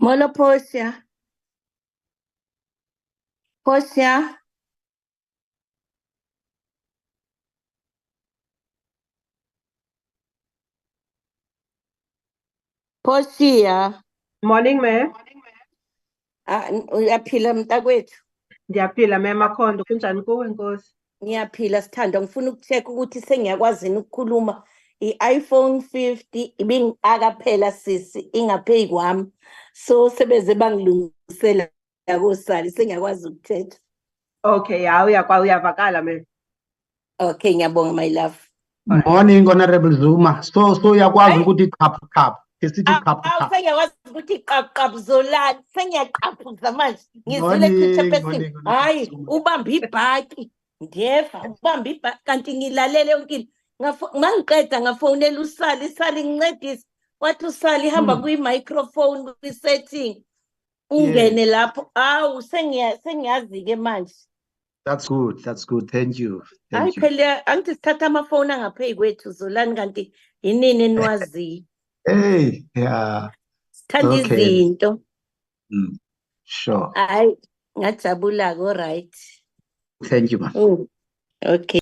Molo Portia. Portia. Portia. Morning, ma'am. Uyaphila mntakwethu? Ngiyaphila, ma'am. Akhondo, kunjani kuwe, Nkosi? Ngiyaphila Sithando, ngifuna ukucheck ukuthi sengiyakwazini ukukhuluma. I-iPhone 50 ibingakaphela sisi ingaphezu kwami. So sebeze bangilungisela kosali sengiyakwazi ukuthetha. Okay, uyavakala, ma'am. Okay, ngiyabonga my love. Morning, Honorable Zuma. So uyakwazi ukuthi qhaphu. Kesithi qhaphu. Sengiyakwazi ukuthi qaqabu Zolani, sengiyaqaphuza manje. Ngizwile Morning, echwephesini. Hayi, Zuma. ubamba ibhaki. Ndiyeva ubamba ibhaki kanti ngilalele yonke into. Mangiqeda ngafonela uSali, Sali ngincedise. Wathi uSali hamba kwi-microphone kwi-setting. Ungene lapho. Awu sengiyazi-ke manje. That's good. Thank you. Hayi phela angithi sithatha amafoni angaphezu kwethu Zolani kanti yinini enwaziyo. Hey, yeah. Sithanda izinto. Sure. Hayi, ngajabula-ke, all right. Thank you, ma'am. Okay.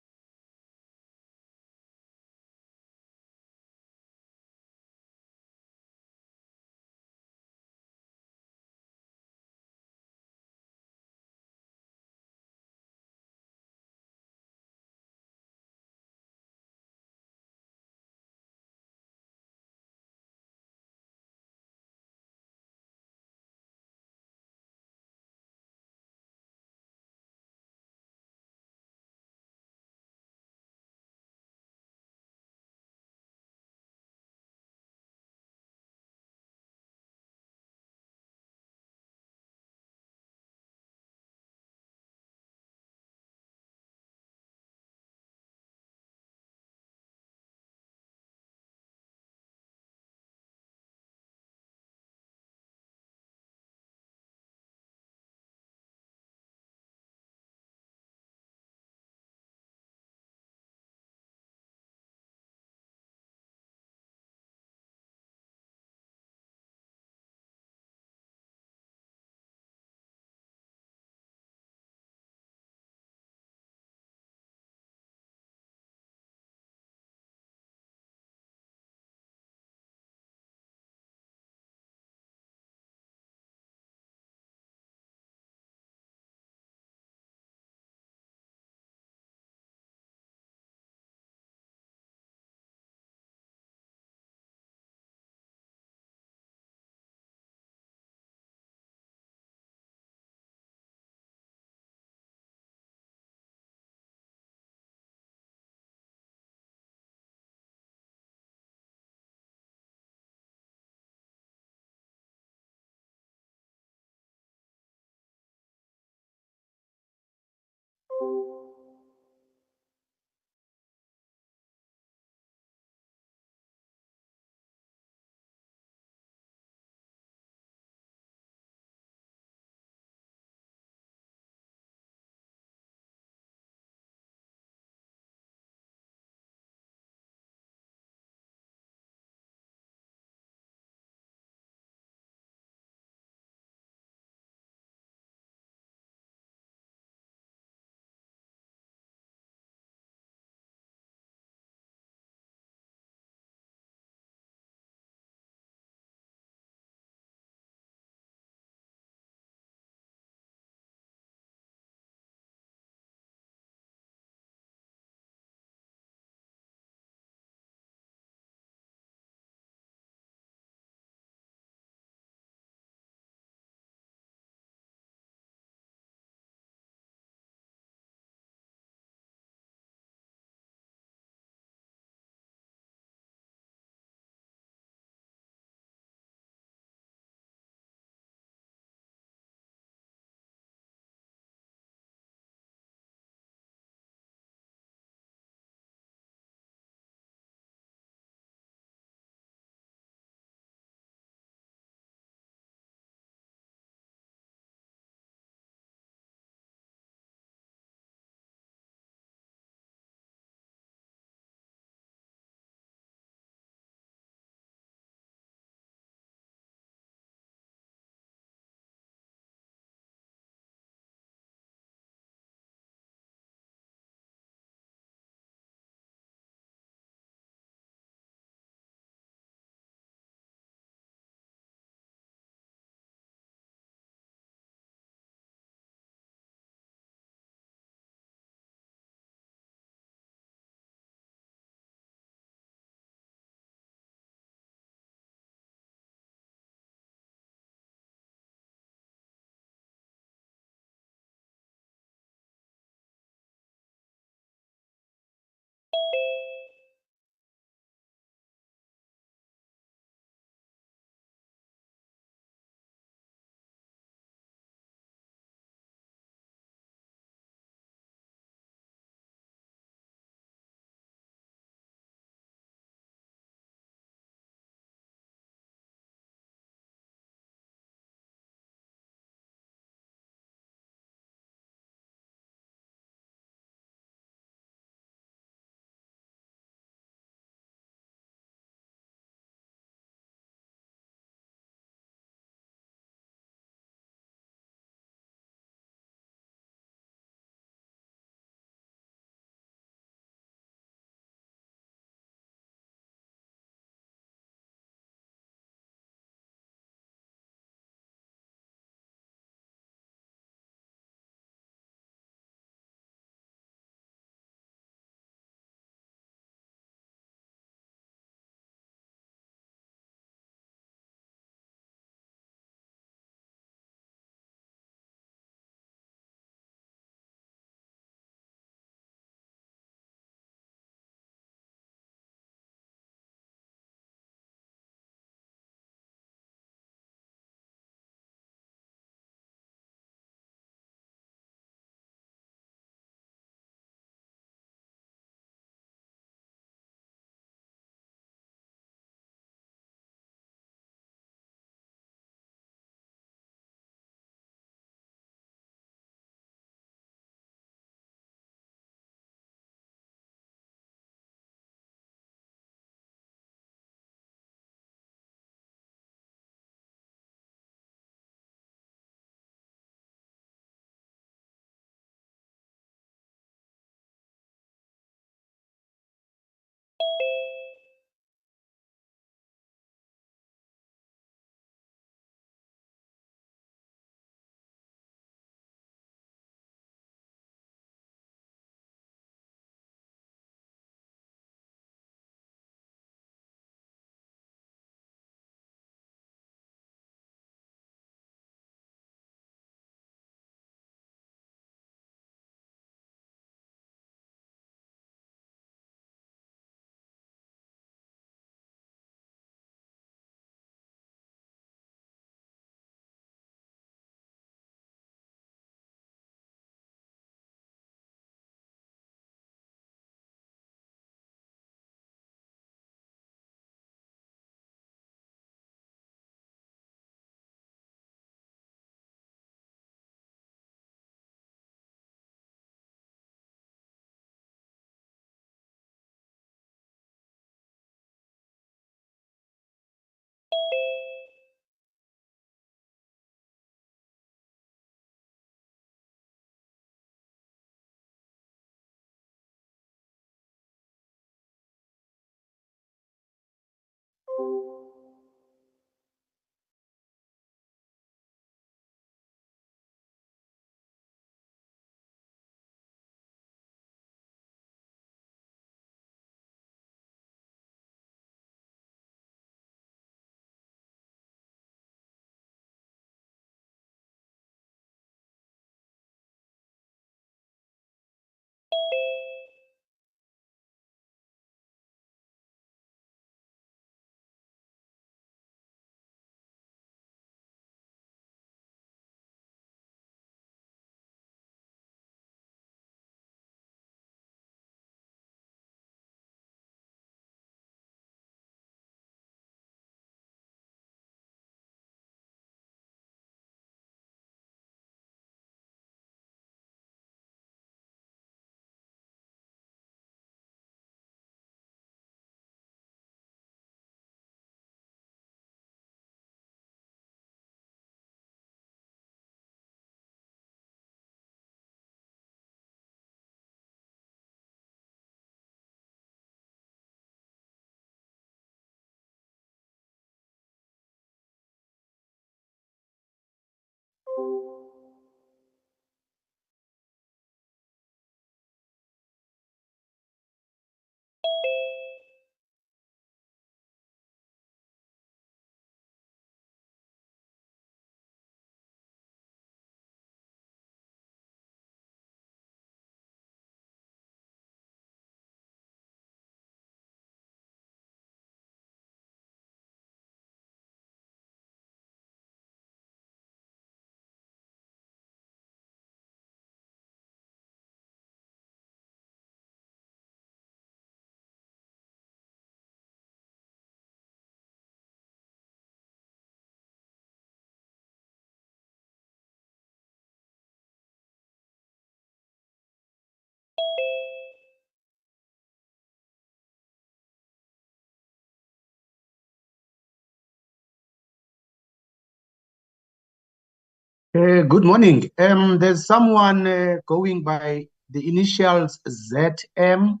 Good morning. There's someone going by the initials ZM.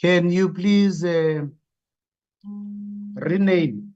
Can you please rename?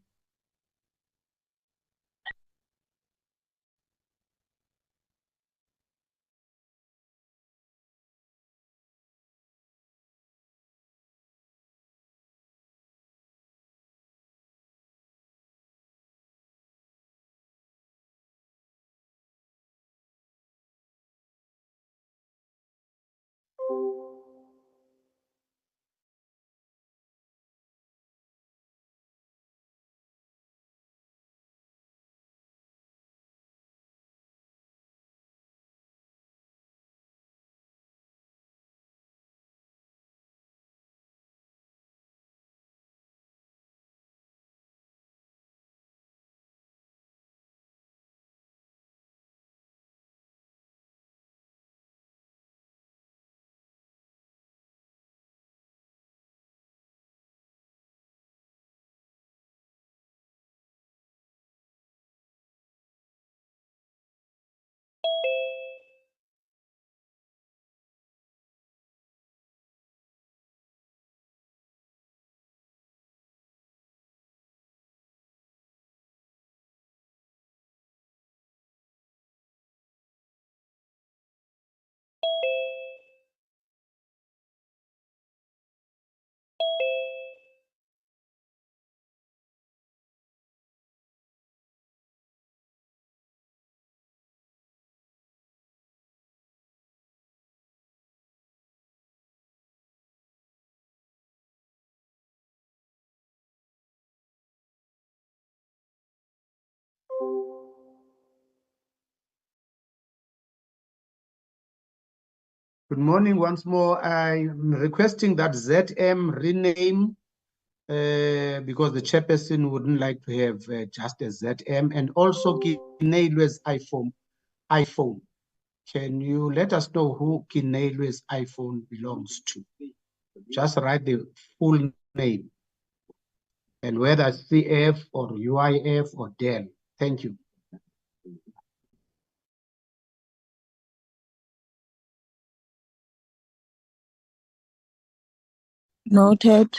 Good morning once more. I'm requesting that ZM rename because the chairperson wouldn't like to have just a ZM, and also Kinelwe's iPhone. Can you let us know who Kinelwe's iPhone belongs to? Just write the full name and whether CF or UIF or Dell. Thank you. Noted.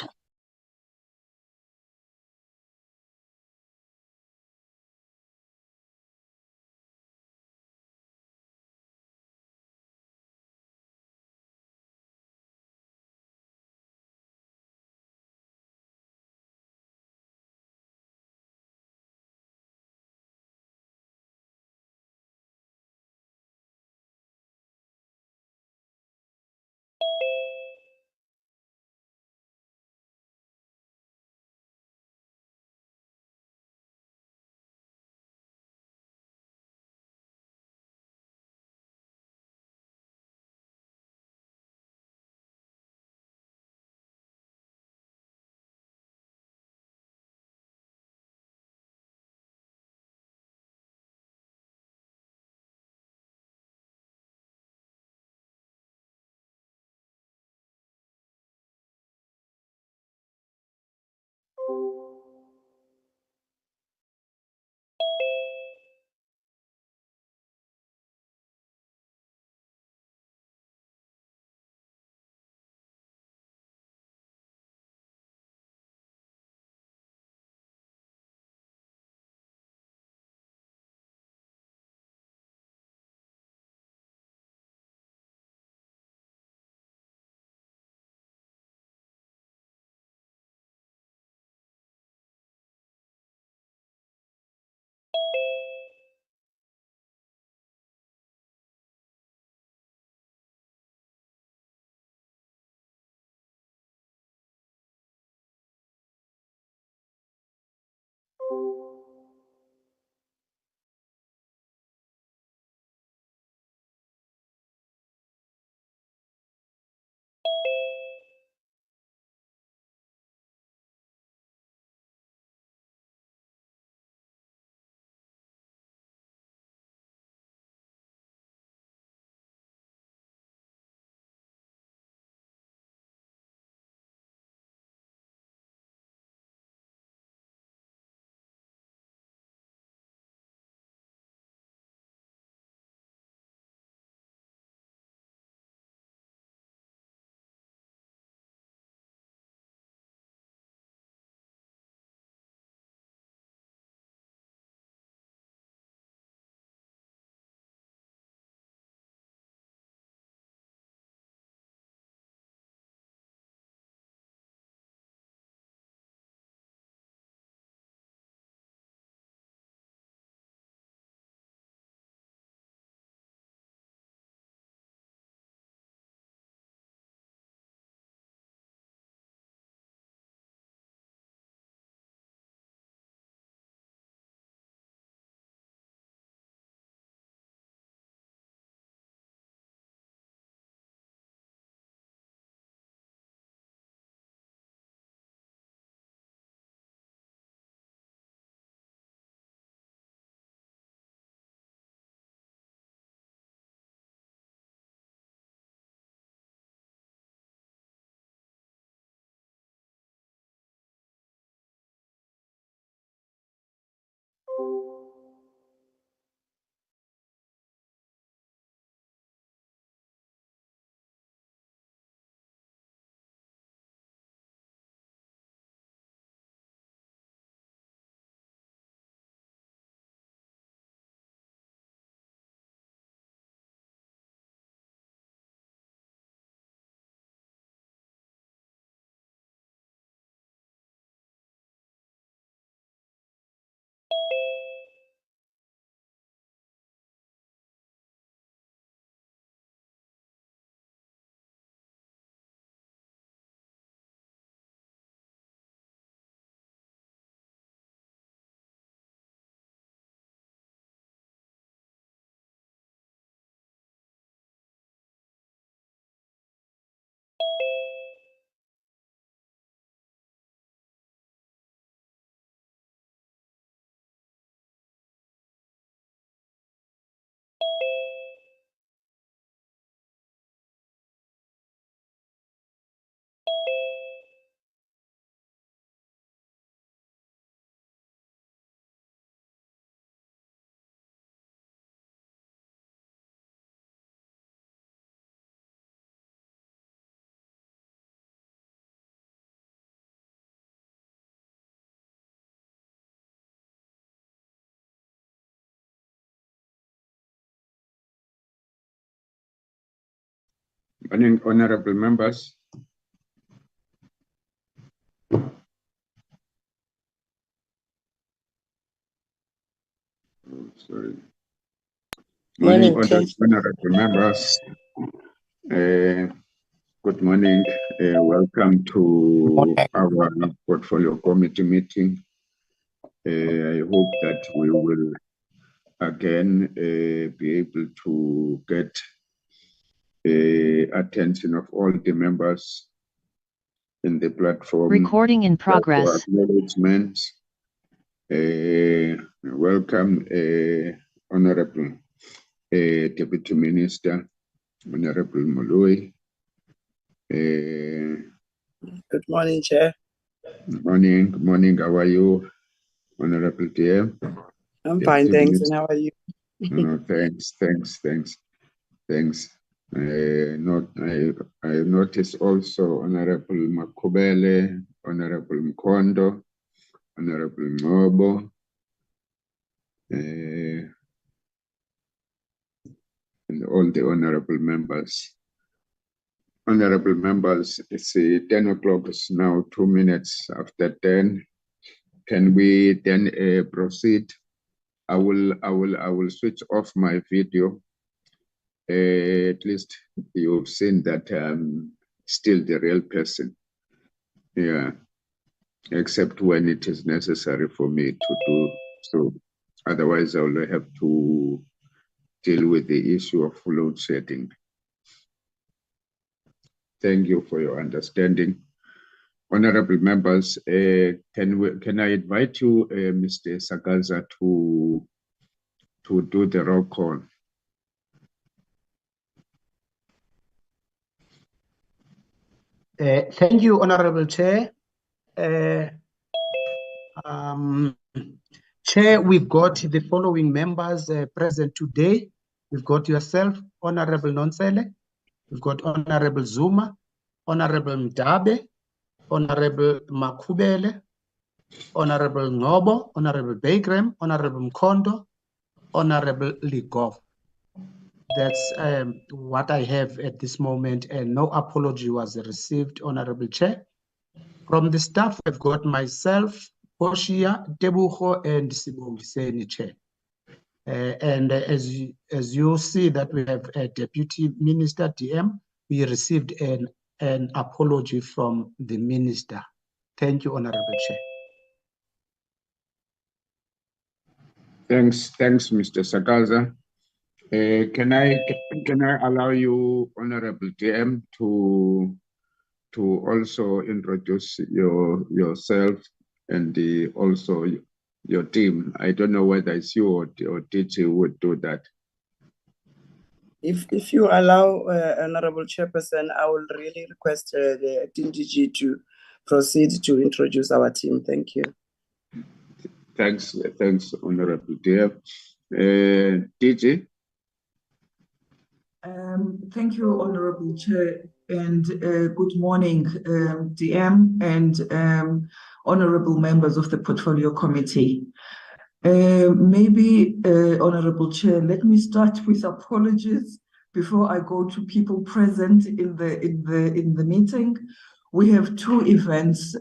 Morning, honorable members. Sorry. Morning, honorable members. Good morning. Welcome to our portfolio committee meeting. I hope that we will again be able to get attention of all the members in the platform. Recording in progress. Acknowledgement. Welcome, Honorable Deputy Minister, Honorable Moloi. Good morning, Chair. Good morning. How are you, Honorable DM? I'm fine, thanks. And how are you? Thanks. I noticed also Honorable Makubele, Honorable Mkondo, Honorable Ngobo, and all the honorable members. Honorable members, it's 10 o'clock, it's now 2 minutes after 10. Can we then proceed? I will switch off my video. At least you've seen that I'm still the real person. Yeah, except when it is necessary for me to do so. Otherwise, I will have to deal with the issue of load shedding. Thank you for your understanding. Honorable members, can I invite you, Mr. Sagaza, to do the roll call? Thank you, Honorable Chair. Chair, we've got the following members present today. We've got yourself, Honorable Nonsele. We've got Honorable Zuma, Honorable Mdabe, Honorable Makubele, Honorable Ngobo, Honorable Begram, Honorable Mkondo, Honorable Ligov. That's what I have at this moment, and no apology was received, Honorable Chair. From the staff, I've got myself, Poshia, Tebucho, and Sibongiseni, Chair. And as you see that we have a Deputy Minister, DM, we received an apology from the Minister. Thank you, Honorable Chair. Thanks, Mr. Sagaza. Can I allow you, Honorable DM, to also introduce yourself and also your team? I don't know whether it's you or DG would do that. If you allow, Honorable Chairperson, I will really request the acting DG to proceed to introduce our team. Thank you. Thanks, Honorable DM. DG? Thank you, Honorable Chair, and good morning, DM and honorable members of the Portfolio Committee. Maybe, Honorable Chair, let me start with apologies before I go to people present in the meeting. We have two events,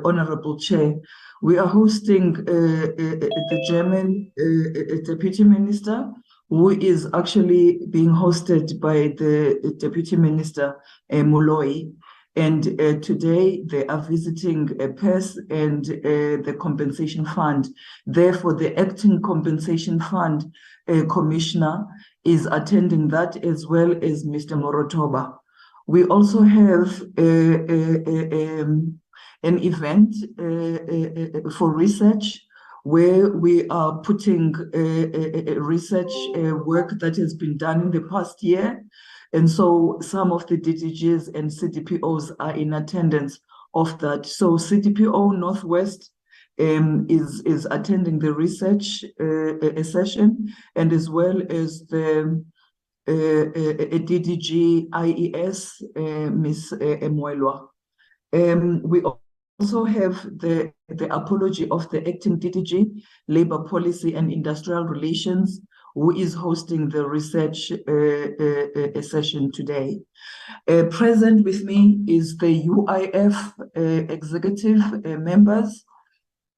Honorable Chair. We are hosting the German Deputy Minister, who is actually being hosted by the Deputy Minister Moloi. And today they are visiting PES and the Compensation Fund. Therefore, the Acting Compensation Fund Commissioner is attending that, as well as Mr. Morotoba. We also have an event for research, where we are putting research work that has been done in the past year. And so some of the DDGs and CDPOs are in attendance of that. So CDPO Northwest is attending the research session, and as well as the DDG IES, Ms. Emwelwa. We also have the apology of the acting DDG, Labor Policy and Industrial Relations, who is hosting the research session today. Present with me is the UIF executive members,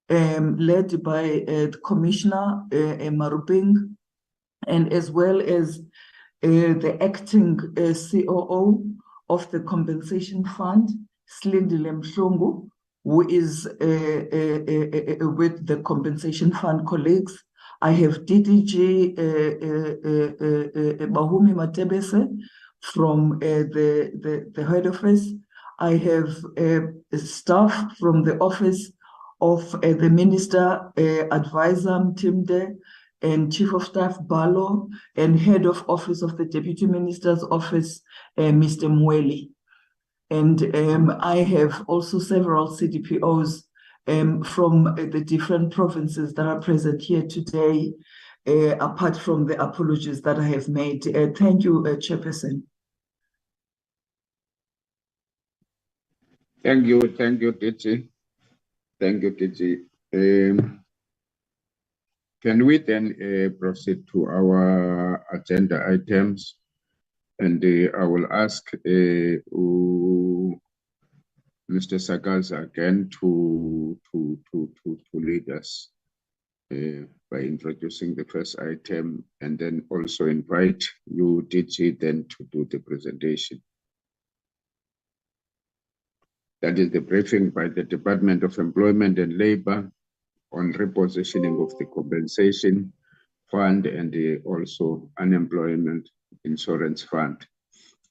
led by the Commissioner Maruping, and as well as the acting COO of the Compensation Fund, Slindile Mhlungu, who is with the Compensation Fund colleagues. I have DDG Bahumi Matebese from the head office. I have staff from the office of the Minister Advisor Mtimde, and Chief of Staff Balo, and Head of Office of the Deputy Minister's Office, Mr. Mweli. And I have also several CDPOs from the different provinces that are present here today, apart from the apologies that I have made. Thank you, Chairperson. Thank you, Titi. Thank you, Titi. Can we then proceed to our agenda items? And I will ask Mr. Sakaza again to lead us by introducing the first item, and then also invite you, DG, then to do the presentation. That is the briefing by the Department of Employment and Labor on repositioning of the compensation fund and also unemployment insurance fund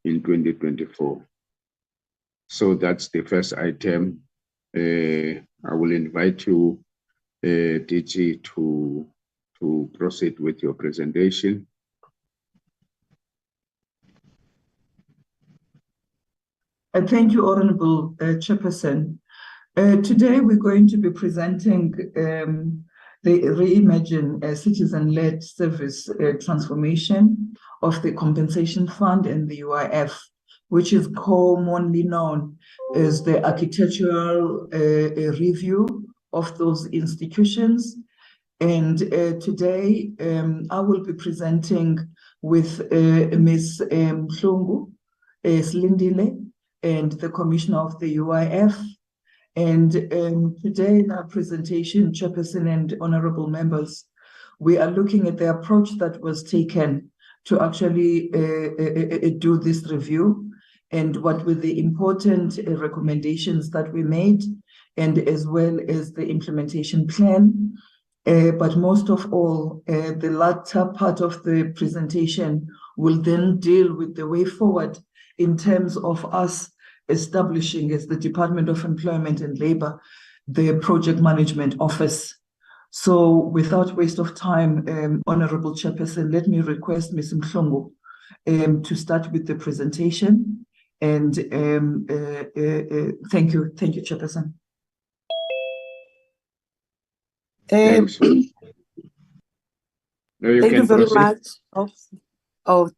in 2024. So that's the first item. I will invite you, DG, to proceed with your presentation. Thank you, Honorable Chairperson. Today, we're going to be presenting the Reimagine Citizen-Led Service Transformation of the Compensation Fund and the UIF, which is commonly known as the architectural review of those institutions. And today, I will be presenting with Ms. Mhlungu Slindile and the Commissioner of the UIF. And today in our presentation, Chairperson and honorable members, we are looking at the approach that was taken to actually do this review, and what were the important recommendations that we made, and as well as the implementation plan. But most of all, the latter part of the presentation will then deal with the way forward in terms of us establishing, as the Department of Employment and Labor, the Project Management Office. So without waste of time, Honorable Chairperson, let me request Ms. Mhlungu to start with the presentation. And thank you, Chairperson. Thanks. Thank you very much.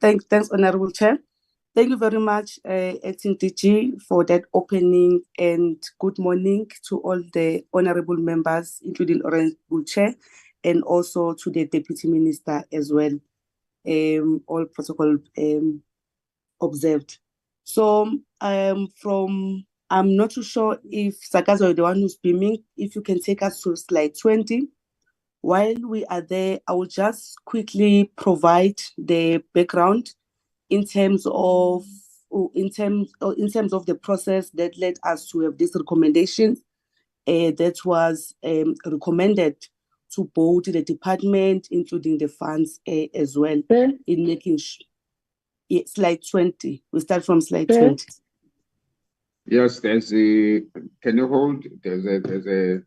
Thanks, Honorable Chair. Thank you very much, Acting DG, for that opening, and good morning to all the honorable members, including Honorable Chair, and also to the Deputy Minister as well. All protocol observed. So I'm not too sure if Sakazo is the one who's beaming. If you can take us to slide 20. While we are there, I will just quickly provide the background in terms of the process that led us to have this recommendation that was recommended to both the department, including the funds as well, in making slide 20. We start from slide 20. Yes, there's a. Can you hold? There's a.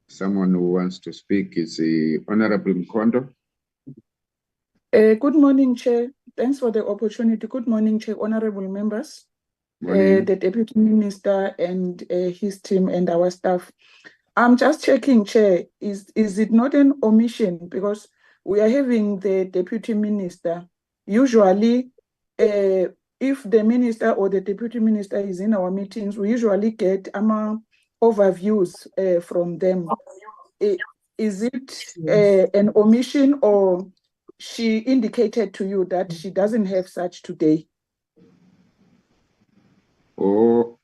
Someone who wants to speak is the Honorable Mkondo. Good morning, Chair. Thanks for the opportunity. Good morning, Chair, honorable members, the Deputy Minister and his team and our staff. I'm just checking, Chair, is it not an omission? Because we are having the Deputy Minister. Usually, if the Minister or the Deputy Minister is in our meetings, we usually get overviews from them. Is it an omission, or she indicated to you that she doesn't have such today? Oh,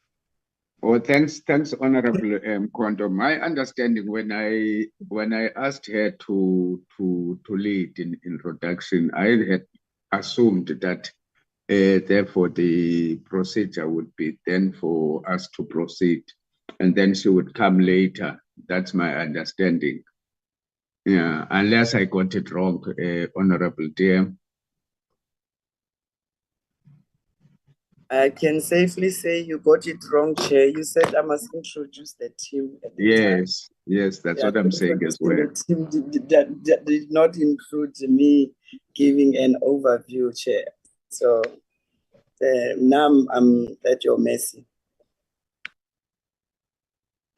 thanks, Honorable Kondo. My understanding when I asked her to lead in introduction, I had assumed that therefore the procedure would be then for us to proceed, and then she would come later. That's my understanding. Yeah, unless I got it wrong, Honorable DM. I can safely say you got it wrong, Chair. You said I must introduce the team at the time. Yes, that's Yeah, what I'm saying as well. the team that did not include me giving an overview, Chair. So now I'm at your mercy.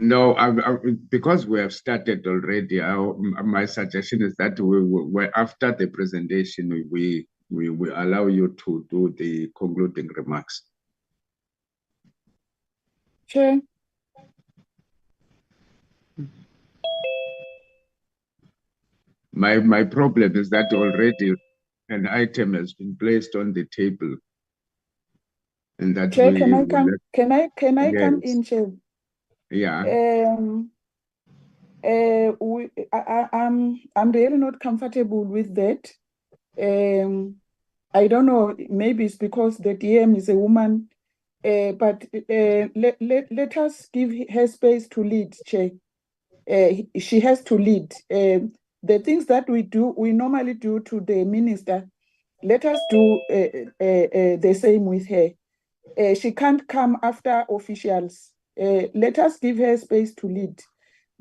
No, because we have started already. My suggestion is that we after the presentation, we allow you to do the concluding remarks. Chair. My problem is that already an item has been placed on the table, and that Chair, we can I come? Can I yes. come in, Chair? Yeah. I'm really not comfortable with that. I don't know, maybe it's because the DM is a woman, but let us give her space to lead, Chair. She has to lead. The things that we normally do to the minister, let us do the same with her. She can't come after officials. Let us give her space to lead.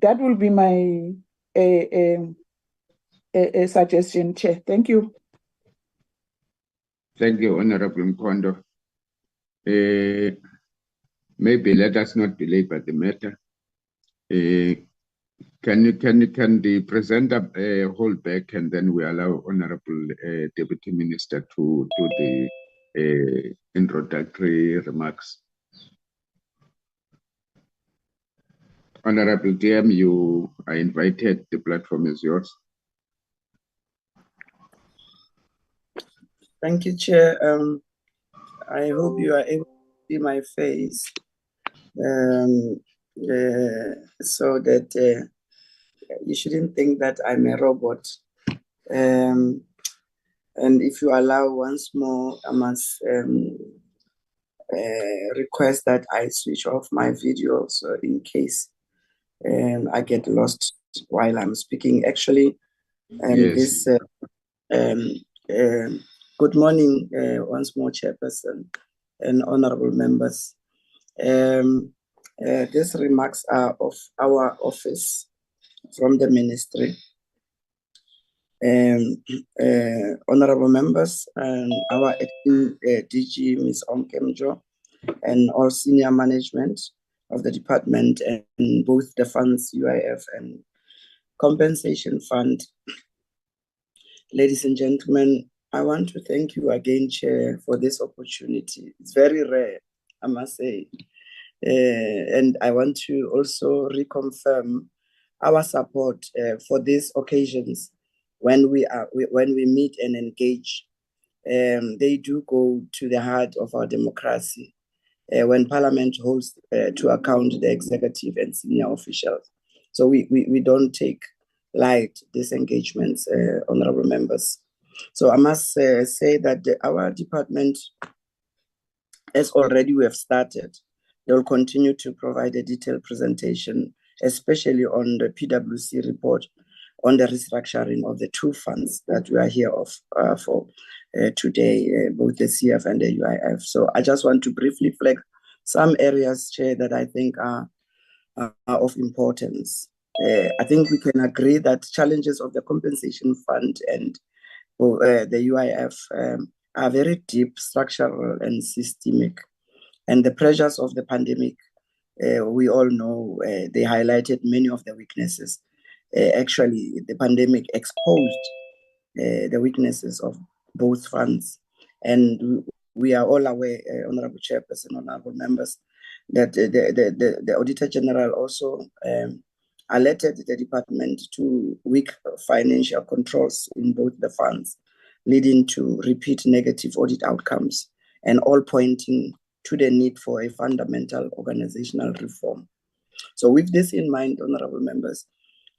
That will be my suggestion, Chair. Thank you. Thank you, Honorable Mkondo. Maybe let us not belabor the matter. Can the presenter hold back, and then we allow Honorable Deputy Minister to do the introductory remarks? Honorable DM, you are invited. The platform is yours. Thank you, Chair. I hope you are able to see my face, so that you shouldn't think that I'm a robot. And if you allow once more, I must request that I switch off my video, so in case I get lost while I'm speaking. Actually, Yes. Good morning once more, Chairperson and honorable members. These remarks are of our office from the ministry. Honorable members and our acting DG, Ms. Onkemjo, and all senior management of the department and both the funds, UIF and compensation fund. Ladies and gentlemen, I want to thank you again, Chair, for this opportunity. It's very rare, I must say. And I want to also reconfirm our support for these occasions when we meet and engage. They do go to the heart of our democracy when Parliament holds to account the executive and senior officials. So we don't take light these engagements, honorable members. So I must say that our department, as already we have started, they will continue to provide a detailed presentation, especially on the PwC report on the restructuring of the two funds that we are here for today, both the CF and the UIF. So I just want to briefly flag some areas, Chair, that I think are of importance. I think we can agree that challenges of the compensation fund and the UIF are very deep, structural, and systemic. And the pressures of the pandemic, we all know, they highlighted many of the weaknesses. Actually, the pandemic exposed the weaknesses of both funds. And we are all aware, Honorable Chairperson, honorable members, that the Auditor General also alerted the department to weak financial controls in both the funds, leading to repeat negative audit outcomes, and all pointing to the need for a fundamental organizational reform. So with this in mind, honorable members,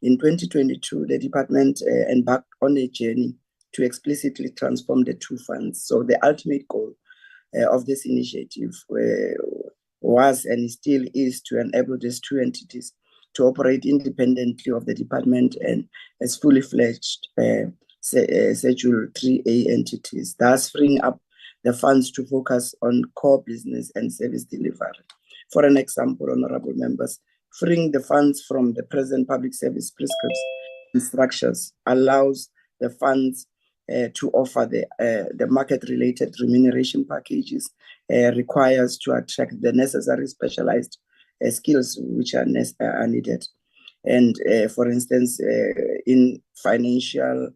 in 2022, the department embarked on a journey to explicitly transform the two funds. So the ultimate goal of this initiative was and still is to enable these two entities to operate independently of the department and as fully fledged Schedule 3A entities, thus freeing up the funds to focus on core business and service delivery. For an example, honorable members, freeing the funds from the present public service prescripts and structures allows the funds to offer the market-related remuneration packages requires to attract the necessary specialized skills which are needed. And for instance, in financial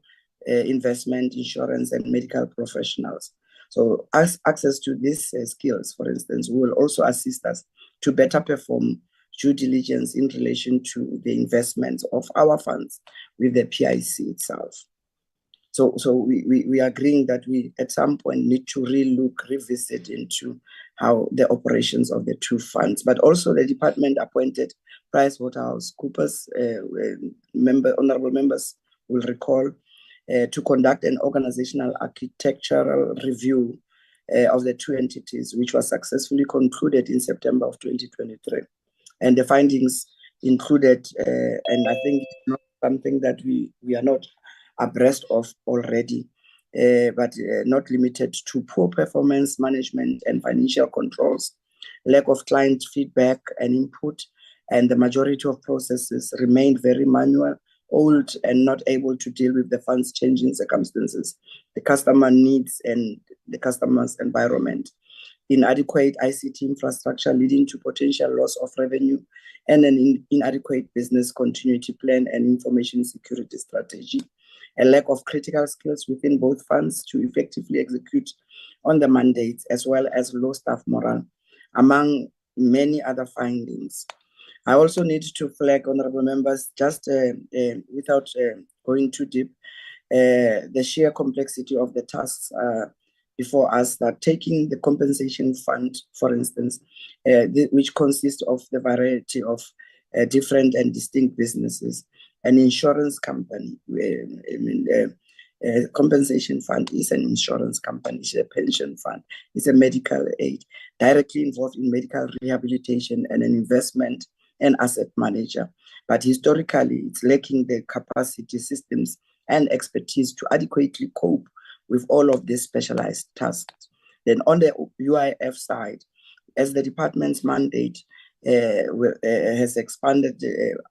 investment, insurance, and medical professionals. So access to these skills, for instance, will also assist us to better perform due diligence in relation to the investments of our funds with the PIC itself. So we are agreeing that we at some point need to revisit into how the operations of the two funds, but also the department appointed PricewaterhouseCoopers, honorable members will recall, to conduct an organizational architectural review of the two entities, which was successfully concluded in September of 2023. And the findings included, and I think it's not something that we are not abreast of already, but not limited to poor performance management and financial controls, lack of client feedback and input, and the majority of processes remained very manual, old, and not able to deal with the fund's changing circumstances, the customer needs, and the customer's environment. Inadequate ICT infrastructure leading to potential loss of revenue, and an inadequate business continuity plan and information security strategy. A lack of critical skills within both funds to effectively execute on the mandates, as well as low staff morale, among many other findings. I also need to flag, honorable members, just without going too deep, the sheer complexity of the tasks before us, that taking the compensation fund, for instance, which consists of the variety of different and distinct businesses, an insurance company. Compensation fund is an insurance company, it's a pension fund, it's a medical aid, directly involved in medical rehabilitation and an investment and asset manager. But historically, it's lacking the capacity, systems, and expertise to adequately cope with all of these specialized tasks. Then on the UIF side, as the department's mandate has expanded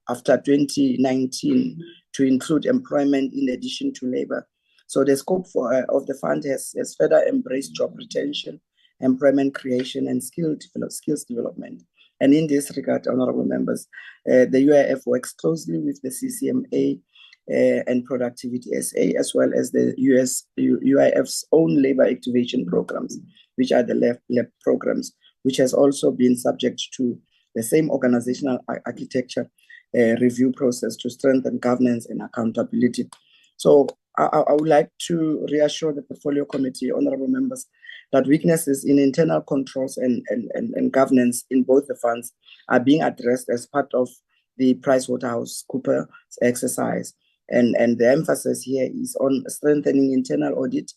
after 2019 to include employment in addition to labor. So the scope of the fund has further embraced job retention, employment creation, and skills development. And in this regard, honorable members, the UIF works closely with the CCMA and Productivity SA, as well as the UIF's own labor activation programs, which are the LAB programs, which has also been subject to the same organizational architecture review process to strengthen governance and accountability. So I would like to reassure the portfolio committee, honorable members, that weaknesses in internal controls and governance in both the funds are being addressed as part of the PricewaterhouseCoopers exercise. And the emphasis here is on strengthening internal audit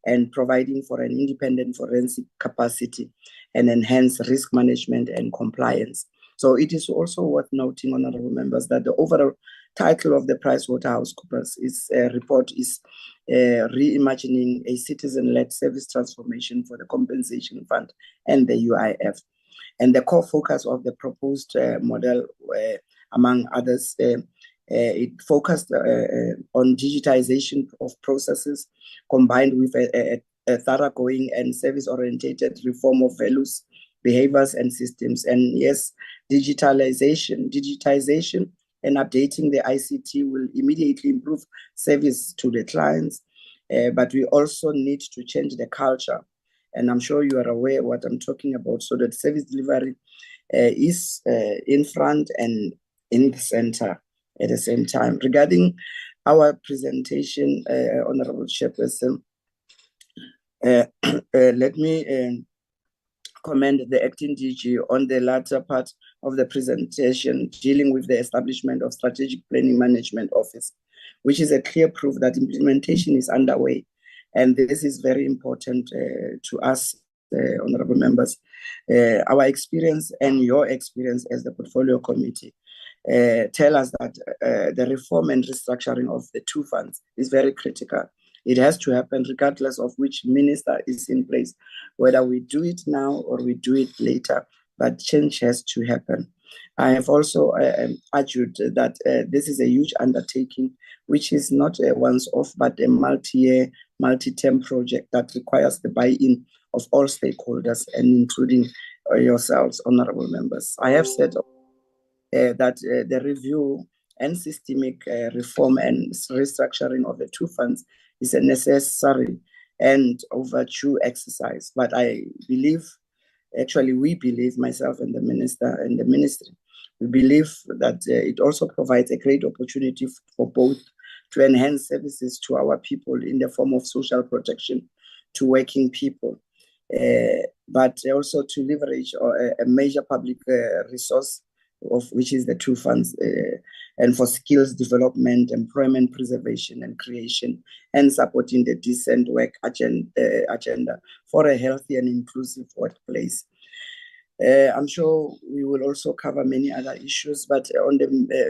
and providing for an independent forensic capacity and enhance risk management and compliance. So it is also worth noting, honorable members, that the overall title of the PricewaterhouseCoopers report is reimagining a citizen-led service transformation for the compensation fund and the UIF. And the core focus of the proposed model, among others, it focused on digitization of processes combined with a thoroughgoing and service-oriented reform of values, behaviors, and systems. And yes, digitization and updating the ICT will immediately improve service to the clients, but we also need to change the culture. And I'm sure you are aware what I'm talking about, so that service delivery is in front and in the center at the same time. Regarding our presentation, Honorable Chairperson, let me commend the acting DG on the latter part of the presentation dealing with the establishment of Strategic Planning Management Office, which is a clear proof that implementation is underway. And this is very important to us, honorable members. Our experience and your experience as the portfolio committee tell us that the reform and restructuring of the two funds is very critical. It has to happen regardless of which minister is in place, whether we do it now or we do it later, but change has to happen. I have also argued that this is a huge undertaking, which is not a once-off, but a multi-year, multi-term project that requires the buy-in of all stakeholders, and including yourselves, honorable members. I have said that the review and systemic reform and restructuring of the two funds is a necessary and overdue exercise. But I believe, actually we believe, myself and the minister and the ministry, we believe that it also provides a great opportunity for both to enhance services to our people in the form of social protection to working people, but also to leverage a major public resource, of which is the two funds, and for skills development, employment preservation and creation, and supporting the decent work agenda for a healthy and inclusive workplace. I'm sure we will also cover many other issues, but on the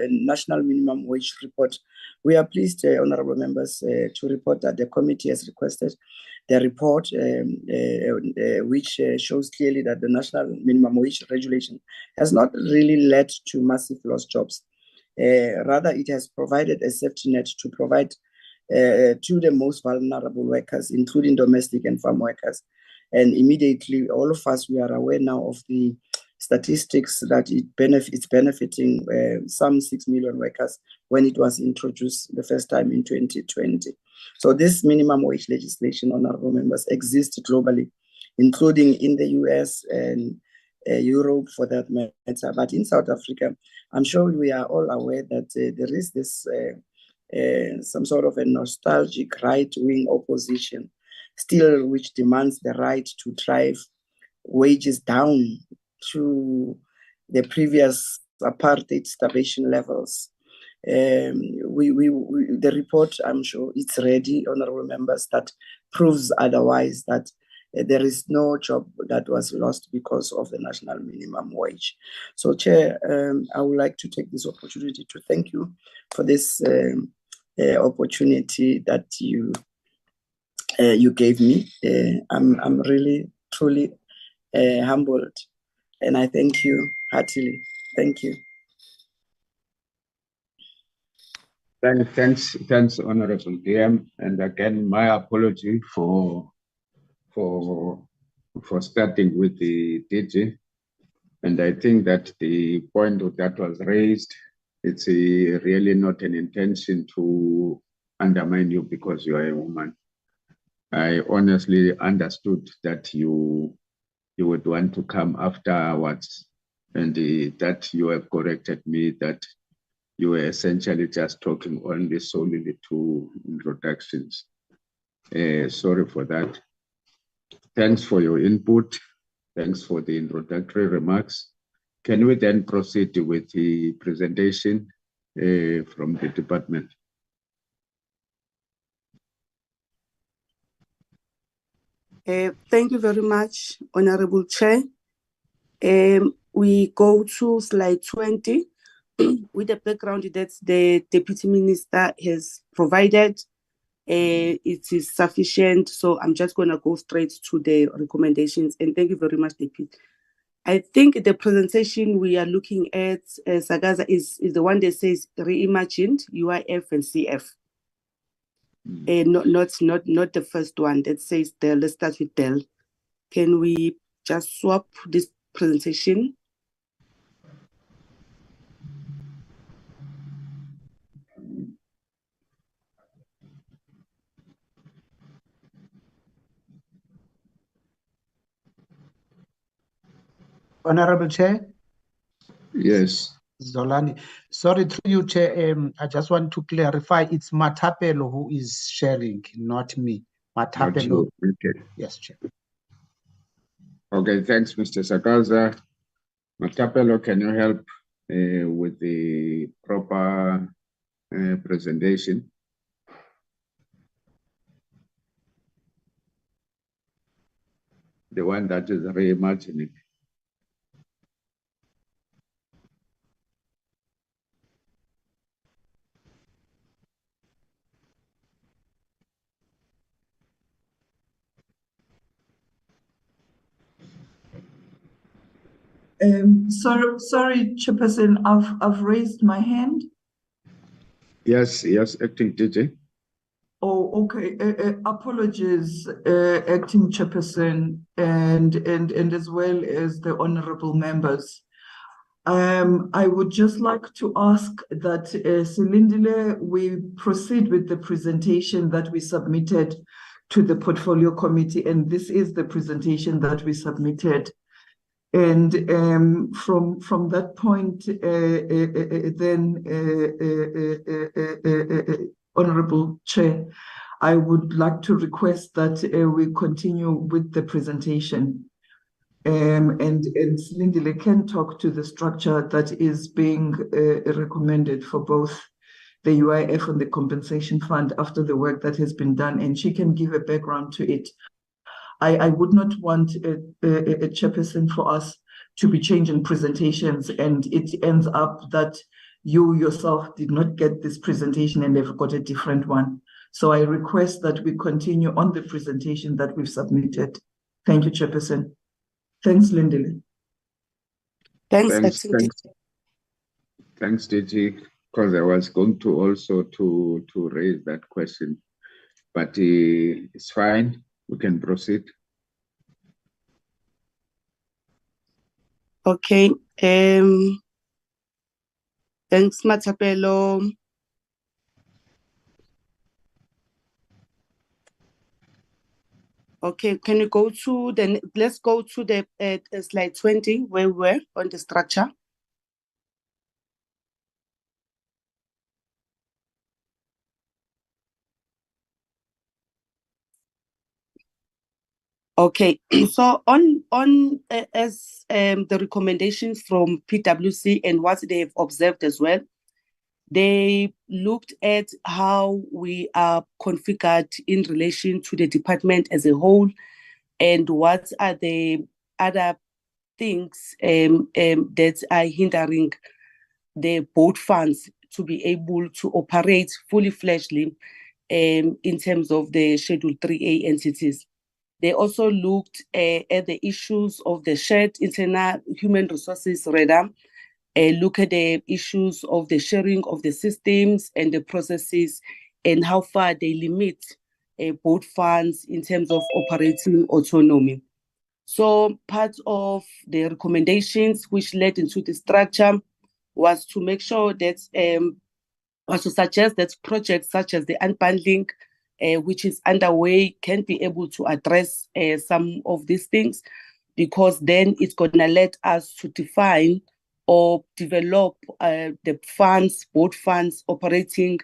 National Minimum Wage report, we are pleased, honorable members, to report that the committee has requested the report, which shows clearly that the National Minimum Wage regulation has not really led to massive lost jobs. Rather, it has provided a safety net to provide to the most vulnerable workers, including domestic and farm workers. And immediately, all of us, we are aware now of the statistics that it's benefiting some 6 million workers when it was introduced the first time in 2020. So this minimum wage legislation, honorable members, exists globally, including in the US and Europe for that matter. But in South Africa, I'm sure we are all aware that there is this some sort of a nostalgic right-wing opposition still, which demands the right to drive wages down to the previous apartheid starvation levels. The report, I'm sure it's ready, honorable members, that proves otherwise, that there is no job that was lost because of the national minimum wage. So, Chair, I would like to take this opportunity to thank you for this opportunity that you gave me. I'm really, truly humbled, and I thank you heartily. Thank you. Thanks, Honorable DM. And again, my apology for starting with the DG. And I think that the point that was raised, it's really not an intention to undermine you because you are a woman. I honestly understood that you would want to come afterwards, and that you have corrected me that you were essentially just talking only solely to introductions. Sorry for that. Thanks for your input. Thanks for the introductory remarks. Can we then proceed with the presentation from the department? Thank you very much, Honorable Chair. We go to slide 20 with the background that the Deputy Minister has provided. It is sufficient, so I'm just going to go straight to the recommendations. And thank you very much, Deputy. I think the presentation we are looking at, Sagaza, is the one that says reimagined UIF and CF. Not the first one that says Dell. Let's start with Dell. Can we just swap this presentation? Honorable Chair? Yes. Zolani. Sorry, through you, Chair. I just want to clarify. It's Matapelo who is sharing, not me. Not Matapelo. you. Okay. Yes, Chair. Okay, thanks, Mr. Sakaza. Matapelo, can you help with the proper presentation? The one that is reimagining. Sorry, Chairperson, I've raised my hand. Yes, Acting DJ. Oh, okay. Apologies, Acting Chairperson, and as well as the honorable members. I would just like to ask that, Silindile, we proceed with the presentation that we submitted to the Portfolio Committee, and this is the presentation that we submitted. And from that point, then, Honorable Chair, I would like to request that we continue with the presentation. And Lindile can talk to the structure that is being recommended for both the UIF and the compensation fund after the work that has been done, and she can give a background to it. I would not want a chairperson for us to be changing presentations and it ends up that you yourself did not get this presentation and they've got a different one. So I request that we continue on the presentation that we've submitted. Thank you, Chairperson. Thanks, Lindile. Thanks, DG, because I was going to also to raise that question, but it's fine. We can proceed. Okay. Thanks, Matapelo. Okay, can you go to let's go to the slide 20 where we were on the structure. Okay, so as the recommendations from PwC and what they've observed as well, they looked at how we are configured in relation to the department as a whole and what are the other things that are hindering the board funds to be able to operate fully fledgedly in terms of the Schedule 3A entities. They also looked at the issues of the shared internal human resources radar, look at the issues of the sharing of the systems and the processes and how far they limit board funds in terms of operating autonomy. So part of the recommendations which led into the structure was to make sure that, was to suggest that projects such as the unbundling, which is underway, can be able to address some of these things, because then it's going to let us to define or develop the funds, board funds operating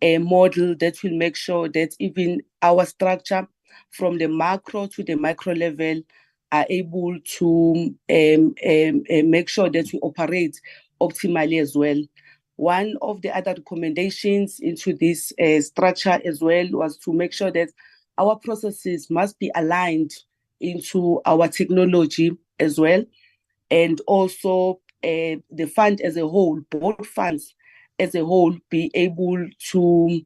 a model that will make sure that even our structure from the macro to the micro level are able to make sure that we operate optimally as well. One of the other recommendations into this structure as well was to make sure that our processes must be aligned into our technology as well, and also the fund as a whole, board funds as a whole, be able to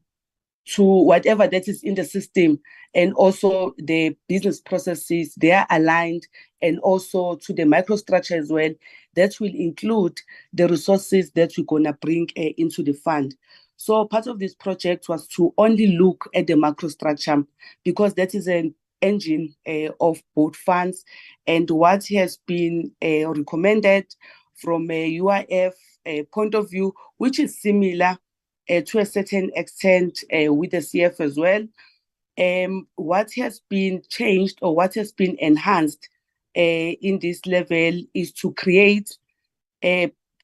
whatever that is in the system, and also the business processes, they are aligned, and also to the microstructure as well. That will include the resources that we're going to bring into the fund. So part of this project was to only look at the microstructure, because that is an engine of both funds, and what has been recommended from a UIF point of view, which is similar to a certain extent with the CF as well. What has been changed or what has been enhanced in this level is to create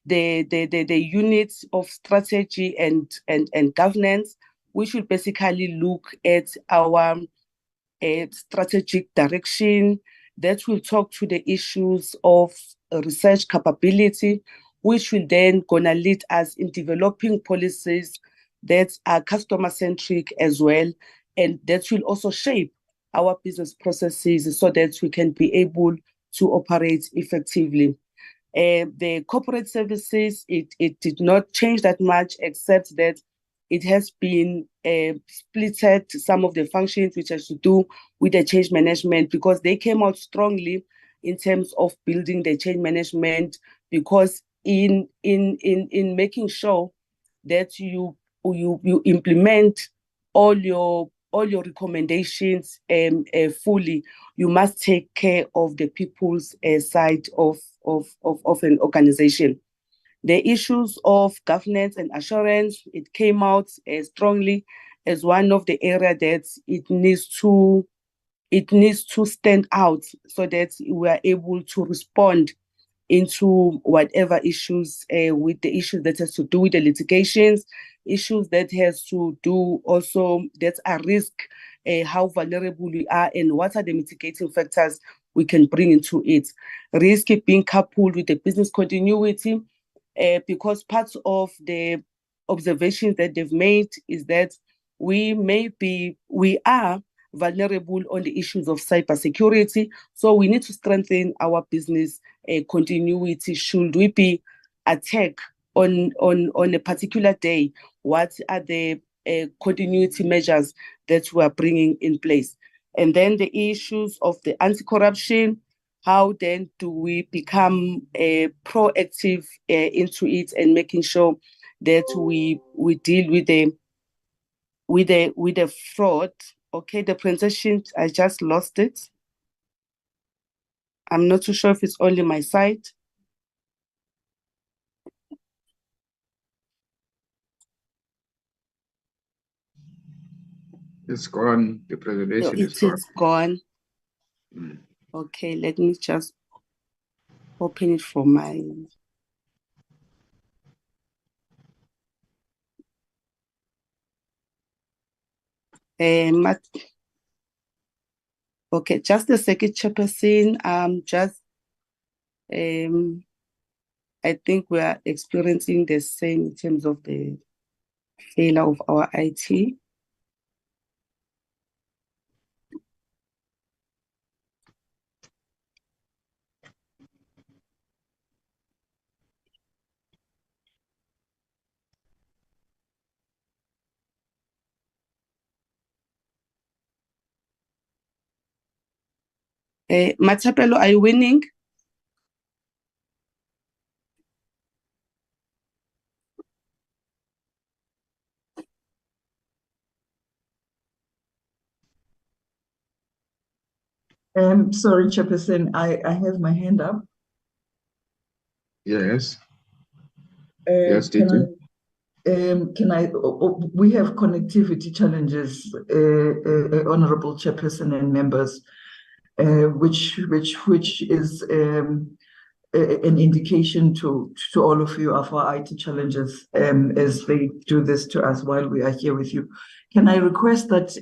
the units of strategy and governance, which will basically look at our strategic direction, that will talk to the issues of research capability, which will then gonna lead us in developing policies that are customer-centric as well, and that will also shape our business processes so that we can be able to operate effectively. The corporate services, it did not change that much, except that it has been splitted some of the functions which has to do with the change management, because they came out strongly in terms of building the change management, because in making sure that you implement all your recommendations fully, you must take care of the people's side of an organization. The issues of governance and assurance, it came out strongly as one of the areas that it needs to stand out, so that we are able to respond into whatever issues with the issues that has to do with the litigations, issues that has to do also that are risk, how vulnerable we are, and what are the mitigating factors we can bring into it. Risk being coupled with the business continuity, because part of the observations that they've made is that we are vulnerable on the issues of cybersecurity, so we need to strengthen our business continuity. Should we be attacked on a particular day, what are the continuity measures that we are bringing in place? And then the issues of the anti-corruption, how then do we become proactive into it, and making sure that we deal with the fraud. Okay, the presentation, I just lost it. I'm not too sure if it's only my side. It's gone. The presentation No, is gone. it is gone. Okay, let me just open it from my... Okay, just a second, Chairperson. I think we are experiencing the same in terms of the failure of our IT. Matapelo, are you winning? Sorry, Chairperson, I have my hand up. Yes. Yes, teacher. We have connectivity challenges, Honorable Chairperson and members, which is an indication to all of you of our IT challenges as they do this to us while we are here with you. Can I request that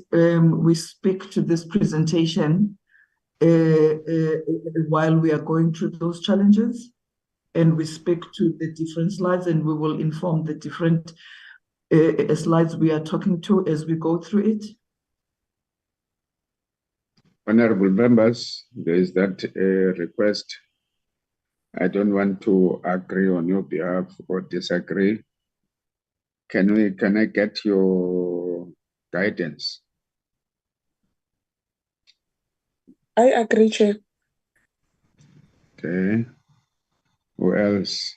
we speak to this presentation while we are going through those challenges, and we speak to the different slides, and we will inform the different slides we are talking to as we go through it? Honorable members, there is that request. I don't want to agree on your behalf or disagree. Can I get your guidance? I agree, Chair. Okay. Who else?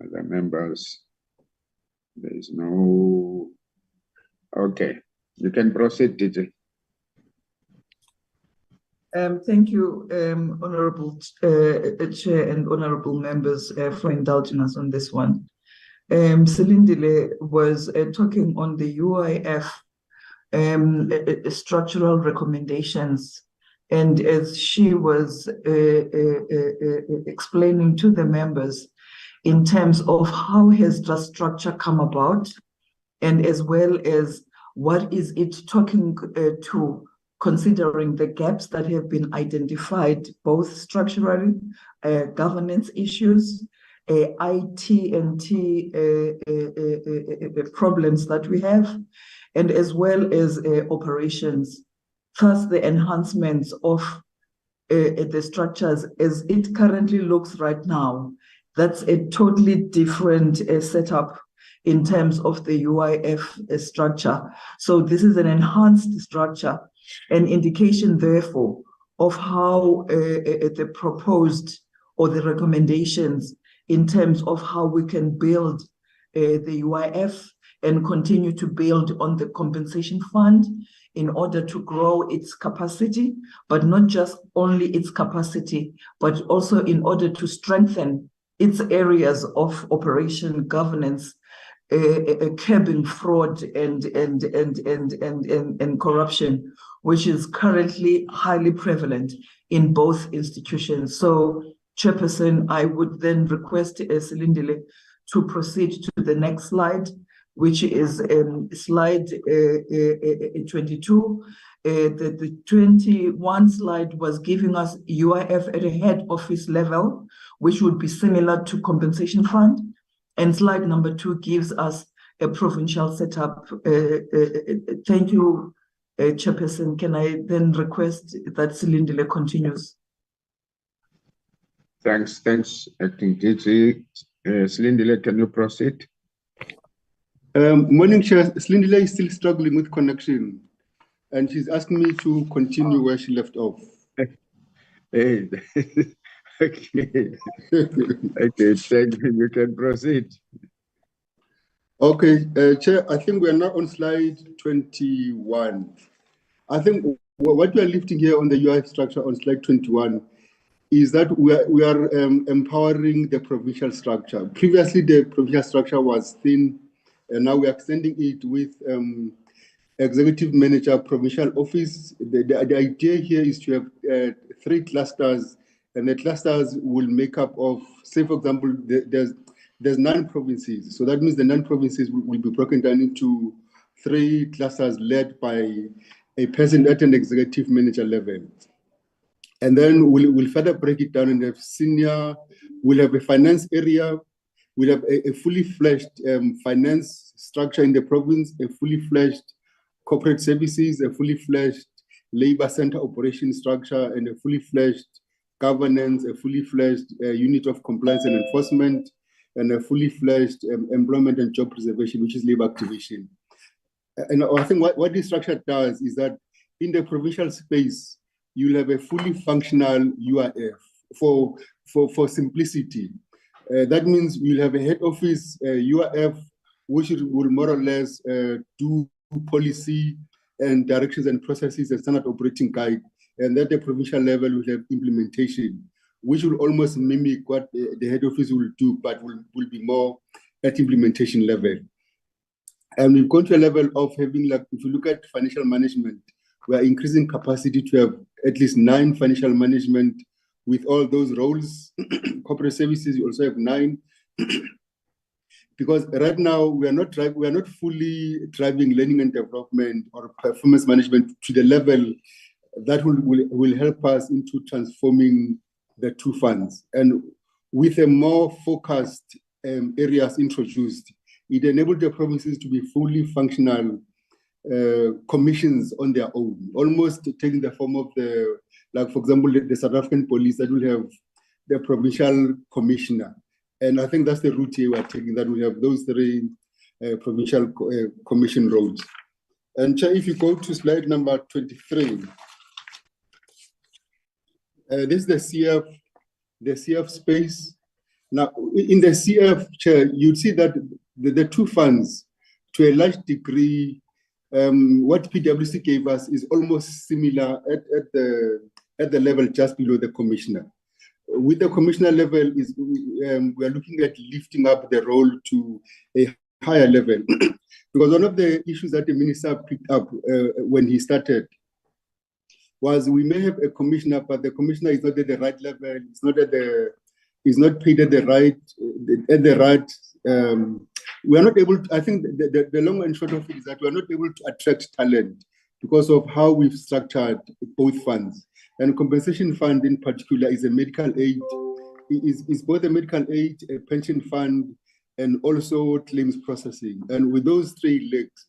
Other members? There is no. Okay. You can proceed, DJ. Thank you, Honorable Chair and Honorable members, for indulging us on this one. Selindile was talking on the UIF structural recommendations And as she was explaining to the members in terms of how has the structure come about, and as well as what is it talking to, considering the gaps that have been identified, both structurally, governance issues, IT and problems that we have, and as well as operations, plus the enhancements of the structures as it currently looks right now. That's a totally different setup in terms of the UIF structure. So this is an enhanced structure, an indication, therefore, of how the proposed or the recommendations in terms of how we can build the UIF and continue to build on the compensation fund in order to grow its capacity, but not just only its capacity, but also in order to strengthen its areas of operation, governance, curbing fraud and corruption, which is currently highly prevalent in both institutions. So, Chairperson, I would then request Silindile to proceed to the next slide, which is slide 22. The 21 slide was giving us UIF at a head office level, which would be similar to compensation fund. And slide number 2 gives us a provincial setup. Thank you, Chairperson. Can I then request that Silindile continues? Thanks, Acting DG. Silindile, can you proceed? Morning, Chair. Silindile is still struggling with connection, and she's asking me to continue where she left off. Hey. Okay. Okay, thank you. You can proceed. Okay, Chair, I think we are now on slide 21. I think what we are lifting here on the UI structure on slide 21 is that we are empowering the provincial structure. Previously, the provincial structure was thin, and now we are extending it with executive manager, provincial office. The idea here is to have 3 clusters, and the clusters will make up of, say, for example, there's 9 provinces. So that means the 9 provinces will be broken down into 3 clusters led by a person at an executive manager level. And then we'll further break it down and have senior, we'll have a finance area, we'll have a fully fledged finance structure in the province, a fully fledged corporate services, a fully fledged labor center operation structure, and a fully fledged governance, a fully fledged unit of compliance and enforcement, and a fully fledged employment and job preservation, which is labor activation. And I think what this structure does is that in the provincial space, you'll have a fully functional UIF for simplicity. That means you'll have a head office UIF, which will more or less do policy and directions and processes and standard operating guide, and at the provincial level will have implementation, which will almost mimic what the head office will do, but will be more at implementation level. And we've gone to a level of having, like, if you look at financial management, we are increasing capacity to have at least 9 financial management with all those roles. Corporate services, you also have 9. Because right now we are not fully driving learning and development or performance management to the level that will help us into transforming the 2 funds. And with a more focused areas introduced, it enabled the provinces to be fully functional commissions on their own, almost taking the form of the, like, for example, the South African police that will have the provincial commissioner. And I think that's the route here we're taking, that we have those 3 provincial commission roles. And Chair, if you go to slide number 23, this is the CF space. Now, in the CF, Chair, you'd see that the 2 funds, to a large degree, what PwC gave us is almost similar at the level just below the commissioner. With the commissioner level, we are looking at lifting up the role to a higher level. Because one of the issues that the minister picked up when he started was we may have a commissioner, but the commissioner is not at the right level. Is not paid at the right. We are not able to. I think the long and short of it is that we are not able to attract talent because of how we've structured both funds. And compensation fund in particular is a medical aid. Is both a medical aid, a pension fund, and also claims processing. And with those three legs,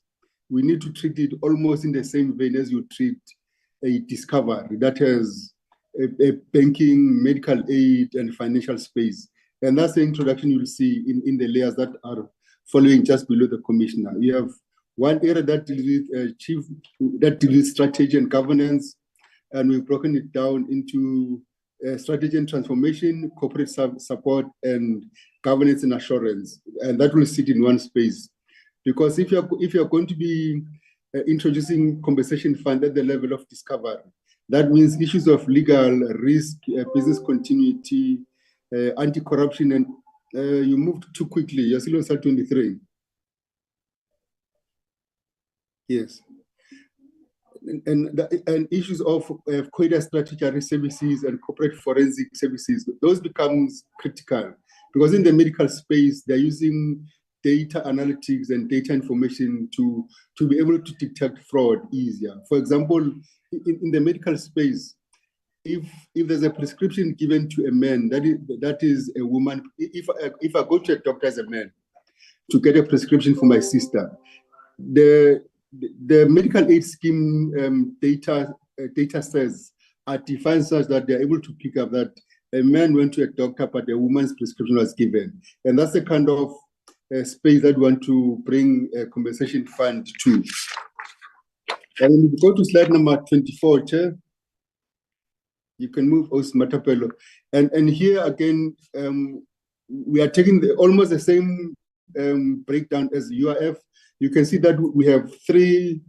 we need to treat it almost in the same vein as you treat a discovery that has a banking, medical aid, and financial space. And that's the introduction you'll see in the layers that are following just below the commissioner. You have one area that deals with strategy and governance, and we've broken it down into strategy and transformation, corporate support, and governance and assurance. And that will sit in one space. Because if you're going to be introducing compensation fund at the level of discovery, that means issues of legal risk, business continuity, anti-corruption, and you moved too quickly. You're still on slide 23. Yes. And issues of COIDA statutory services and corporate forensic services, those becomes critical because in the medical space, they're using data analytics and data information to be able to detect fraud easier. For example, in the medical space, if there's a prescription given to a man, that is a woman. If I go to a doctor as a man to get a prescription for my sister, the medical aid scheme data says are defined such that they're able to pick up that a man went to a doctor, but a woman's prescription was given, and that's the kind of space that we want to bring a compensation fund to. And when we go to slide number 24, Chair, you can move Matapelo. And here again, we are taking almost the same breakdown as URF. You can see that we have three,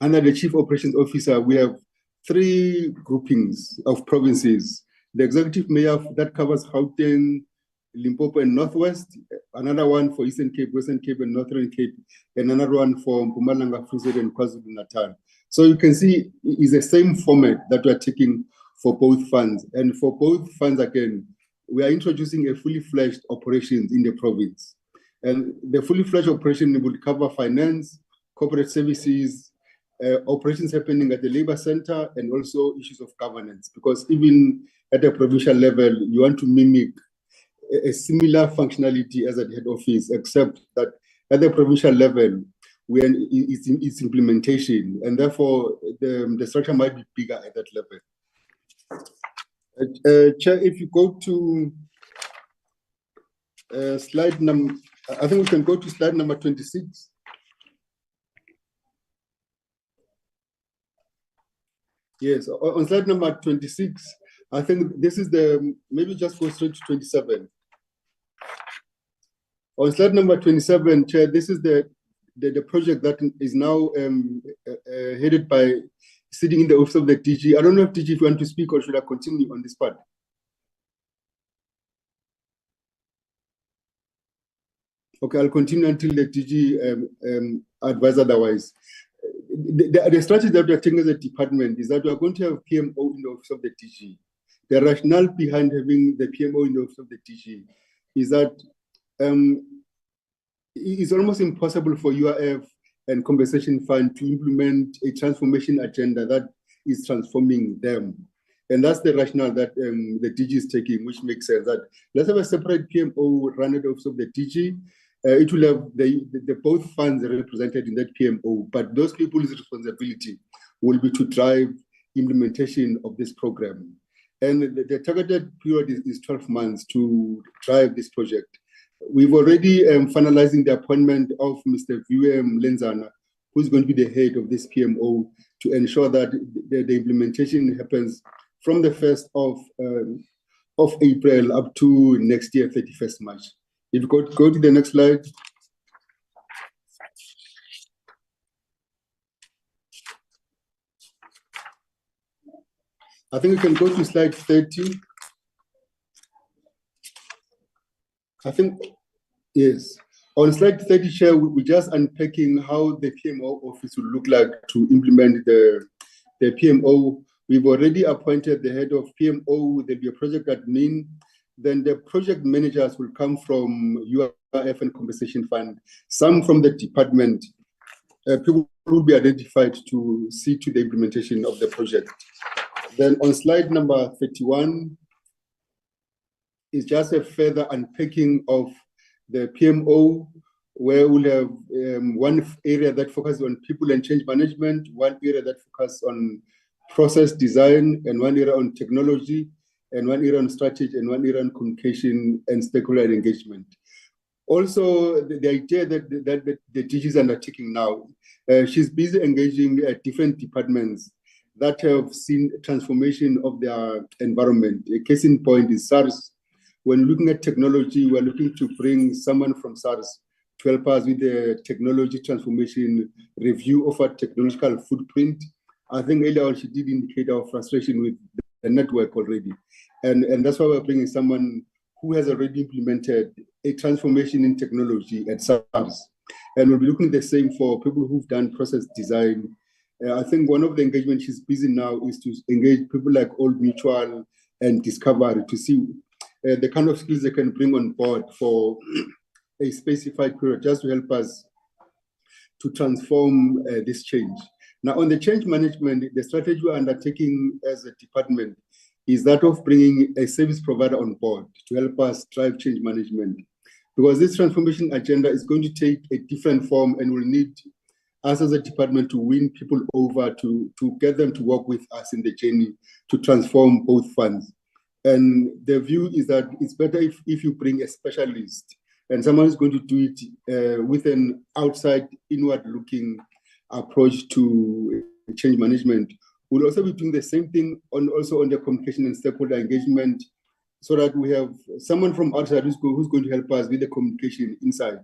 under the Chief Operations Officer, we have three groupings of provinces. The Executive Mayor that covers Gauteng, Limpopo, and Northwest, another one for Eastern Cape, Western Cape, and Northern Cape, and another one for Mpumalanga, Free State, and KwaZulu-Natal. So you can see it's the same format that we're taking for both funds. And for both funds, again, we are introducing a fully fledged operations in the province. And the fully fledged operation will cover finance, corporate services, operations happening at the labor center, and also issues of governance. Because even at a provincial level, you want to mimic a similar functionality as at head office, except that at the provincial level, it's implementation, and therefore the structure might be bigger at that level. Chair, if you go to slide number, I think we can go to slide number 26. Yes, on slide number 26, I think this is maybe just go straight to 27. On slide number 27, Chair, this is the project that is now headed by, sitting in the office of the DG. I don't know if DG, if you want to speak, or should I continue on this part? Okay, I'll continue until the DG advise otherwise. The strategy that we are taking as a department is that we are going to have PMO in the office of the DG. The rationale behind having the PMO in the office of the DG is that it's almost impossible for URF and compensation fund to implement a transformation agenda that is transforming them. And that's the rationale that the DG is taking, which makes sense that let's have a separate PMO run at the office of the DG. It will have the both funds represented in that PMO, but those people's responsibility will be to drive implementation of this program. And the targeted period is 12 months to drive this project. We've already finalizing the appointment of Mr. VM Lenzana, who's going to be the head of this PMO to ensure that the implementation happens from the 1st of April up to next year, 31st March. If you go to the next slide. I think we can go to slide 30. I think, yes. On slide 30, Chair, we're just unpacking how the PMO office will look like to implement the the PMO. We've already appointed the head of PMO. There'll be a project admin. Then the project managers will come from UIF and Compensation Fund, some from the department. People will be identified to see to the implementation of the project. Then on slide number 31 is just a further unpacking of the PMO, where we'll have one area that focuses on people and change management, one area that focuses on process design, and one area on technology, and one area on strategy, and one area on communication and stakeholder engagement. Also, the idea that the DG is undertaking now, she's busy engaging different departments that have seen transformation of their environment. A case in point is SARS. When looking at technology, we're looking to bring someone from SARS to help us with the technology transformation review of our technological footprint. I think earlier on she did indicate our frustration with the network already. And that's why we're bringing someone who has already implemented a transformation in technology at SARS. And we'll be looking the same for people who've done process design. I think one of the engagements she's busy now is to engage people like Old Mutual and Discovery to see the kind of skills they can bring on board for a specified period, just to help us to transform this change. Now, on the change management, the strategy we're undertaking as a department is that of bringing a service provider on board to help us drive change management. Because this transformation agenda is going to take a different form and will need us as a department to win people over, to get them to work with us in the journey to transform both funds. And the view is that it's better if you bring a specialist and someone who's going to do it with an outside, inward-looking approach to change management. We'll also be doing the same thing also on the communication and stakeholder engagement, so that we have someone from outside who's going to help us with the communication inside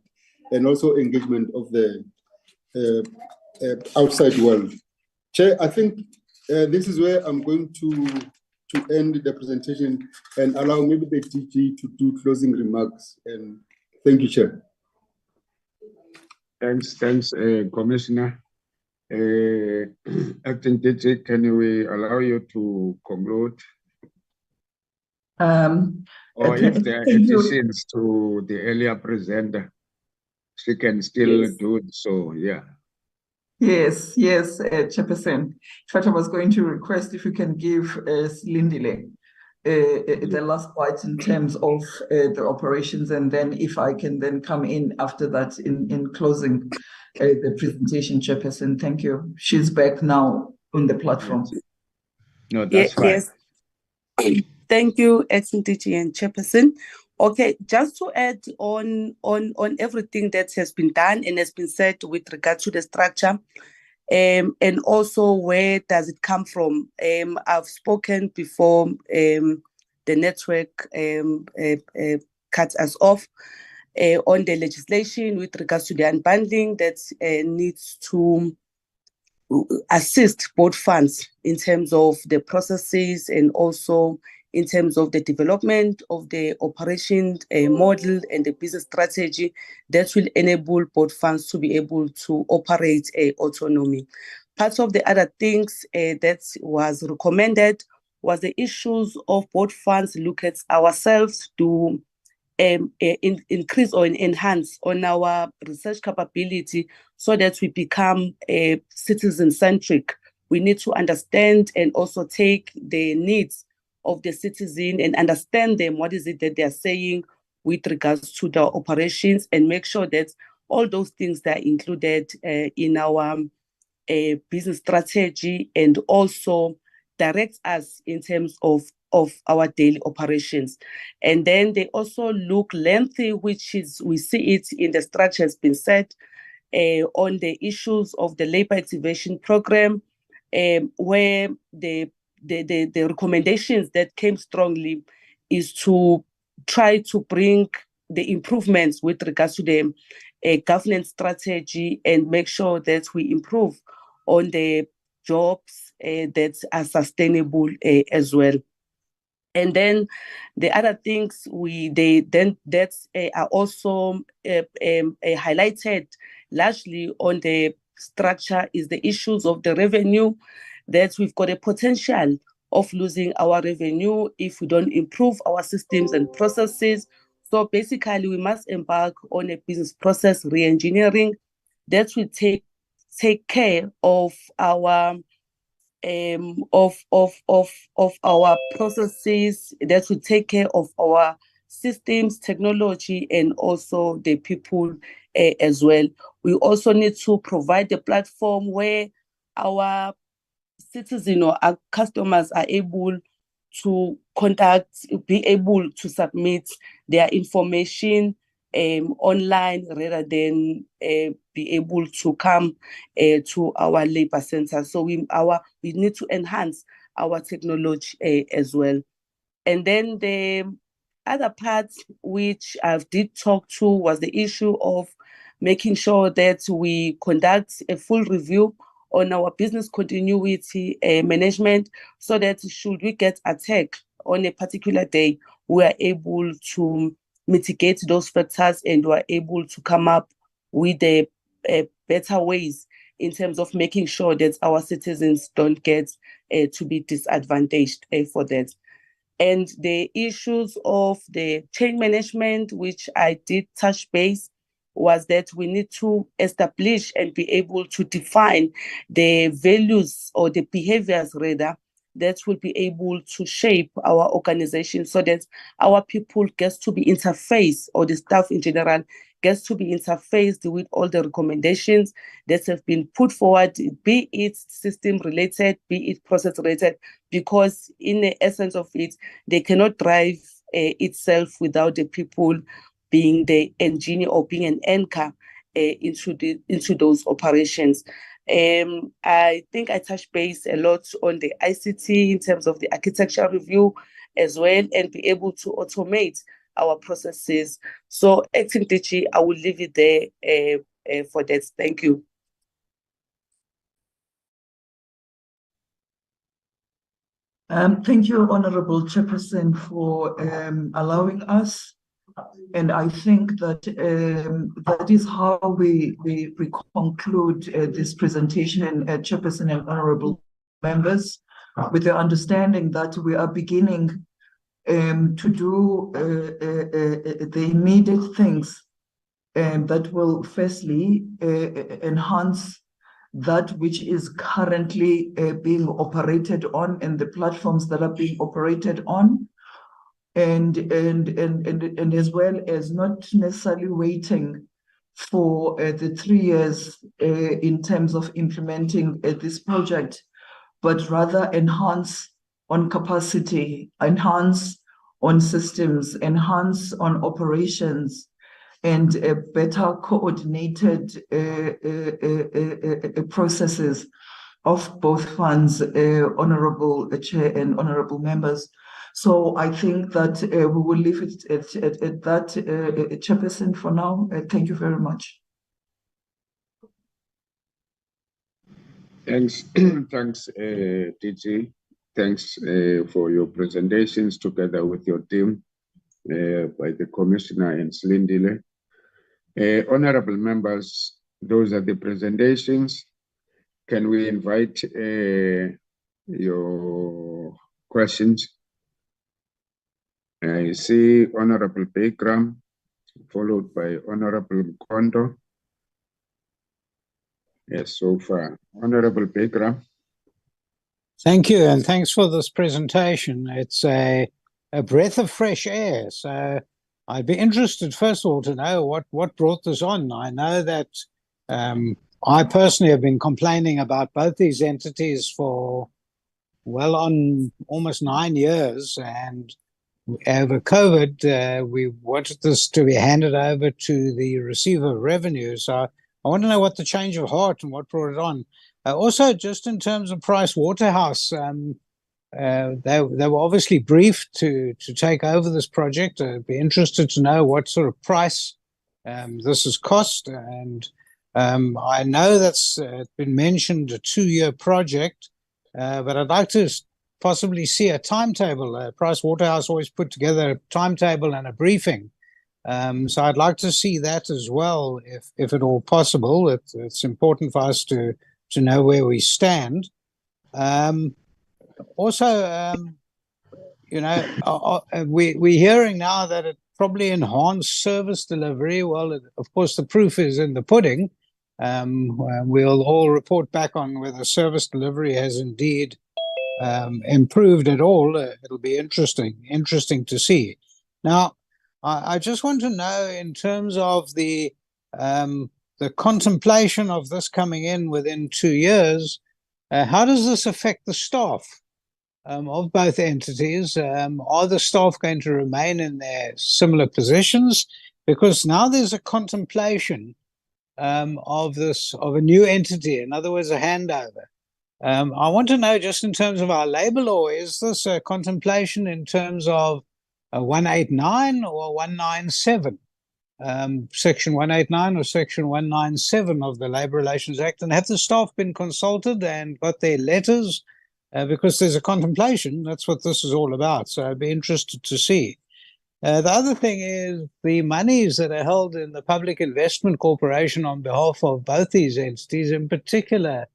and also engagement of the outside world. Chair, I think this is where I'm going to end the presentation and allow maybe the DG to do closing remarks. And thank you, Chair. Thanks, Commissioner. Acting DG, can we allow you to conclude? Or if there are additions to the earlier presenter, she can still do it. So, yeah. Yes, Chairperson. In fact, I was going to request if you can give Lindile the last bite in terms of the operations, and then if I can then come in after that in closing the presentation, Chairperson. Thank you. She's back now on the platform. No, that's fine. Yes. Thank you, Acting DG and Chairperson. Okay, just to add on everything that has been done and has been said with regard to the structure, and also where does it come from? I've spoken before, the network cuts us off on the legislation with regards to the unbundling that needs to assist both funds in terms of the processes and also in terms of the development of the operation model and the business strategy that will enable both funds to be able to operate autonomy. Part of the other things that was recommended was the issues of both funds look at ourselves to increase or enhance on our research capability so that we become citizen-centric. We need to understand and also take the needs of the citizen and understand them, what is it that they're saying with regards to the operations, and make sure that all those things that are included in our business strategy and also direct us in terms of our daily operations. And then they also look lengthy, which is, we see it in the structure has been set on the issues of the labor activation program, where the recommendations that came strongly is to try to bring the improvements with regards to the governance strategy and make sure that we improve on the jobs that are sustainable as well. And then the other things that are also highlighted largely on the structure is the issues of the revenue that we've got a potential of losing our revenue if we don't improve our systems and processes. So basically, we must embark on a business process re-engineering that will take care of our our processes, that will take care of our systems, technology, and also the people as well. We also need to provide a platform where our citizens or our customers are able to be able to submit their information online rather than be able to come to our labor center. So we need to enhance our technology as well. And then the other part which I did talk to was the issue of making sure that we conduct a full review on our business continuity management, so that should we get attacked on a particular day, we are able to mitigate those factors and we are able to come up with better ways in terms of making sure that our citizens don't get to be disadvantaged for that. And the issues of the change management, which I did touch base, was that we need to establish and be able to define the values or the behaviors rather that will be able to shape our organization, so that our people gets to be interfaced, or the staff in general gets to be interfaced with all the recommendations that have been put forward, be it system related, be it process related, because in the essence of it, they cannot drive itself without the people being the engineer or being an anchor into those operations. I think I touched base a lot on the ICT in terms of the architecture review as well, and be able to automate our processes. So, Acting DG, I will leave it there for that. Thank you. Thank you, Honorable Chairperson, for allowing us. And I think that that is how we conclude this presentation, Chairperson and Honorable members, with the understanding that we are beginning to do the immediate things that will firstly enhance that which is currently being operated on and the platforms that are being operated on, and as well as not necessarily waiting for the 3 years in terms of implementing this project, but rather enhance on capacity, enhance on systems, enhance on operations, and better coordinated processes of both funds, Honorable Chair and Honorable members. So I think that we will leave it at that, Chairperson, for now. Thank you very much. Thanks, thanks, DG. Thanks for your presentations together with your team, by the Commissioner and Slindile. Honorable members, those are the presentations. Can we invite your questions? I see Honorable Bagram, followed by Honorable Kondo. Yes, so far. Honorable Bagram. Thank you, and thanks for this presentation. It's a breath of fresh air. So I'd be interested, first of all, to know what brought this on. I know that I personally have been complaining about both these entities for well on almost 9 years, and over COVID, we wanted this to be handed over to the receiver of revenue. So I want to know what the change of heart and what brought it on. Also, just in terms of Price Waterhouse, they were obviously briefed to take over this project. I'd be interested to know what sort of price this has cost. And I know that's been mentioned, a 2-year project, but I'd like to possibly see a timetable. Price Waterhouse always put together a timetable and a briefing. So I'd like to see that as well, if at all possible. It's important for us to know where we stand. Also, you know, we're hearing now that it probably enhanced service delivery. Well, of course, the proof is in the pudding. We'll all report back on whether service delivery has indeed improved at all. It'll be interesting to see. Now, I just want to know, in terms of the contemplation of this coming in within 2 years, how does this affect the staff of both entities? Are the staff going to remain in their similar positions? Because now there's a contemplation of a new entity, in other words, a handover. I want to know, just in terms of our labor law, is this a contemplation in terms of 189 or 197? Section 189 or Section 197 of the Labour Relations Act? And have the staff been consulted and got their letters? Because there's a contemplation. That's what this is all about. So I'd be interested to see. The other thing is the monies that are held in the Public Investment Corporation on behalf of both these entities, in particular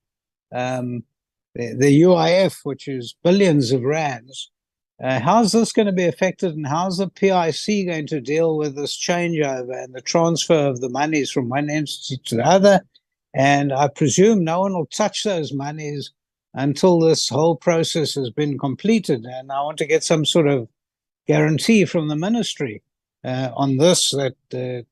the UIF, which is billions of rands. How's this going to be affected, and how's the PIC going to deal with this changeover and the transfer of the monies from one entity to the other? And I presume no one will touch those monies until this whole process has been completed. And I want to get some sort of guarantee from the ministry on this, that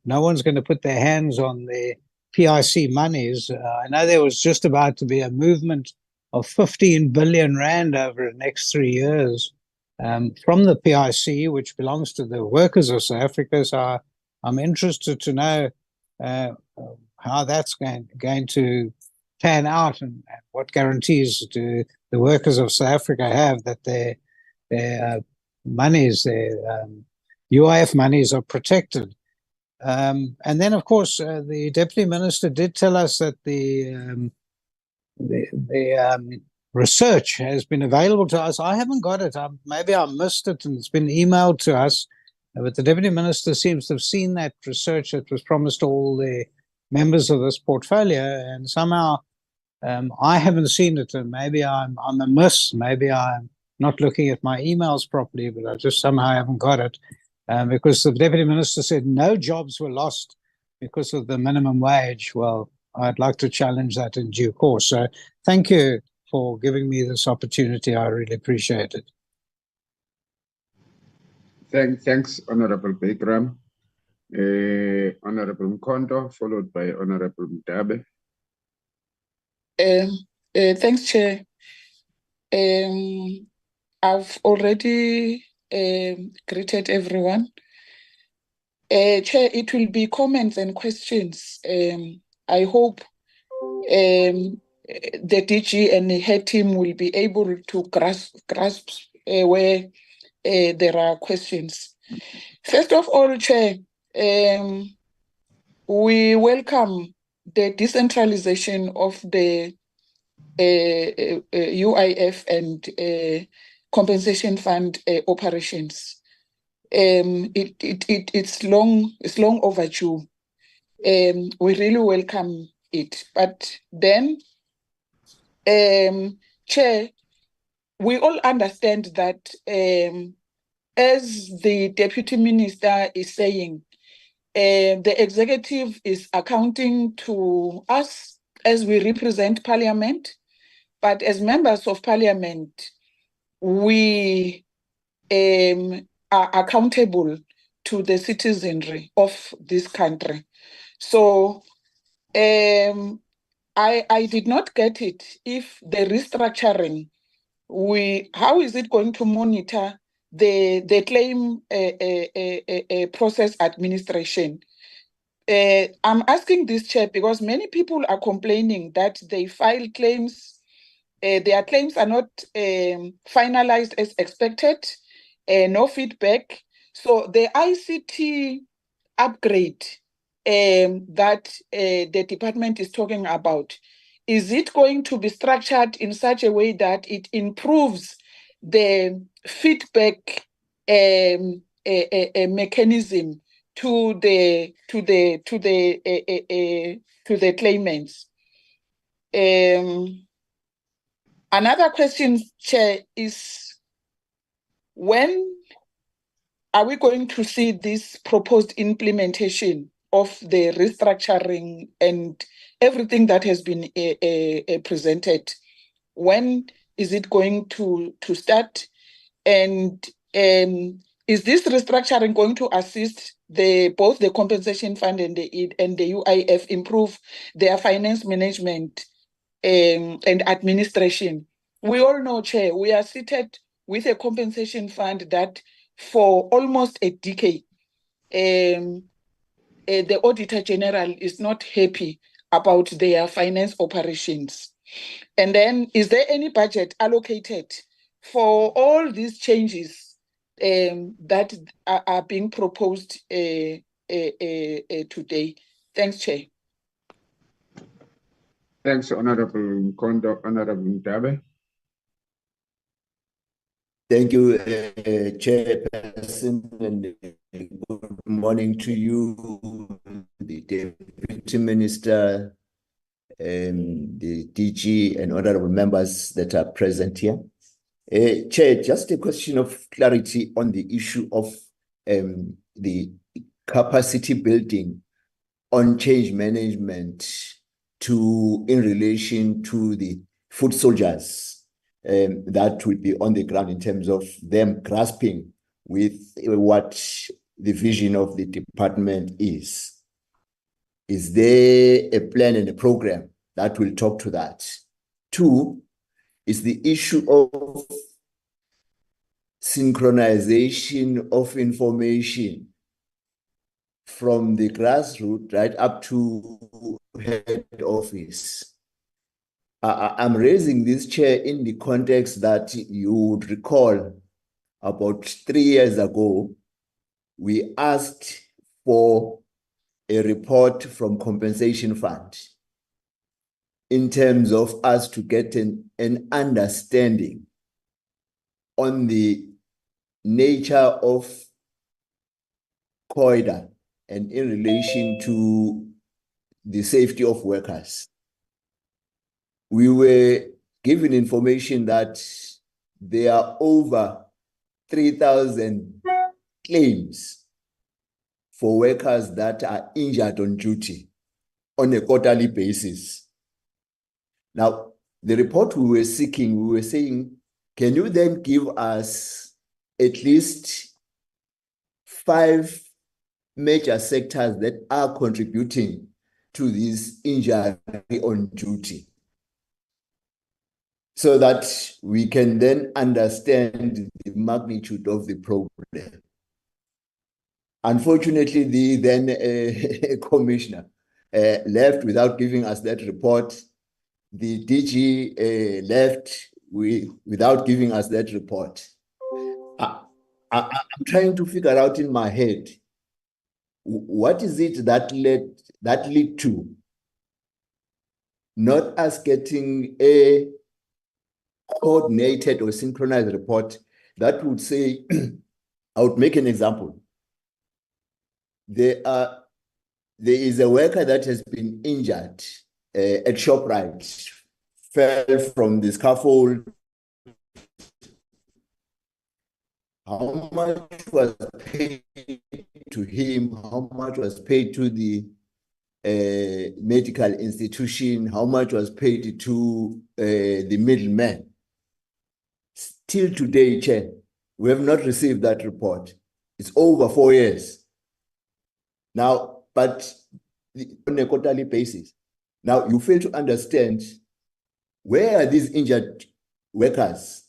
no one's going to put their hands on the PIC monies. I know there was just about to be a movement of 15 billion rand over the next 3 years from the PIC, which belongs to the workers of South Africa. So I'm interested to know how that's going to pan out, and what guarantees do the workers of South Africa have that their monies, their UIF monies, are protected. And then, of course, the Deputy Minister did tell us that the research has been available to us. I haven't got it. Maybe I missed it and it's been emailed to us. But the Deputy Minister seems to have seen that research that was promised to all the members of this portfolio, and somehow I haven't seen it, and maybe I'm amiss. Maybe I'm not looking at my emails properly, but I just somehow haven't got it. Because the Deputy Minister said no jobs were lost because of the minimum wage. Well, I'd like to challenge that in due course. So thank you for giving me this opportunity. I really appreciate it. Thanks, Honorable Begram. Honorable Mkondo, followed by Honorable Mdabe. Thanks, Chair. I've already greeted everyone. Chair, it will be comments and questions. I hope the DG and her team will be able to grasp where there are questions. First of all, Chair, we welcome the decentralization of the UIF and compensation fund operations. It's long overdue. We really welcome it. But then, Chair, we all understand that as the Deputy Minister is saying, the executive is accounting to us as we represent Parliament, but as members of Parliament, we are accountable to the citizenry of this country. So I did not get it. If the restructuring, how is it going to monitor the claim process administration? I'm asking this, Chair, because many people are complaining that they file claims, their claims are not finalized as expected, no feedback. So the ICT upgrade that the department is talking about, is it going to be structured in such a way that it improves the feedback mechanism to the claimants? Another question, Chair, is when are we going to see this proposed implementation of the restructuring and everything that has been presented? When is it going to start? And is this restructuring going to assist both the compensation fund and the UIF improve their finance management and administration? We all know, Chair, we are seated with a compensation fund that for almost a decade, the Auditor General is not happy about their finance operations. And then, is there any budget allocated for all these changes that are being proposed today? Thanks, Chair. Thanks, Honorable Kondo. Honorable Ndabe. Thank you, Chairperson, and good morning to you, the Deputy Minister, the DG, and honorable members that are present here. Chair, just a question of clarity on the issue of the capacity building on change management in relation to the foot soldiers that will be on the ground in terms of them grasping with what the vision of the department is. Is there a plan and a program that will talk to that? Two, is the issue of synchronization of information from the grassroots right up to head office. I'm raising this, Chair, in the context that you would recall about 3 years ago, we asked for a report from Compensation Fund in terms of us to get an understanding on the nature of COIDA and in relation to the safety of workers. We were given information that there are over 3,000 claims for workers that are injured on duty on a quarterly basis. Now, the report we were seeking, we were saying, can you then give us at least 5 major sectors that are contributing to this injury on duty, so that we can then understand the magnitude of the problem? Unfortunately, the then commissioner left without giving us that report. The DG left without giving us that report. I'm trying to figure out in my head, what is it that led to not us getting a coordinated or synchronized report that would say, I would make an example. There is a worker that has been injured at ShopRite, fell from the scaffold. How much was paid to him? How much was paid to the medical institution? How much was paid to the middleman? Still today, Chair, we have not received that report. It's over 4 years now, but on a quarterly basis. Now, you fail to understand, where are these injured workers?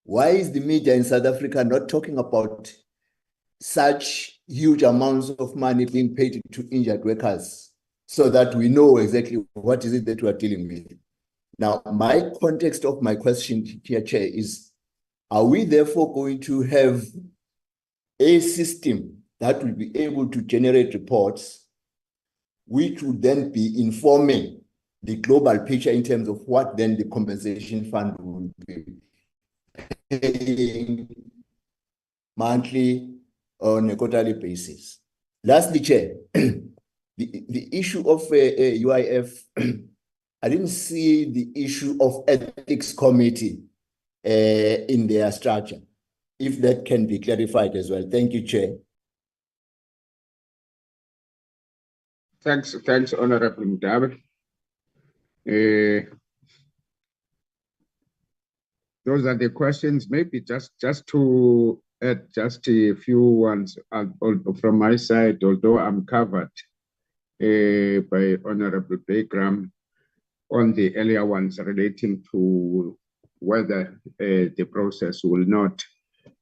Why is the media in South Africa not talking about such huge amounts of money being paid to injured workers, so that we know exactly what is it that we are dealing with? Now, my context of my question here, Chair, is, are we therefore going to have a system that will be able to generate reports which would then be informing the global picture in terms of what then the compensation fund will be paying monthly on a quarterly basis? Lastly, Chair, the issue of UIF I didn't see the issue of ethics committee in their structure. If that can be clarified as well. Thank you, Chair. Thanks, Honorable Mdabe. Those are the questions. Maybe just to add just a few ones from my side, although I'm covered by Honorable Bagram on the earlier ones relating to whether the process will not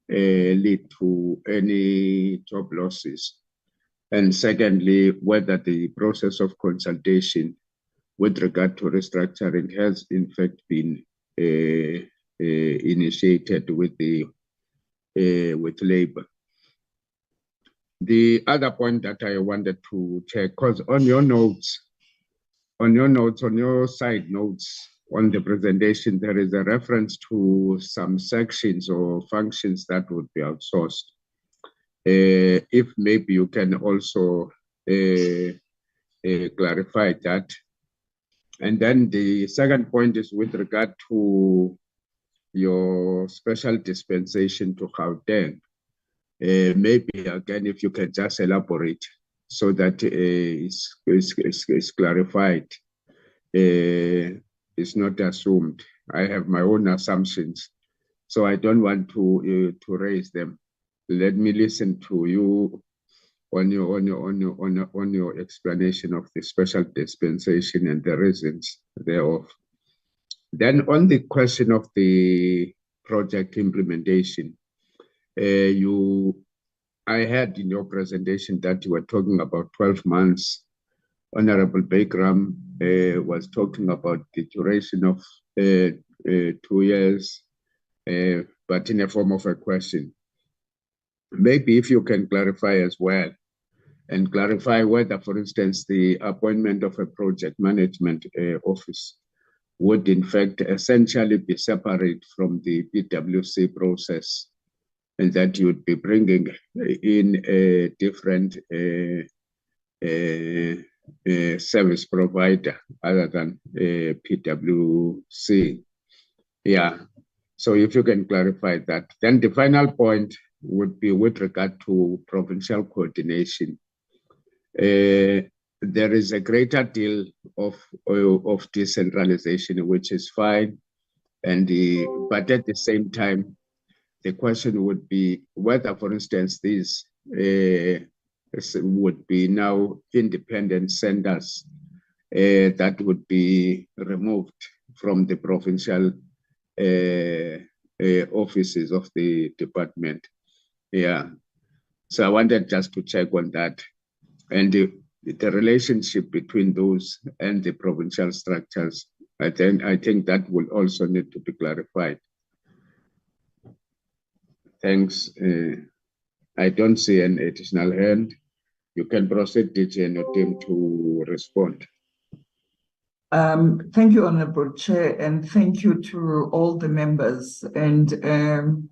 lead to any job losses. And secondly, whether the process of consultation with regard to restructuring has in fact been initiated with labor. The other point that I wanted to check, because on your side notes on the presentation, there is a reference to some sections or functions that would be outsourced. If maybe you can also clarify that. And then the second point is with regard to your special dispensation to Gauteng. Maybe again, if you can just elaborate so that it's clarified, it's not assumed. I have my own assumptions, so I don't want to raise them. Let me listen to you on your explanation of the special dispensation and the reasons thereof. Then on the question of the project implementation, I heard in your presentation that you were talking about 12 months. Honorable Bagram was talking about the duration of 2 years, but in a form of a question. Maybe if you can clarify as well, and clarify whether, for instance, the appointment of a project management office would in fact essentially be separate from the PwC process, and that you would be bringing in a different service provider other than PwC. Yeah, so if you can clarify that. Then the final point would be with regard to provincial coordination. There is a greater deal of decentralization, which is fine, but at the same time, the question would be whether, for instance, these would be now independent centers that would be removed from the provincial offices of the department. Yeah, so I wanted just to check on that. And the relationship between those and the provincial structures, I think that will also need to be clarified. Thanks. I don't see an additional hand. You can proceed, DG, and your team to respond. Thank you, Honorable Chair, and thank you to all the members. And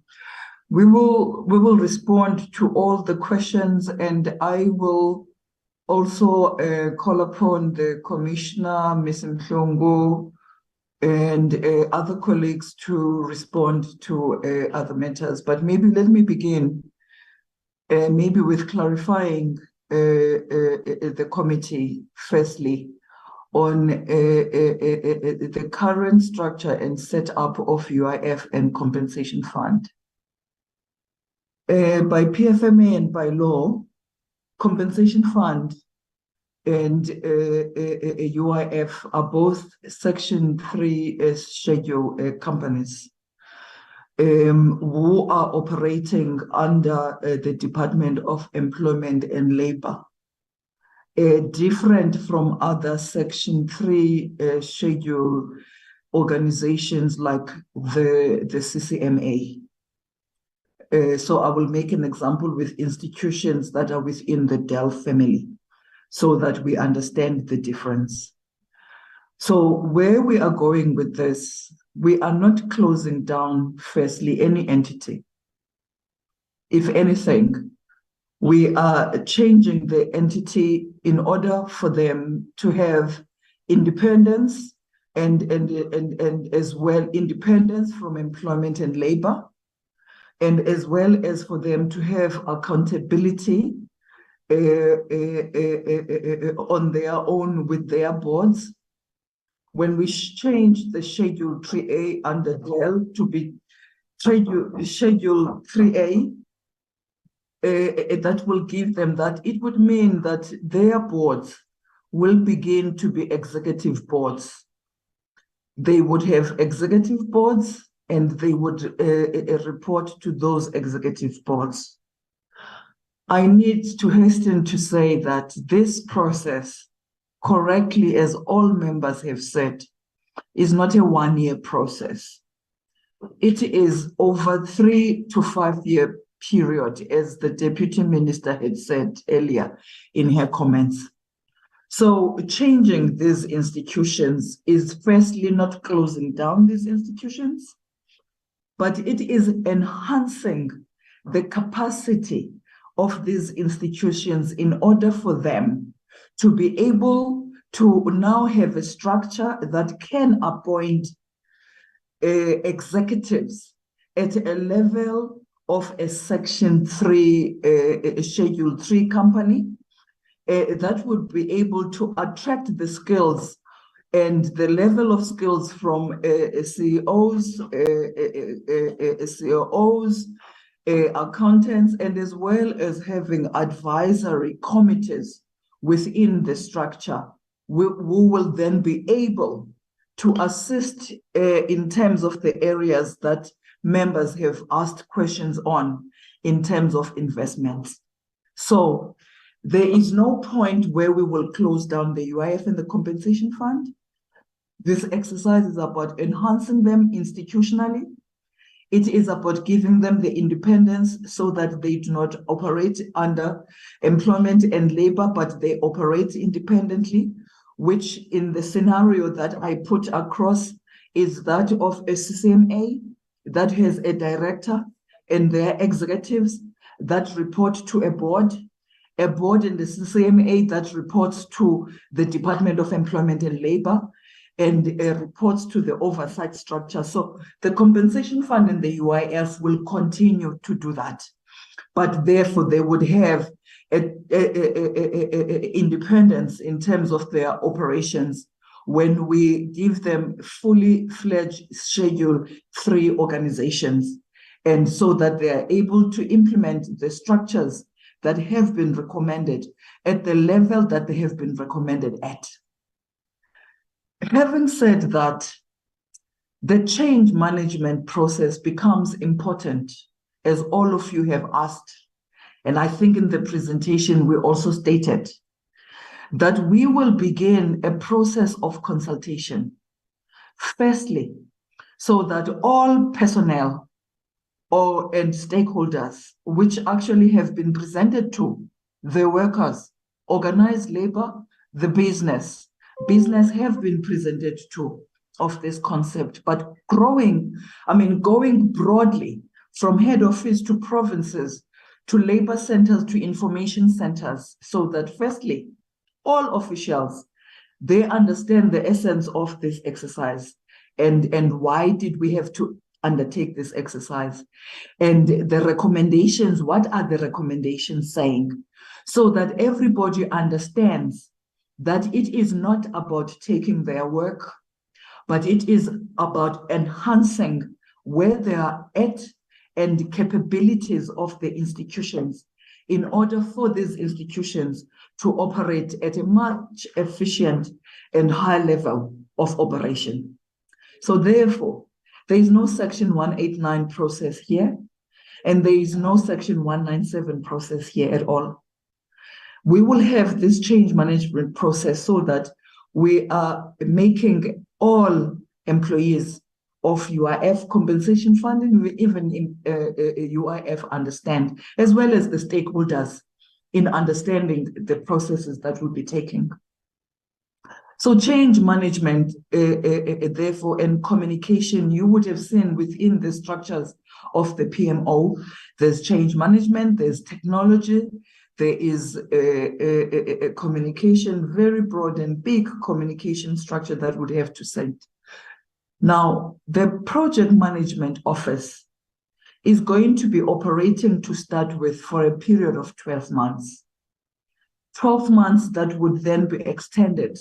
we will respond to all the questions, and I will also call upon the Commissioner, Ms. Mhlongo, and other colleagues to respond to other matters. But maybe let me begin maybe with clarifying the committee, firstly, on the current structure and setup of UIF and compensation fund. By PFMA and by law, compensation fund and UIF are both Section 3 schedule companies who are operating under the Department of Employment and Labor, different from other Section 3 schedule organizations like the CCMA. So I will make an example with institutions that are within the Dell family so that we understand the difference. So where we are going with this, we are not closing down, firstly, any entity. If anything, we are changing the entity in order for them to have independence and as well independence from employment and labor, and as well as for them to have accountability on their own with their boards. When we change the Schedule 3A under DEL to be Schedule 3A, that will give them that. It would mean that their boards will begin to be executive boards. They would have executive boards and they would report to those executive boards. I need to hasten to say that this process, correctly as all members have said, is not a one-year process. It is over 3 to 5 year period, as the Deputy Minister had said earlier in her comments. So changing these institutions is firstly not closing down these institutions, but it is enhancing the capacity of these institutions in order for them to be able to now have a structure that can appoint executives at a level of a Section 3, Schedule 3 company that would be able to attract the skills and the level of skills from CEOs, COOs, accountants, and as well as having advisory committees within the structure, who will then be able to assist in terms of the areas that members have asked questions on in terms of investments. So there is no point where we will close down the UIF and the compensation fund. This exercise is about enhancing them institutionally. It is about giving them the independence so that they do not operate under employment and labor, but they operate independently, which in the scenario that I put across is that of a CCMA that has a director and their executives that report to a board in the CCMA that reports to the Department of Employment and Labor, and reports to the oversight structure. So the compensation fund and the UIF will continue to do that. But therefore, they would have independence in terms of their operations when we give them fully fledged Schedule 3 organizations, and so that they are able to implement the structures that have been recommended at the level that they have been recommended at. Having said that, the change management process becomes important, as all of you have asked. And I think in the presentation, we also stated that we will begin a process of consultation. Firstly, so that all personnel and stakeholders, which actually have been presented to the workers, organized labor, the business have been presented to of this concept, but going broadly from head office to provinces, to labor centers, to information centers, so that firstly, all officials, they understand the essence of this exercise and why did we have to undertake this exercise, and the recommendations, what are the recommendations saying, so that everybody understands that it is not about taking their work, but it is about enhancing where they are at and capabilities of the institutions in order for these institutions to operate at a much efficient and high level of operation. So therefore, there is no Section 189 process here, and there is no Section 197 process here at all. We will have this change management process so that we are making all employees of UIF compensation fund and even in UIF understand, as well as the stakeholders in understanding the processes that we'll be taking. So change management, therefore, and communication, you would have seen within the structures of the PMO, there's change management, there's technology, there is a communication, very broad and big communication structure that would have to set. Now, the project management office is going to be operating to start with for a period of 12 months. 12 months that would then be extended.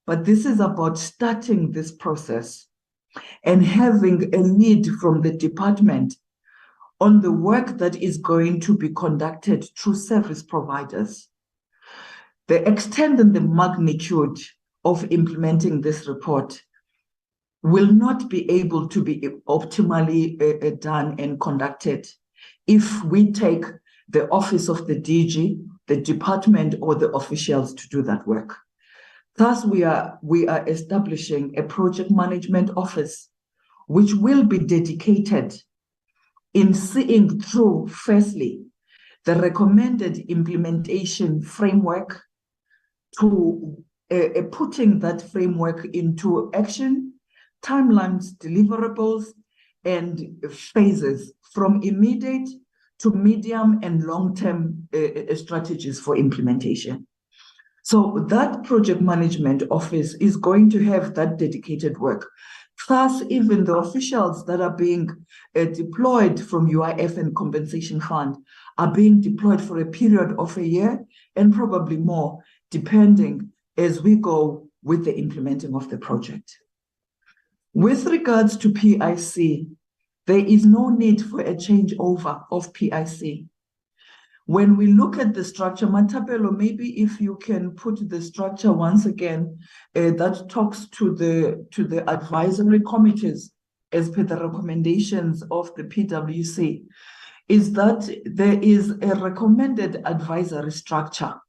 But this is about starting this process and having a lead from the department on the work that is going to be conducted through service providers. The extent and the magnitude of implementing this report will not be able to be optimally done and conducted if we take the office of the DG, the department, or the officials to do that work. Thus, we are establishing a project management office which will be dedicated in seeing through, firstly, the recommended implementation framework, to putting that framework into action, timelines, deliverables, and phases from immediate to medium and long-term strategies for implementation. So that project management office is going to have that dedicated work. Thus, even the officials that are being deployed from UIF and Compensation Fund are being deployed for a period of a year and probably more, depending as we go with the implementing of the project. With regards to PIC, there is no need for a changeover of PIC. When we look at the structure, Matapelo, maybe if you can put the structure once again, that talks to the advisory committees as per the recommendations of the PwC, is that there is a recommended advisory structure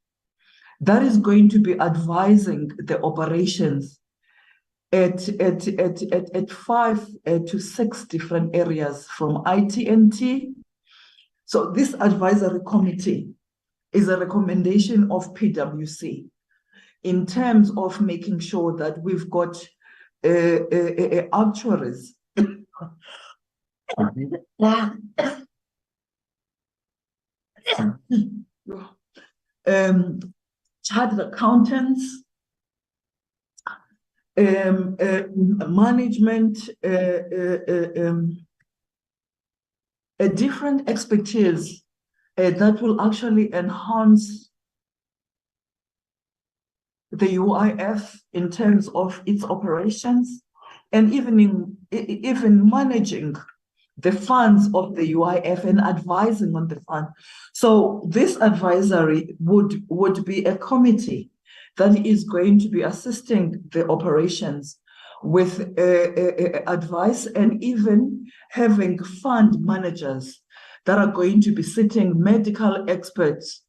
that is going to be advising the operations at 5 to 6 different areas from IT&T. So this advisory committee is a recommendation of PwC in terms of making sure that we've got actuaries, chartered accountants, management, a different expertise that will actually enhance the UIF in terms of its operations and even managing the funds of the UIF and advising on the fund. So this advisory would be a committee that is going to be assisting the operations with advice and even having fund managers that are going to be sitting, medical experts,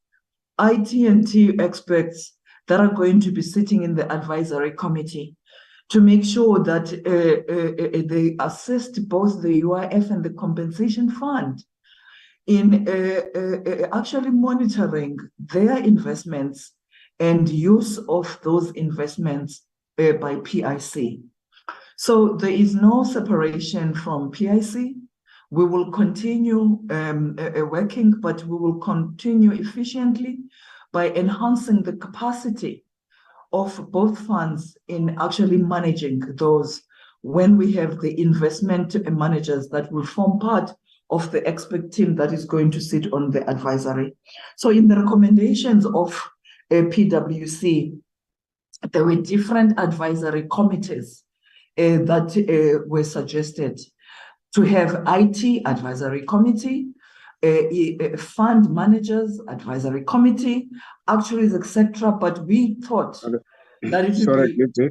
IT&T experts that are going to be sitting in the advisory committee to make sure that they assist both the UIF and the compensation fund in actually monitoring their investments and use of those investments by PIC. So there is no separation from PIC. We will continue working, but we will continue efficiently by enhancing the capacity of both funds in actually managing those when we have the investment managers that will form part of the expert team that is going to sit on the advisory. So in the recommendations of PwC, there were different advisory committees that were suggested to have IT advisory committee, fund managers advisory committee, actuaries, etc. But we thought that it would be...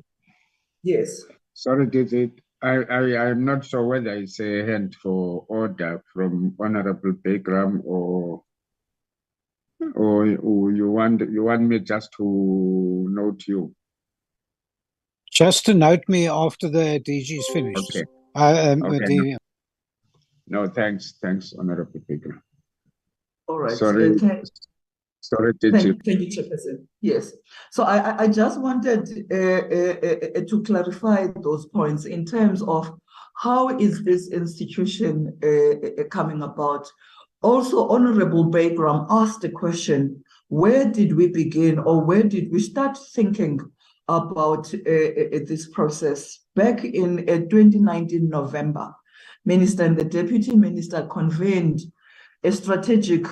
Yes. Sorry, David. I'm not sure whether it's a hand for order from Honorable Pegram or you want me just to note you. Just to note me after the DG's finished. Okay. Okay. No, thanks, Honorable Pegram. All right. Sorry, DG. Thank you, Chairperson. Yes. So I just wanted to clarify those points in terms of how is this institution coming about Also, Honorable Bagram asked the question, where did we begin, or where did we start thinking about this process? Back in 2019 November, Minister and the Deputy Minister convened a strategic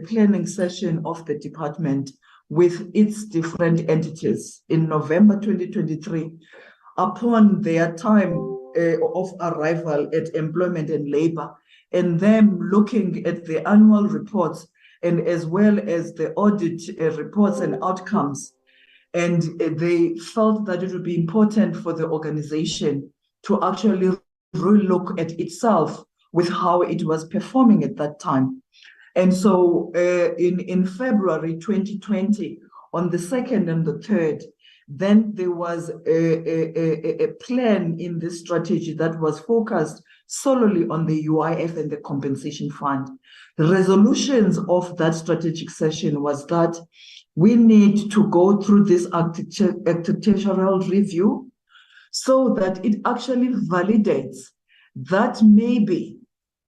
planning session of the department with its different entities in November 2023. Upon their time of arrival at Employment and Labor, and them looking at the annual reports and as well as the audit reports and outcomes. And they felt that it would be important for the organization to actually relook at itself with how it was performing at that time. And so in February 2020, on the 2nd and the 3rd, then there was a plan in this strategy that was focused solely on the UIF and the compensation fund. The resolutions of that strategic session was that we need to go through this architectural review so that it actually validates that maybe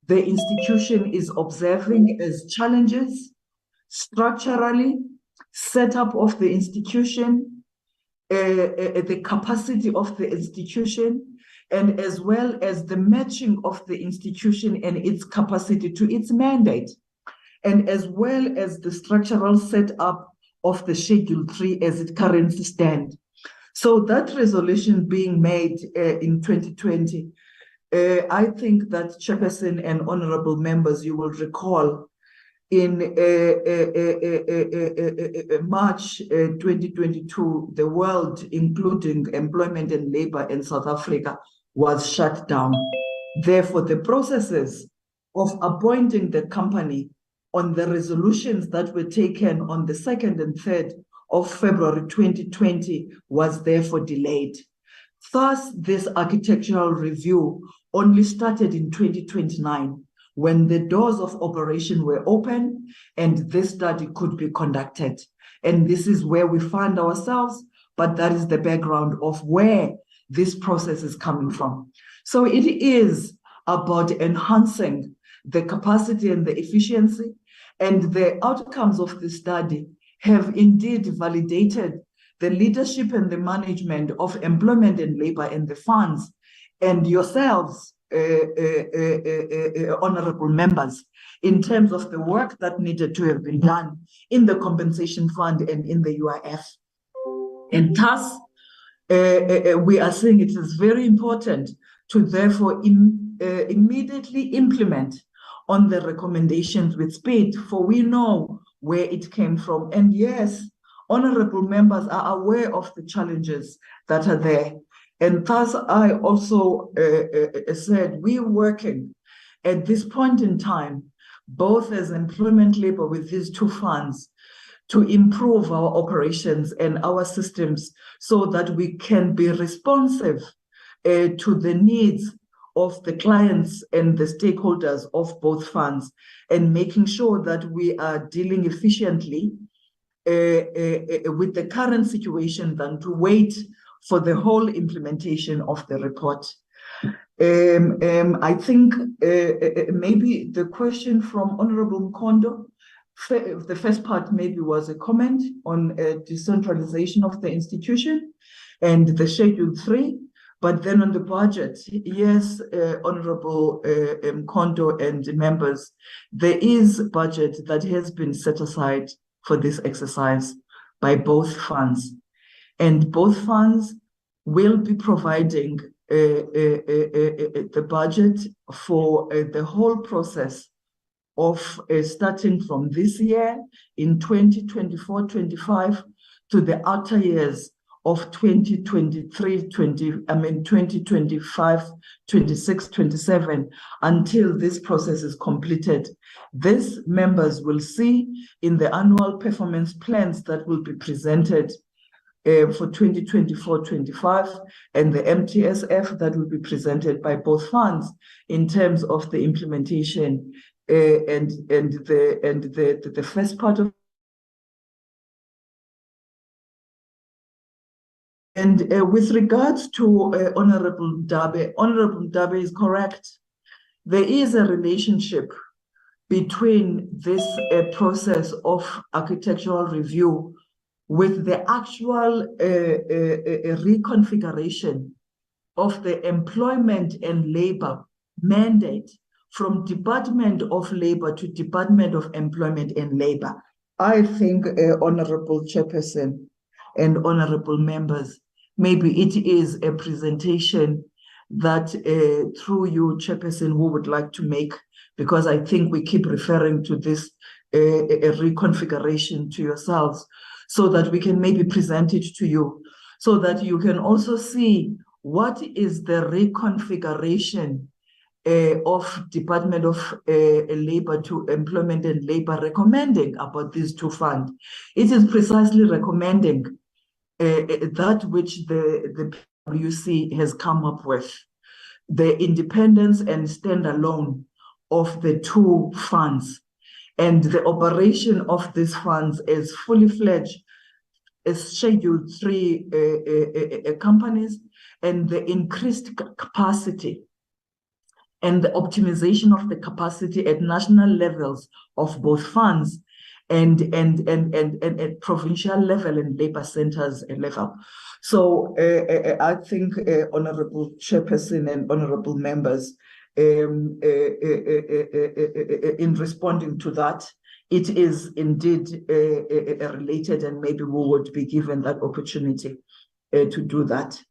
the institution is observing as challenges structurally, setup of the institution, the capacity of the institution, and as well as the matching of the institution and its capacity to its mandate, and as well as the structural setup of the Schedule 3 as it currently stands. So that resolution being made in 2020, I think that Chairperson and honorable members, you will recall in March 2022, the world, including employment and labor in South Africa, was shut down. Therefore, the processes of appointing the company on the resolutions that were taken on the 2nd and 3rd of February 2020 was therefore delayed. Thus, this architectural review only started in 2029 when the doors of operation were open and this study could be conducted. And this is where we find ourselves, but that is the background of where this process is coming from. So it is about enhancing the capacity and the efficiency, and the outcomes of the study have indeed validated the leadership and the management of employment and labor and the funds, and yourselves, honorable members, in terms of the work that needed to have been done in the compensation fund and in the UIF. And thus, we are saying it is very important to therefore immediately implement on the recommendations with speed, for we know where it came from. And yes, honorable members are aware of the challenges that are there. And thus, I also said we're working at this point in time, both as employment labor with these two funds, to improve our operations and our systems so that we can be responsive to the needs of the clients and the stakeholders of both funds, and making sure that we are dealing efficiently with the current situation than to wait for the whole implementation of the report. I think maybe the question from Honorable Mkondo, the first part maybe was a comment on decentralization of the institution and the Schedule 3, but then on the budget, yes, Honorable Mkondo and members, there is budget that has been set aside for this exercise by both funds. And both funds will be providing the budget for the whole process of starting from this year in 2024-25 to the outer years of 2025, 26, 27, until this process is completed. This members will see in the annual performance plans that will be presented for 2024-25 and the MTSF that will be presented by both funds in terms of the implementation and the first part of. And with regards to Honorable Dabe is correct. There is a relationship between this process of architectural review with the actual reconfiguration of the employment and labor mandate from Department of Labor to Department of Employment and Labor. I think, Honorable Chairperson and honorable members, maybe it is a presentation that through you, Chairperson, we would like to make, because I think we keep referring to this a reconfiguration to yourselves, so that we can maybe present it to you, so that you can also see what is the reconfiguration of Department of Labor to Employment and Labor recommending about these two funds. It is precisely recommending that which the PwC has come up with, the independence and standalone of the two funds, and the operation of these funds as fully fledged as Schedule 3 companies, and the increased capacity and the optimization of the capacity at national levels of both funds and at provincial level and labor centers level. So I think, Honorable Chairperson and honorable members, in responding to that, it is indeed related, and maybe we would be given that opportunity to do that.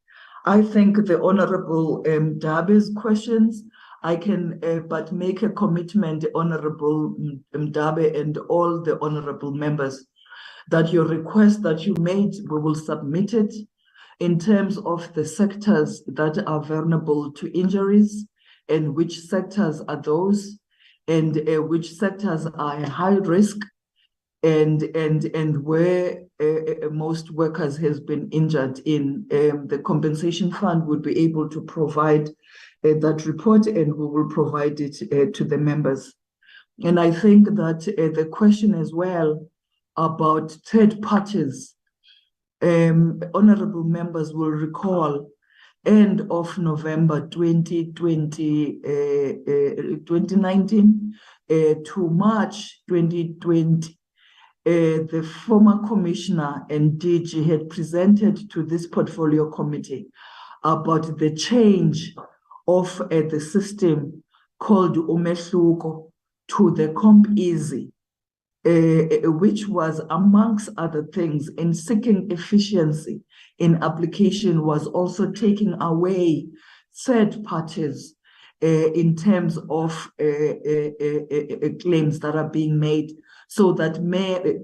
I think the Honorable Mdabe's questions, I can but make a commitment, Honorable Mdabe and all the honorable members, that your request that you made, we will submit it in terms of the sectors that are vulnerable to injuries, and which sectors are those, and which sectors are high risk, and where most workers has been injured in. The compensation fund would be able to provide that report, and we will provide it to the members. And I think that the question as well about third parties, honorable members will recall, end of November 2019 to March 2020, the former commissioner and DG had presented to this portfolio committee about the change of the system called Umehluko to the CompEasy, which was, amongst other things, in seeking efficiency in application, was also taking away third parties in terms of claims that are being made, so that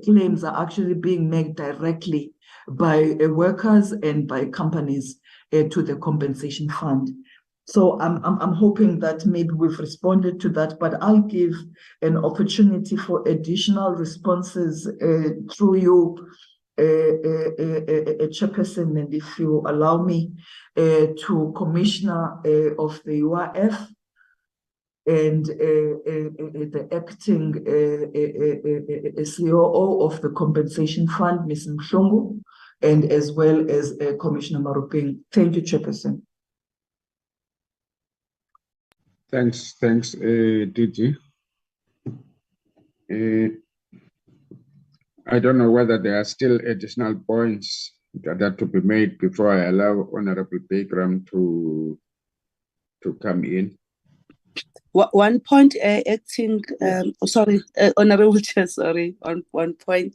claims are actually being made directly by workers and by companies to the compensation fund. So I'm hoping that maybe we've responded to that, but I'll give an opportunity for additional responses through you, Chairperson, and if you allow me, to Commissioner of the UIF and the acting COO of the Compensation Fund, Ms. Mhlongo, and as well as Commissioner Maruping. Thank you, Chairperson. Thanks, DG. I don't know whether there are still additional points that are to be made before I allow Honorable Bagram to come in. One point, Honorable Chair, on one point,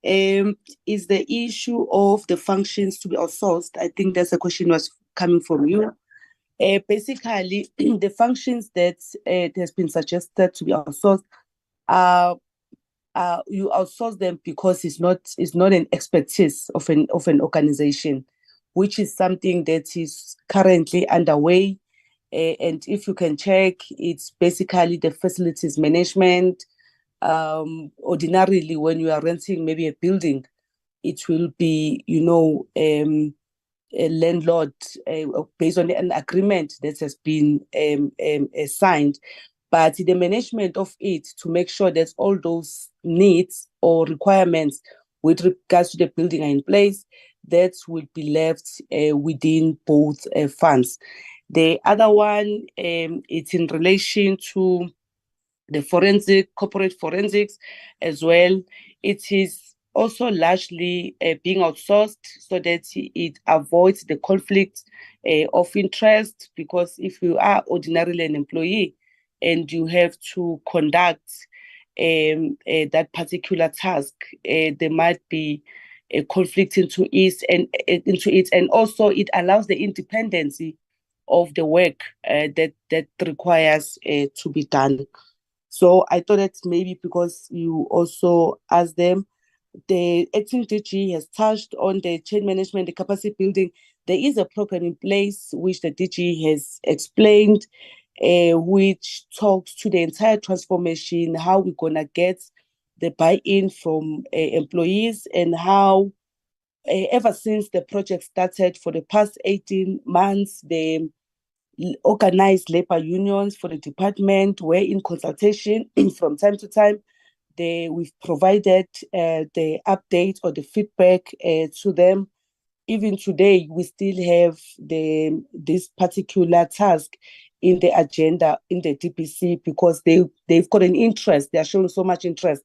is the issue of the functions to be outsourced. I think that's a question was coming from you. Basically, the functions that it has been suggested to be outsourced, you outsource them because it's not an expertise of an organization, which is something that is currently underway. And if you can check, it's basically the facilities management. Ordinarily, when you are renting maybe a building, it will be, a landlord based on an agreement that has been signed. But the management of it, to make sure that all those needs or requirements with regards to the building are in place, that will be left within both funds. The other one, it's in relation to the corporate forensics as well. It is also largely being outsourced so that it avoids the conflict of interest, because if you are ordinarily an employee and you have to conduct that particular task, there might be a conflict into it, and also it allows the independency of the work that requires to be done. So I thought that maybe because you also asked them, the acting DG has touched on the change management, the capacity building. There is a program in place which the DG has explained, which talks to the entire transformation, how we're going to get the buy-in from employees, and how ever since the project started for the past 18 months, the organized labor unions for the department were in consultation from time to time. We've provided the update or the feedback to them. Even today, we still have this particular task in the agenda in the DPC, because they've got an interest. They are showing so much interest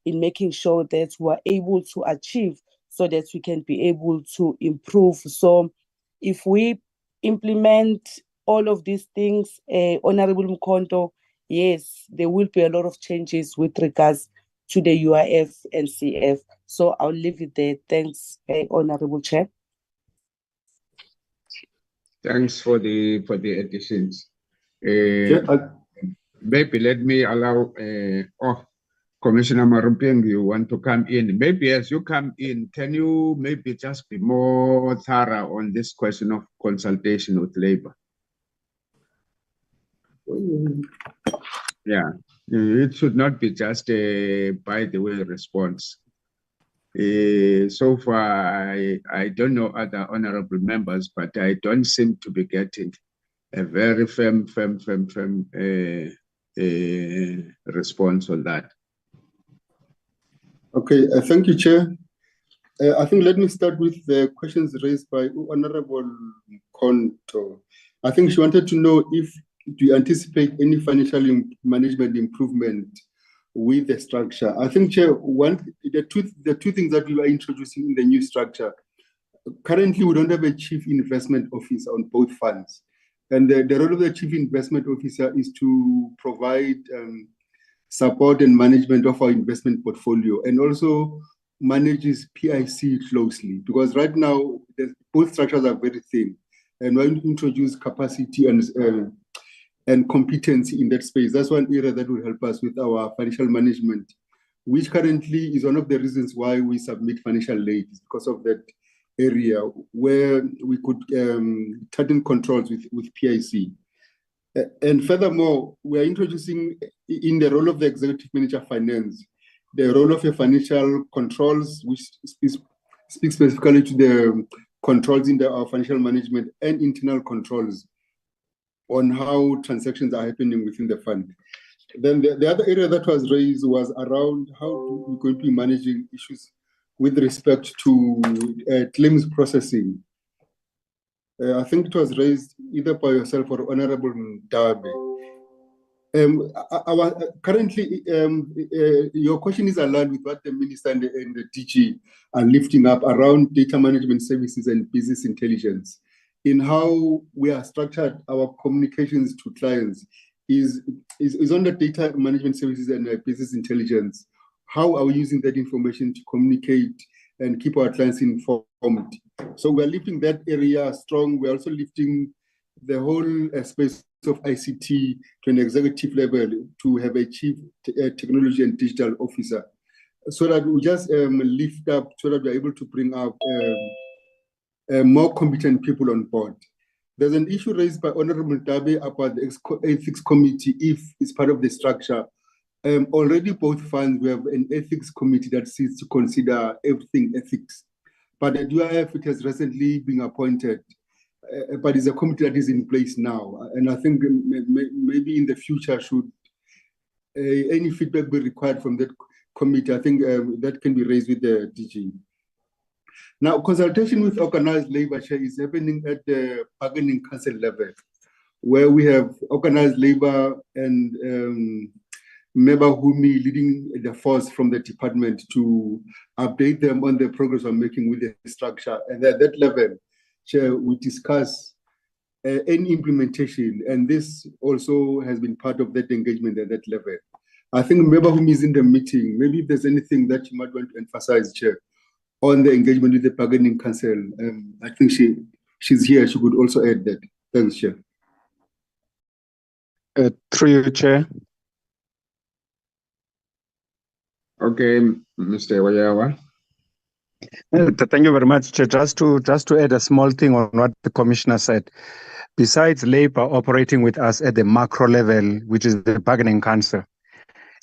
in making sure that we're able to achieve, so that we can be able to improve. So if we implement all of these things, Honorable Mkondo, yes, there will be a lot of changes with regards to the UIF and CF. So I'll leave it there. Thanks, Honorable Chair. Thanks for the additions. Maybe let me allow Commissioner Marumpeng, you want to come in. Maybe as you come in, can you maybe just be more thorough on this question of consultation with labor? Yeah, it should not be just a by the way response. So far, I don't know other honorable members, but I don't seem to be getting a very firm response on that. Okay, thank you, Chair. I think let me start with the questions raised by Honorable Konto. I think she wanted to know if do you anticipate any financial management improvement with the structure. I think, Chair, the two things that we are introducing in the new structure. Currently, we don't have a chief investment officer on both funds. And the role of the chief investment officer is to provide support and management of our investment portfolio, and also manages PIC closely, because right now both structures are very thin, and when we introduce capacity and competency in that space, that's one area that will help us with our financial management, which currently is one of the reasons why we submit financial late, is because of that area where we could tighten controls with PIC. And furthermore, we are introducing in the role of the executive manager of finance, the role of a financial controls, which speaks specifically to the controls in our financial management and internal controls on how transactions are happening within the fund. Then the other area that was raised was around how we're going to be managing issues with respect to claims processing. I think it was raised either by yourself or Honorable Darby. Currently, your question is aligned with what the Minister and the DG are lifting up around data management services and business intelligence. In how we are structured our communications to clients is on the data management services and business intelligence. How are we using that information to communicate and keep our clients informed? So we're lifting that area strong. We're also lifting the whole space of ICT to an executive level to have a chief technology and digital officer, so that we just lift up, so that we're able to bring up more competent people on board. There's an issue raised by Honorable Dabe about the ethics committee, if it's part of the structure. Already both funds, we have an ethics committee that sits to consider everything ethics. But at UIF, it has recently been appointed, but it's a committee that is in place now. And I think maybe in the future, should any feedback be required from that committee, I think that can be raised with the DG. Now, consultation with organized labor share is happening at the bargaining council level, where we have organized labor and Member Humi leading the force from the department to update them on the progress we're making with the structure. And at that level, Chair, we discuss any implementation, and this also has been part of that engagement at that level. I think Member Humi is in the meeting. Maybe if there's anything that you might want to emphasize, Chair, on the engagement with the bargaining council, I think she's here. She could also add that. Thanks, Chair. Through you, Chair. Okay, Mr. Wayawa. Thank you very much, Chair. Just to add a small thing on what the Commissioner said. Besides Labour operating with us at the macro level, which is the bargaining council,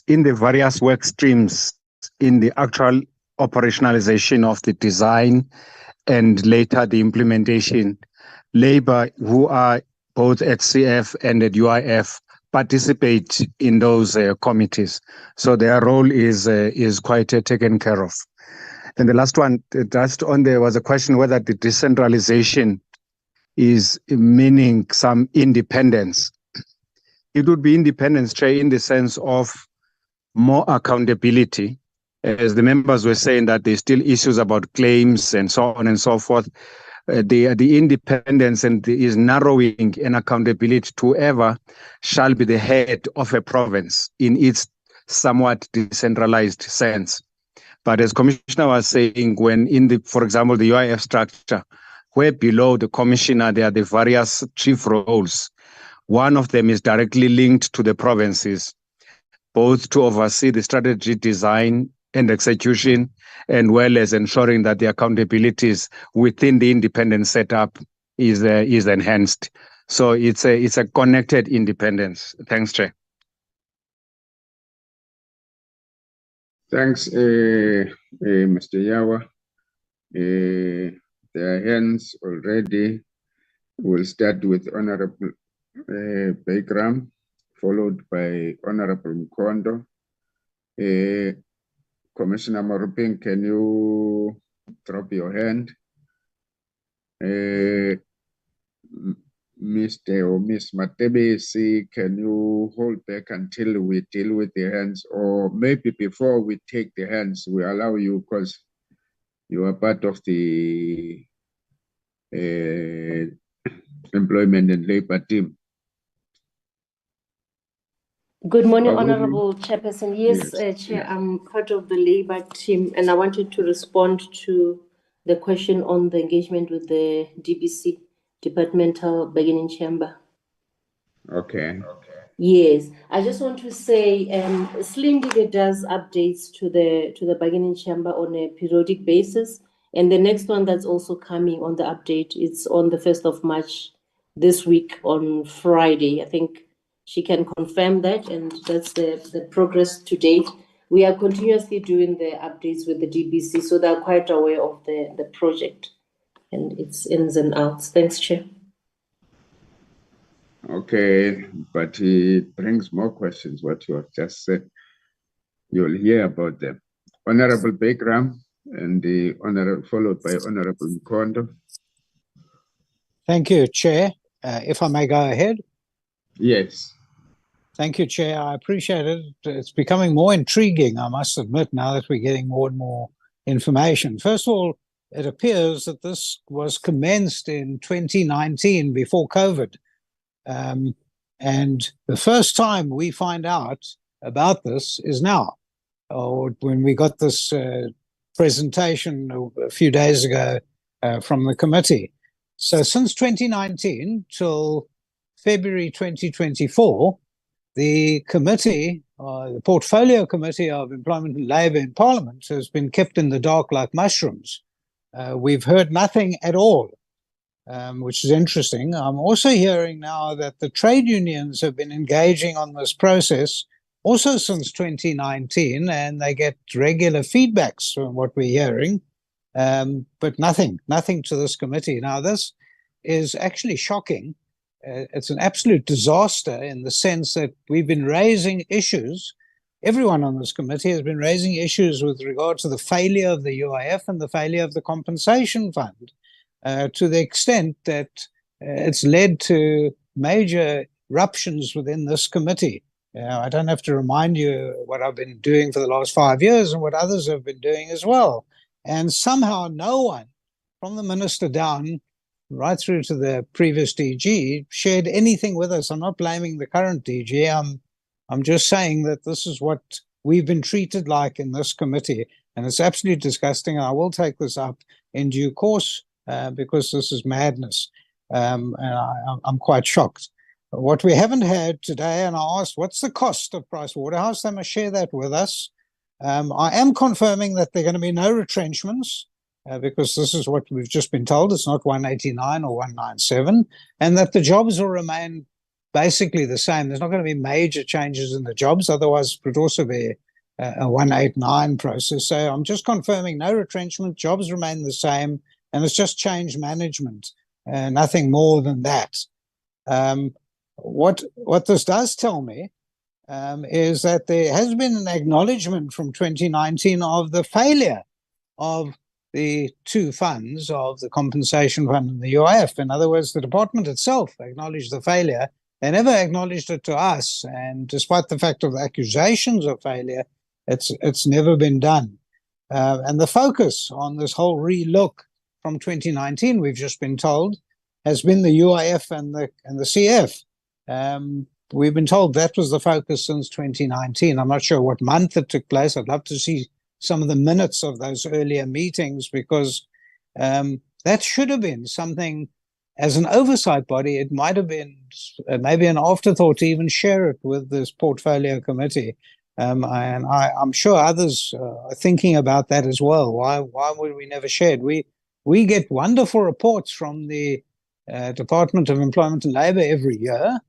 in the various work streams, in the actual operationalization of the design and later the implementation, Labour, who are both at CF and at UIF, participate in those committees. So their role is quite taken care of. And the last one, just on there was a question whether the decentralization is meaning some independence. It would be independence, Chair, in the sense of more accountability. As the members were saying that there's still issues about claims and so on and so forth. The independence and is narrowing and accountability to whoever shall be the head of a province in its somewhat decentralized sense. But as Commissioner was saying, when in the, for example, the UIF structure, where below the Commissioner, there are the various chief roles. One of them is directly linked to the provinces, both to oversee the strategy design and execution, and well as ensuring that the accountabilities within the independent setup is enhanced. So it's a connected independence. Thanks, Chair. Thanks, Mr. Yawa. There are hands already. We'll start with Honorable Bagram, followed by Honorable Mkondo. Commissioner Maruping, can you drop your hand? Mr. or Miss Matebesi, can you hold back until we deal with the hands? Or maybe before we take the hands, we allow you because you are part of the employment and labor team. Good morning, Honorable Chairperson. Yes, Chair, I'm part of the Labour team, and I wanted to respond to the question on the engagement with the DBC, Departmental Bargaining Chamber. Okay. Yes, I just want to say, Slim Digger does updates to the bargaining chamber on a periodic basis, and the next one that's also coming on the update, it's on the 1st of March this week on Friday. I think she can confirm that, and that's the progress to date. We are continuously doing the updates with the DBC, so they're quite aware of the project and its ins and outs. Thanks, Chair. Okay, but it brings more questions, what you have just said. You'll hear about them. Honorable Bagram, and the followed by Honorable Mkondo. Thank you, Chair. If I may go ahead. Yes. Thank you, Chair. I appreciate it. It's becoming more intriguing, I must admit, now that we're getting more and more information. First of all, it appears that this was commenced in 2019 before COVID. And the first time we find out about this is now, or when we got this presentation a few days ago from the committee. So since 2019 till February 2024, the committee, the Portfolio Committee of Employment and Labour in Parliament has been kept in the dark like mushrooms. We've heard nothing at all, which is interesting. I'm also hearing now that the trade unions have been engaging on this process also since 2019, and they get regular feedbacks from what we're hearing, but nothing to this committee. Now, this is actually shocking. It's an absolute disaster in the sense that we've been raising issues. Everyone on this committee has been raising issues with regard to the failure of the UIF and the failure of the compensation fund, to the extent that it's led to major eruptions within this committee. I don't have to remind you what I've been doing for the last 5 years and what others have been doing as well. And somehow no one, from the minister down right through to the previous DG, shared anything with us. I'm not blaming the current DG. I'm just saying that this is what we've been treated like in this committee, and it's absolutely disgusting. I will take this up in due course because this is madness, and I'm quite shocked. What we haven't had today, and I asked, what's the cost of Price Waterhouse? They must share that with us. I am confirming that there are going to be no retrenchments because this is what we've just been told. It's not 189 or 197, and that the jobs will remain basically the same. There's not going to be major changes in the jobs. Otherwise, it would also be a 189 process. So I'm just confirming no retrenchment, jobs remain the same, and it's just change management, nothing more than that. What this does tell me is that there has been an acknowledgement from 2019 of the failure of the two funds, of the compensation fund and the UIF. In other words, the department itself acknowledged the failure. They never acknowledged it to us, and despite the fact of the accusations of failure, it's never been done. And the focus on this whole relook from 2019, we've just been told, has been the UIF and the CF. We've been told that was the focus since 2019. I'm not sure what month it took place. I'd love to see some of the minutes of those earlier meetings, because that should have been something, as an oversight body, it might have been maybe an afterthought to even share it with this portfolio committee. And I'm sure others are thinking about that as well. Why would we never share it? We get wonderful reports from the Department of Employment and Labour every year.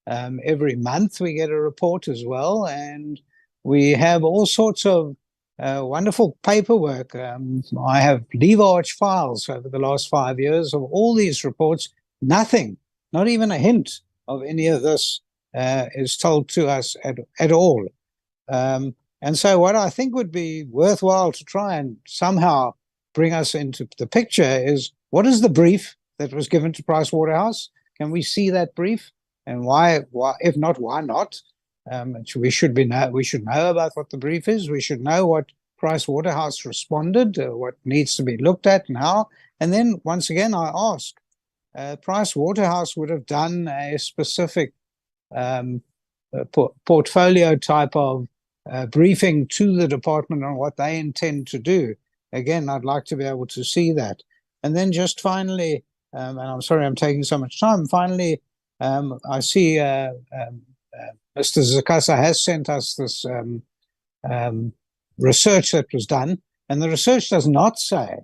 Every month we get a report as well, and we have all sorts of wonderful paperwork. I have leave-arch files over the last 5 years of all these reports. Nothing, not even a hint of any of this is told to us at all. And so what I think would be worthwhile to try and somehow bring us into the picture is, what is the brief that was given to Price Waterhouse? Can we see that brief? And why, if not, why not? We should know about what the brief is. We should know what Price Waterhouse responded, what needs to be looked at and how. And then once again, I ask, Price Waterhouse would have done a specific portfolio type of briefing to the department on what they intend to do. Again, I'd like to be able to see that. And then just finally, and I'm sorry I'm taking so much time, finally, I see Mr. Zakasa has sent us this research that was done, and the research does not say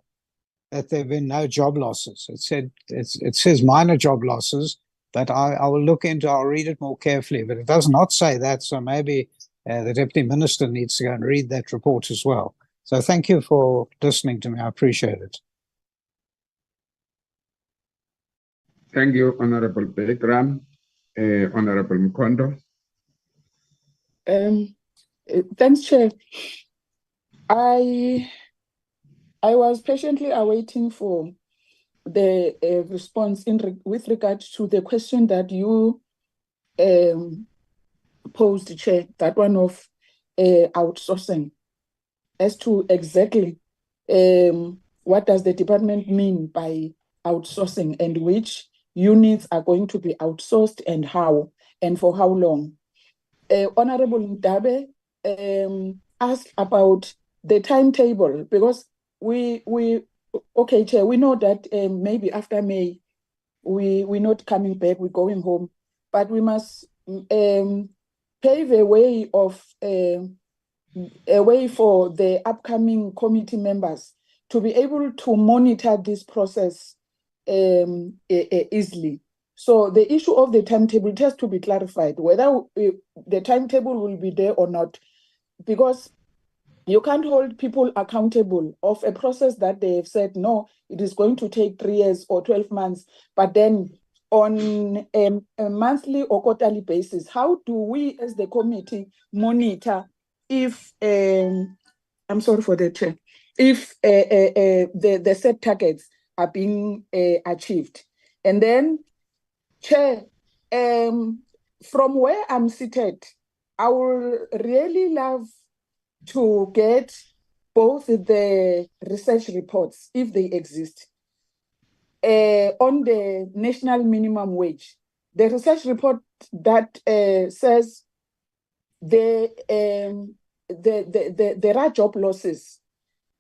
that there have been no job losses. It says minor job losses, but I will look into, I'll read it more carefully, but it does not say that, so maybe the Deputy Minister needs to go and read that report as well. So thank you for listening to me. I appreciate it. Thank you, Honorable Pegram. Honorable Mkondo. Thanks, Chair. I was patiently awaiting for the response with regard to the question that you posed, Chair, that one of outsourcing, as to exactly what does the department mean by outsourcing, and which units are going to be outsourced and how and for how long. Honorable Ndabe asked about the timetable, because okay, Chair, we know that maybe after May we're not coming back, we're going home, but we must pave a way for the upcoming committee members to be able to monitor this process easily. So the issue of the timetable, it has to be clarified, whether the timetable will be there or not, because you can't hold people accountable of a process that they have said, no, it is going to take 3 years or 12 months, but then on a monthly or quarterly basis, how do we as the committee monitor if, I'm sorry for the Chair, if the set targets are being achieved? And then, Chair, from where I'm seated, I would really love to get both the research reports, if they exist, on the national minimum wage. The research report that says there are job losses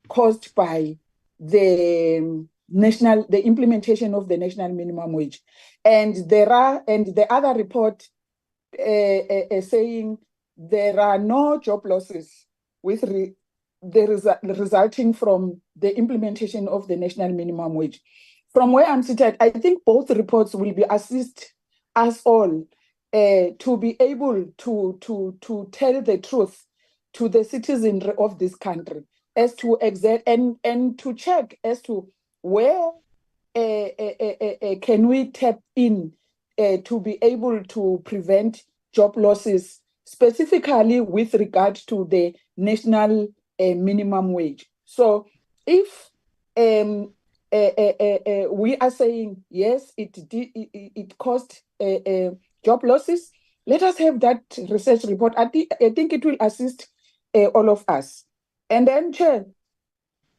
caused by the implementation of the national minimum wage, and the other report saying there are no job losses resulting from the implementation of the national minimum wage. From where I'm seated, I think both reports will be assist us all to be able to tell the truth to the citizenry of this country as to and to check as to where can we tap in to be able to prevent job losses, specifically with regard to the national minimum wage. So if we are saying, yes, it caused job losses, let us have that research report. I think it will assist all of us. And then, Chair,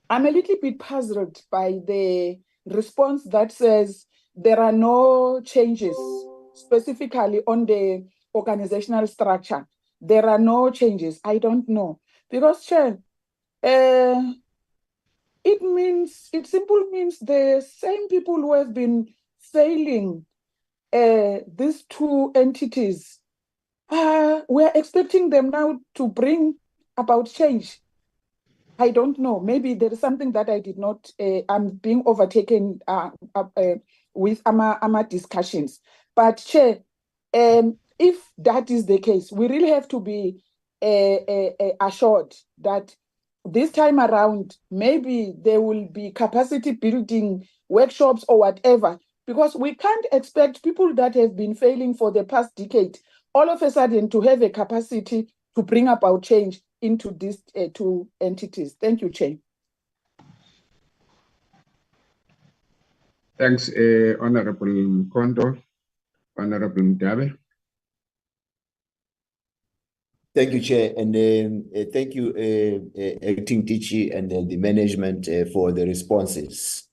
I'm a little bit puzzled by the response that says there are no changes specifically on the organizational structure. There are no changes. I don't know. Because, Chair, it simply means the same people who have been failing these two entities, we're expecting them now to bring about change. I don't know. Maybe there is something that I did not, I'm being overtaken with AMA discussions. But Chair, if that is the case, we really have to be assured that this time around, maybe there will be capacity building workshops or whatever, because we can't expect people that have been failing for the past decade all of a sudden to have a capacity to bring about change into these two entities. Thank you, Chair. Thanks, Honorable Mkondo. Honorable Mdabe. Thank you, Chair, and thank you, Acting DG and the management for the responses.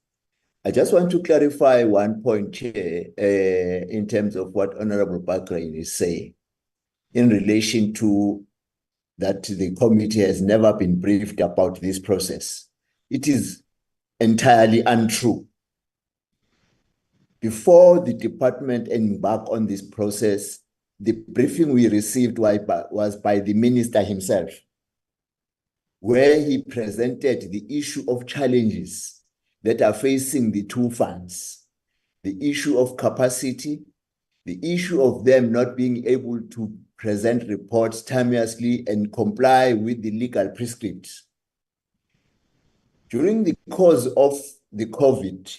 I just want to clarify one point, Chair, in terms of what Honorable Bakrane is saying in relation to that the committee has never been briefed about this process. It is entirely untrue. Before the department embarked on this process, the briefing we received was by the minister himself, where he presented the issue of challenges that are facing the two funds, the issue of capacity, the issue of them not being able to present reports timeously and comply with the legal prescripts. During the course of the COVID,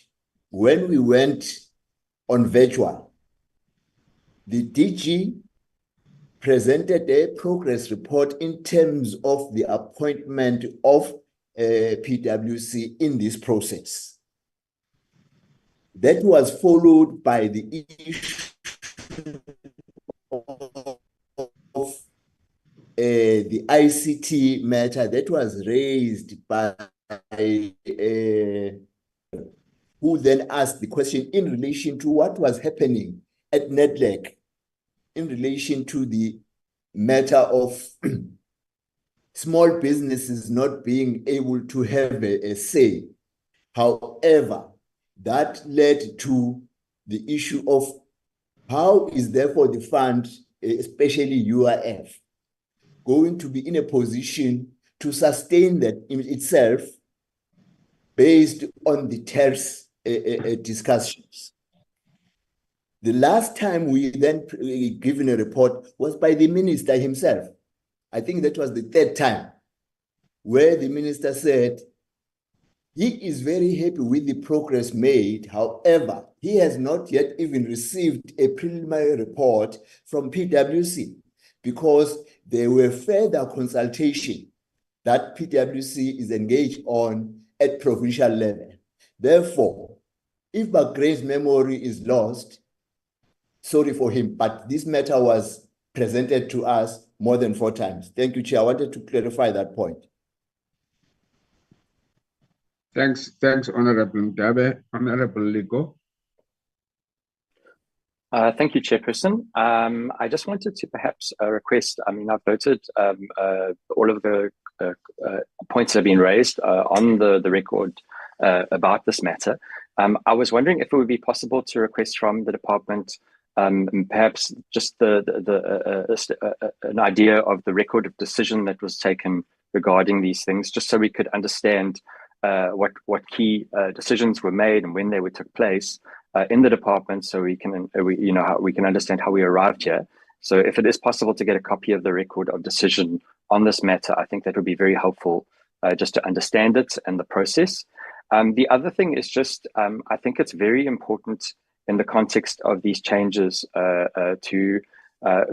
when we went on virtual, the DG presented a progress report in terms of the appointment of PwC in this process. That was followed by the issue of the ICT matter that was raised by who then asked the question in relation to what was happening at NEDLAC in relation to the matter of small businesses not being able to have a say. However, that led to the issue of how is therefore the fund, especially UIF, going to be in a position to sustain that in itself based on the TERS discussions. The last time we then given a report was by the minister himself. I think that was the third time, where the minister said he is very happy with the progress made. However, he has not yet even received a preliminary report from PwC because there were further consultation that PwC is engaged on at provincial level. Therefore, if Bakrane's memory is lost, sorry for him, but this matter was presented to us more than 4 times. Thank you, Chair. I wanted to clarify that point. Thanks, Honorable Ndabe. Honorable Ligo. Thank you, Chairperson. I just wanted to perhaps request, I mean, I've noted all of the points that have been raised on the record about this matter. I was wondering if it would be possible to request from the department perhaps just an idea of the record of decision that was taken regarding these things, just so we could understand what key decisions were made and when they took place in the department, so we can we can understand how we arrived here. So if it is possible to get a copy of the record of decision on this matter, I think that would be very helpful just to understand it and the process. The other thing is just, I think it's very important in the context of these changes to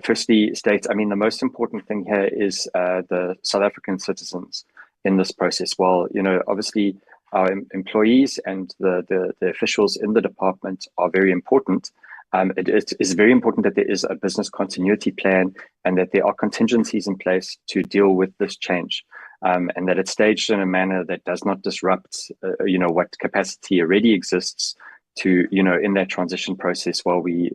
firstly state, I mean, the most important thing here is the South African citizens in this process. Well, obviously our employees and the officials in the department are very important. It is very important that there is a business continuity plan and that there are contingencies in place to deal with this change, and that it's staged in a manner that does not disrupt, what capacity already exists to, in that transition process while we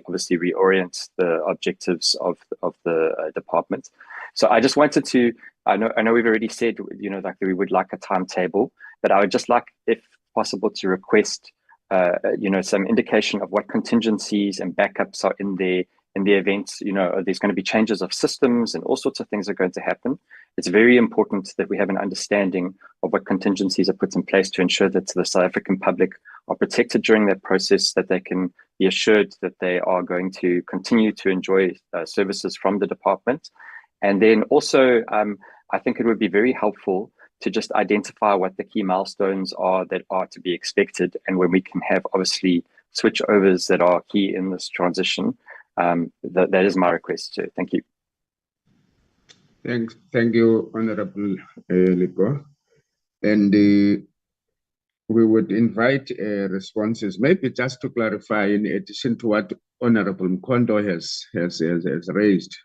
obviously reorient the objectives of the department. So I just wanted to, I know we've already said, like we would like a timetable, but I would just like, if possible, to request, some indication of what contingencies and backups are in the event, there's going to be changes of systems and all sorts of things are going to happen. It's very important that we have an understanding of what contingencies are put in place to ensure that the South African public are protected during that process, that they can be assured that they are going to continue to enjoy services from the department. And then also, I think it would be very helpful to just identify what the key milestones are that are to be expected, and when we can have obviously switchovers that are key in this transition. That is my request too. Thank you. Thank you, Honorable Ligo. And we would invite responses, maybe just to clarify, in addition to what Honorable Mkondo has raised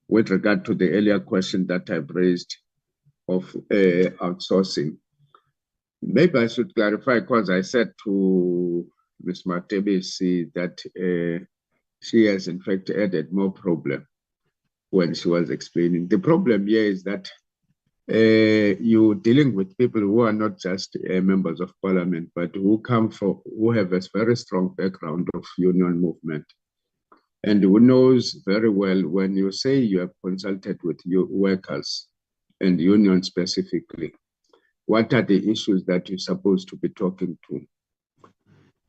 with regard to the earlier question that I've raised of outsourcing. Maybe I should clarify, because I said to Ms. Matebisi that she has in fact added more problem when she was explaining. The problem here is that you're dealing with people who are not just members of parliament, but who have a very strong background of union movement, and who knows very well when you say you have consulted with your workers and unions specifically, what are the issues that you're supposed to be talking to?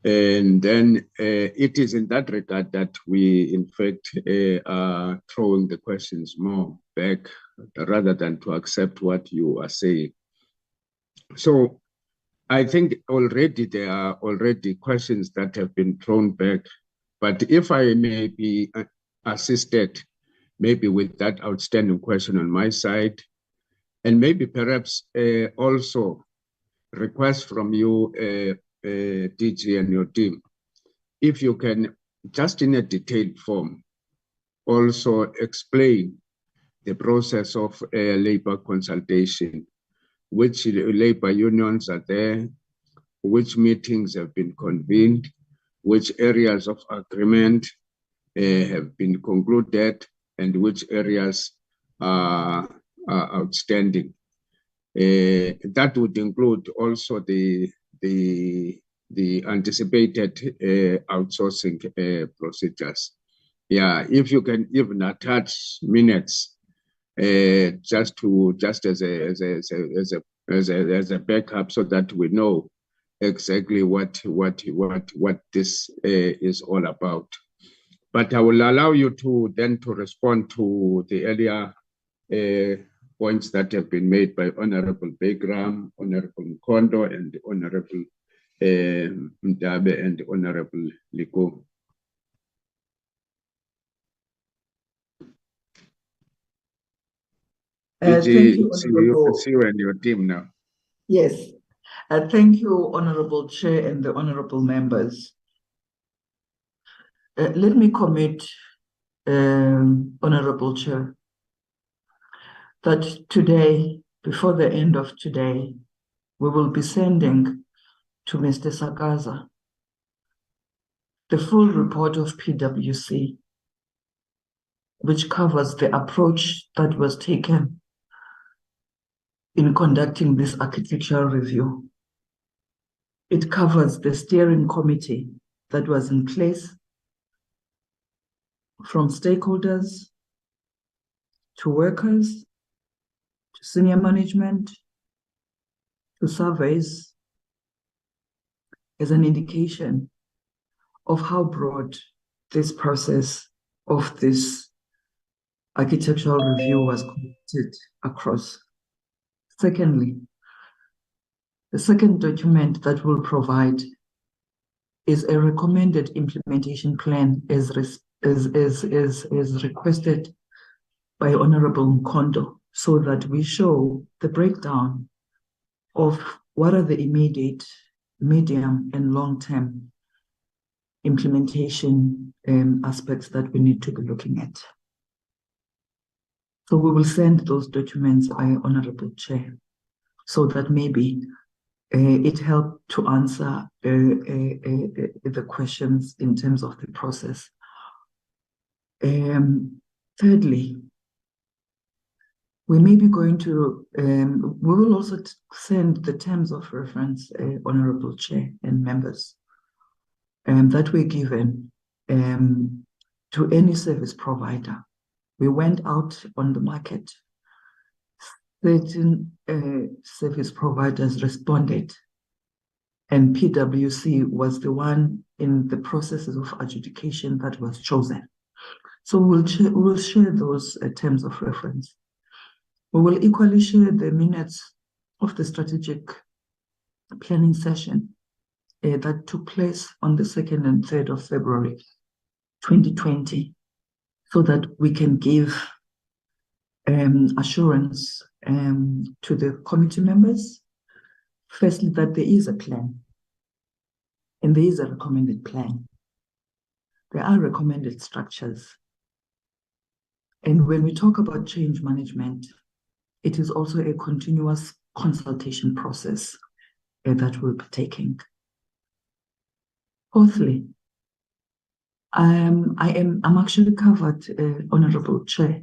And then it is in that regard that we, in fact, are throwing the questions more back rather than to accept what you are saying. So I think already there are already questions that have been thrown back, but if I may be assisted maybe with that outstanding question on my side, and maybe perhaps also request from you, DG and your team, if you can just in a detailed form also explain the process of labor consultation, which labor unions are there, which meetings have been convened, which areas of agreement have been concluded, and which areas are outstanding. That would include also the anticipated outsourcing procedures. Yeah, if you can even attach minutes, just as a backup, so that we know exactly what this is all about. But I will allow you to respond to the earlier points that have been made by Honorable Begram, Honorable Mkondo, and Honorable Ndabe and Honorable Ligo. Thank you, See you and your team now. Yes. Thank you, Honorable Chair and the honorable members. Let me commit, Honorable Chair, that today, before the end of today, we will be sending to Mr. Sakaza the full report of PwC, which covers the approach that was taken in conducting this architectural review. It covers the steering committee that was in place, from stakeholders to workers, to senior management, to surveys, as an indication of how broad this process of this architectural review was conducted across. Secondly, the second document that we'll provide is a recommended implementation plan as requested by Honorable Mkondo, so that we show the breakdown of what are the immediate, medium, and long-term implementation aspects that we need to be looking at. So we will send those documents by Honorable Chair, so that maybe it helped to answer the questions in terms of the process. Thirdly, we may be going to, we will also send the terms of reference, Honorable Chair and members, that were given to any service provider. We went out on the market. Certain service providers responded, and PwC was the one in the processes of adjudication that was chosen. So we'll share those terms of reference. We will equally share the minutes of the strategic planning session that took place on the 2nd and 3rd of February 2020, so that we can give assurance to the committee members, firstly, that there is a plan and there is a recommended plan. There are recommended structures. And when we talk about change management, it is also a continuous consultation process that we'll be taking. Fourthly, I'm actually covered, Honorable Chair,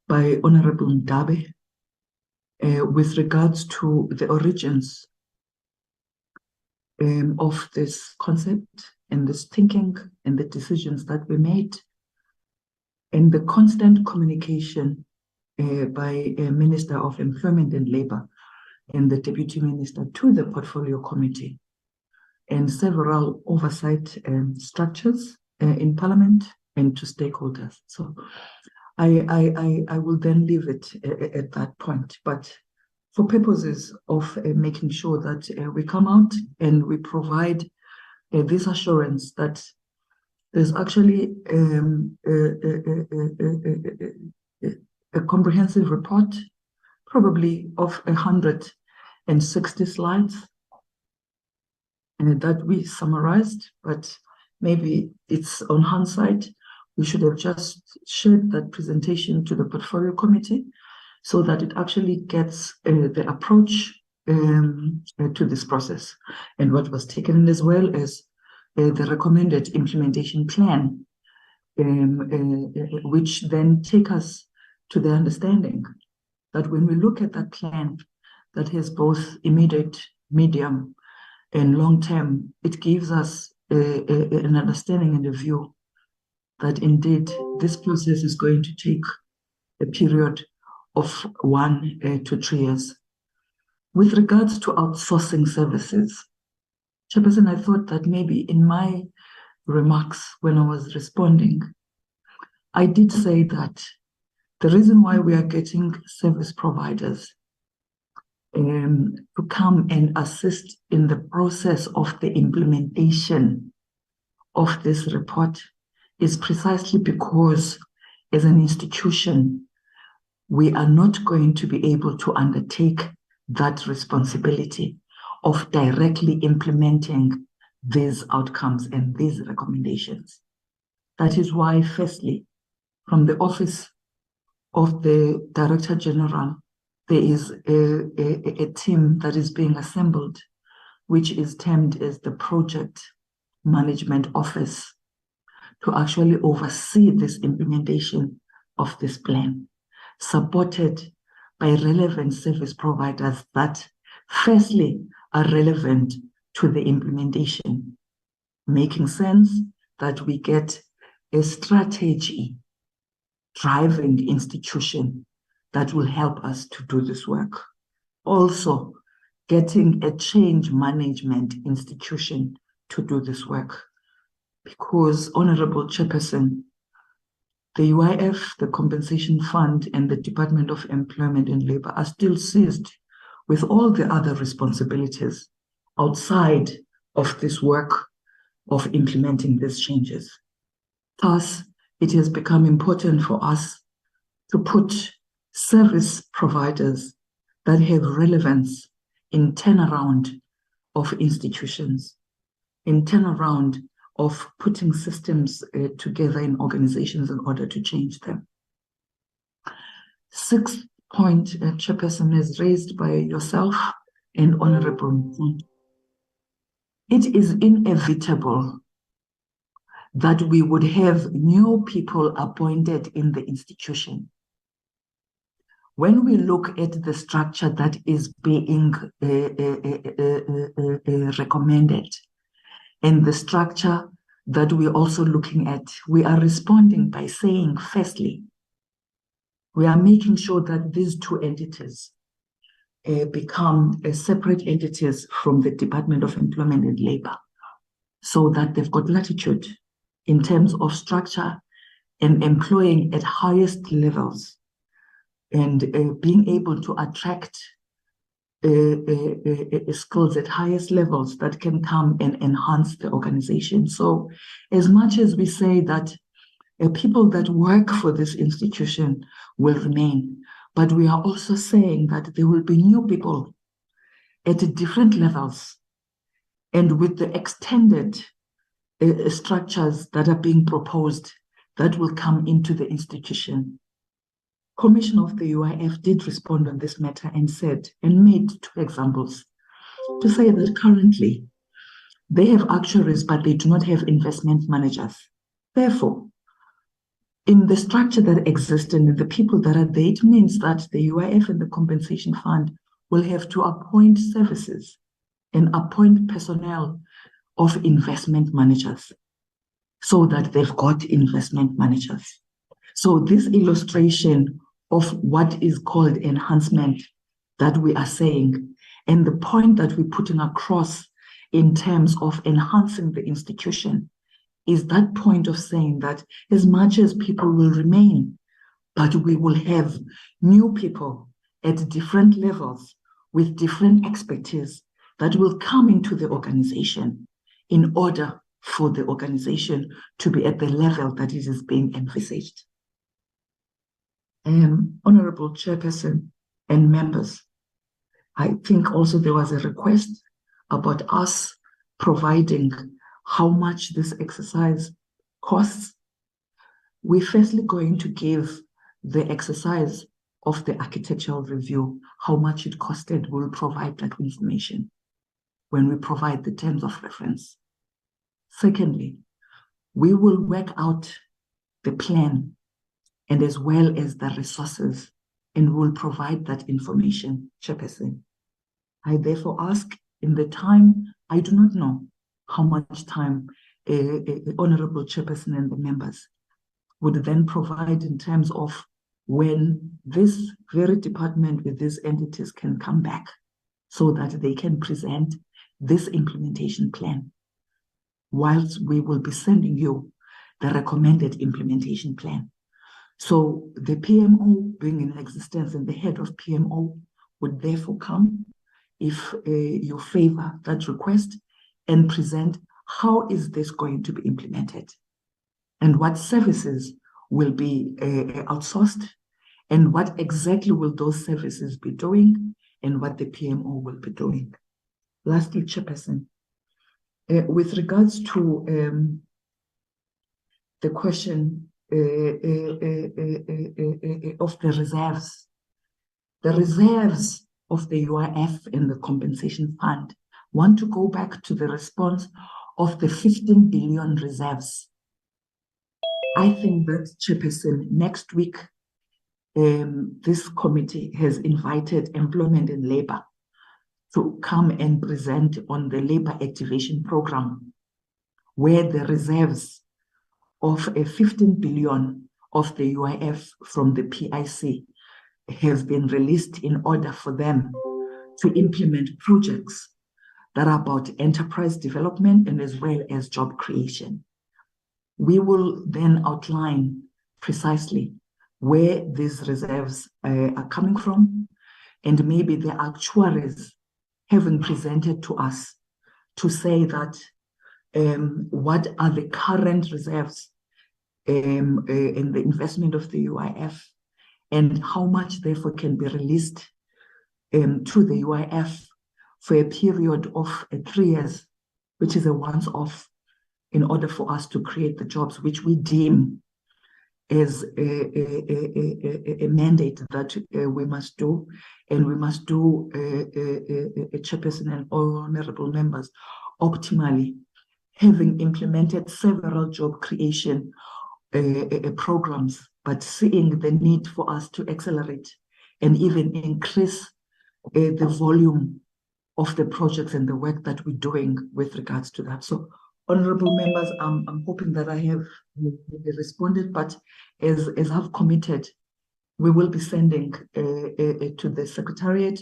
by Honorable Ndabe with regards to the origins of this concept and this thinking and the decisions that we made, and the constant communication by Minister of Employment and Labour and the Deputy Minister to the Portfolio Committee and several oversight structures in Parliament and to stakeholders. So I will then leave it at that point. But for purposes of making sure that we come out and we provide this assurance that there's actually a comprehensive report, probably of 160 slides, and that we summarized, but maybe it's on hindsight. We should have just shared that presentation to the Portfolio Committee so that it actually gets the approach to this process. And what was taken as well as the recommended implementation plan, which then take us to the understanding that when we look at that plan that has both immediate, medium, and long term, it gives us an understanding and a view that indeed this process is going to take a period of 1 to 3 years. With regards to outsourcing services, Chairperson, I thought that maybe in my remarks when I was responding, I did say that the reason why we are getting service providers to come and assist in the process of the implementation of this report is precisely because, as an institution, we are not going to be able to undertake that responsibility of directly implementing these outcomes and these recommendations. That is why, firstly, from the Office of the Director General, there is a team that is being assembled, which is termed as the Project Management Office, to actually oversee this implementation of this plan, supported by relevant service providers that firstly are relevant to the implementation, making sense that we get a strategy driving institution that will help us to do this work. Also, getting a change management institution to do this work. Because, Honorable Chairperson, the UIF, the Compensation Fund, and the Department of Employment and Labor are still seized with all the other responsibilities outside of this work of implementing these changes. Thus, it has become important for us to put service providers that have relevance in turnaround of institutions, in turnaround of putting systems together in organizations in order to change them. Sixth point, Chairperson, is raised by yourself and Honorable Mfund. It is inevitable that we would have new people appointed in the institution. When we look at the structure that is being recommended, and the structure that we're also looking at, we are responding by saying, firstly, we are making sure that these two entities become separate entities from the Department of Employment and Labor, so that they've got latitude in terms of structure and employing at highest levels and being able to attract skills at highest levels that can come and enhance the organization. So as much as we say that people that work for this institution will remain, but we are also saying that there will be new people at different levels and with the extended structures that are being proposed that will come into the institution. Commissioner of the UIF did respond on this matter and said, and made two examples, to say that currently they have actuaries, but they do not have investment managers. Therefore, in the structure that exists and in the people that are there, it means that the UIF and the Compensation Fund will have to appoint services and appoint personnel of investment managers so that they've got investment managers. So this illustration of what is called enhancement that we are saying, and the point that we're putting across in terms of enhancing the institution, is that point of saying that as much as people will remain, but we will have new people at different levels with different expertise that will come into the organization in order for the organization to be at the level that it is being envisaged. Honorable Chairperson and members, I think also there was a request about us providing how much this exercise costs. We're firstly going to give the exercise of the architectural review, how much it costed. We'll provide that information when we provide the terms of reference. Secondly, we will work out the plan and as well as the resources, and we'll provide that information, Chairperson. I therefore ask, in the time, I do not know how much time Honorable Chairperson and the members would then provide in terms of when this very department with these entities can come back so that they can present this implementation plan, whilst we will be sending you the recommended implementation plan. So the PMO being in existence and the head of PMO would therefore come, if you favor that request, and present how is this going to be implemented and what services will be outsourced and what exactly will those services be doing and what the PMO will be doing. Lastly, Chairperson, with regards to the question of the reserves. The reserves of the UIF and the compensation fund want to go back to the response of the 15 billion reserves. I think that, Chairperson, next week, this committee has invited Employment and Labor to come and present on the labor activation program, where the reserves of a 15 billion of the UIF from the PIC have been released in order for them to implement projects that are about enterprise development and as well as job creation. We will then outline precisely where these reserves are coming from, and maybe the actuaries having presented to us to say that what are the current reserves in the investment of the UIF, and how much therefore can be released to the UIF for a period of 3 years, which is a once-off, in order for us to create the jobs which we deem as a mandate that we must do, and we must do, Chairperson and honorable members, optimally, having implemented several job creation programs, but seeing the need for us to accelerate and even increase the volume of the projects and the work that we're doing with regards to that. So, honorable members, I'm hoping that I have responded, but as I've committed, we will be sending to the Secretariat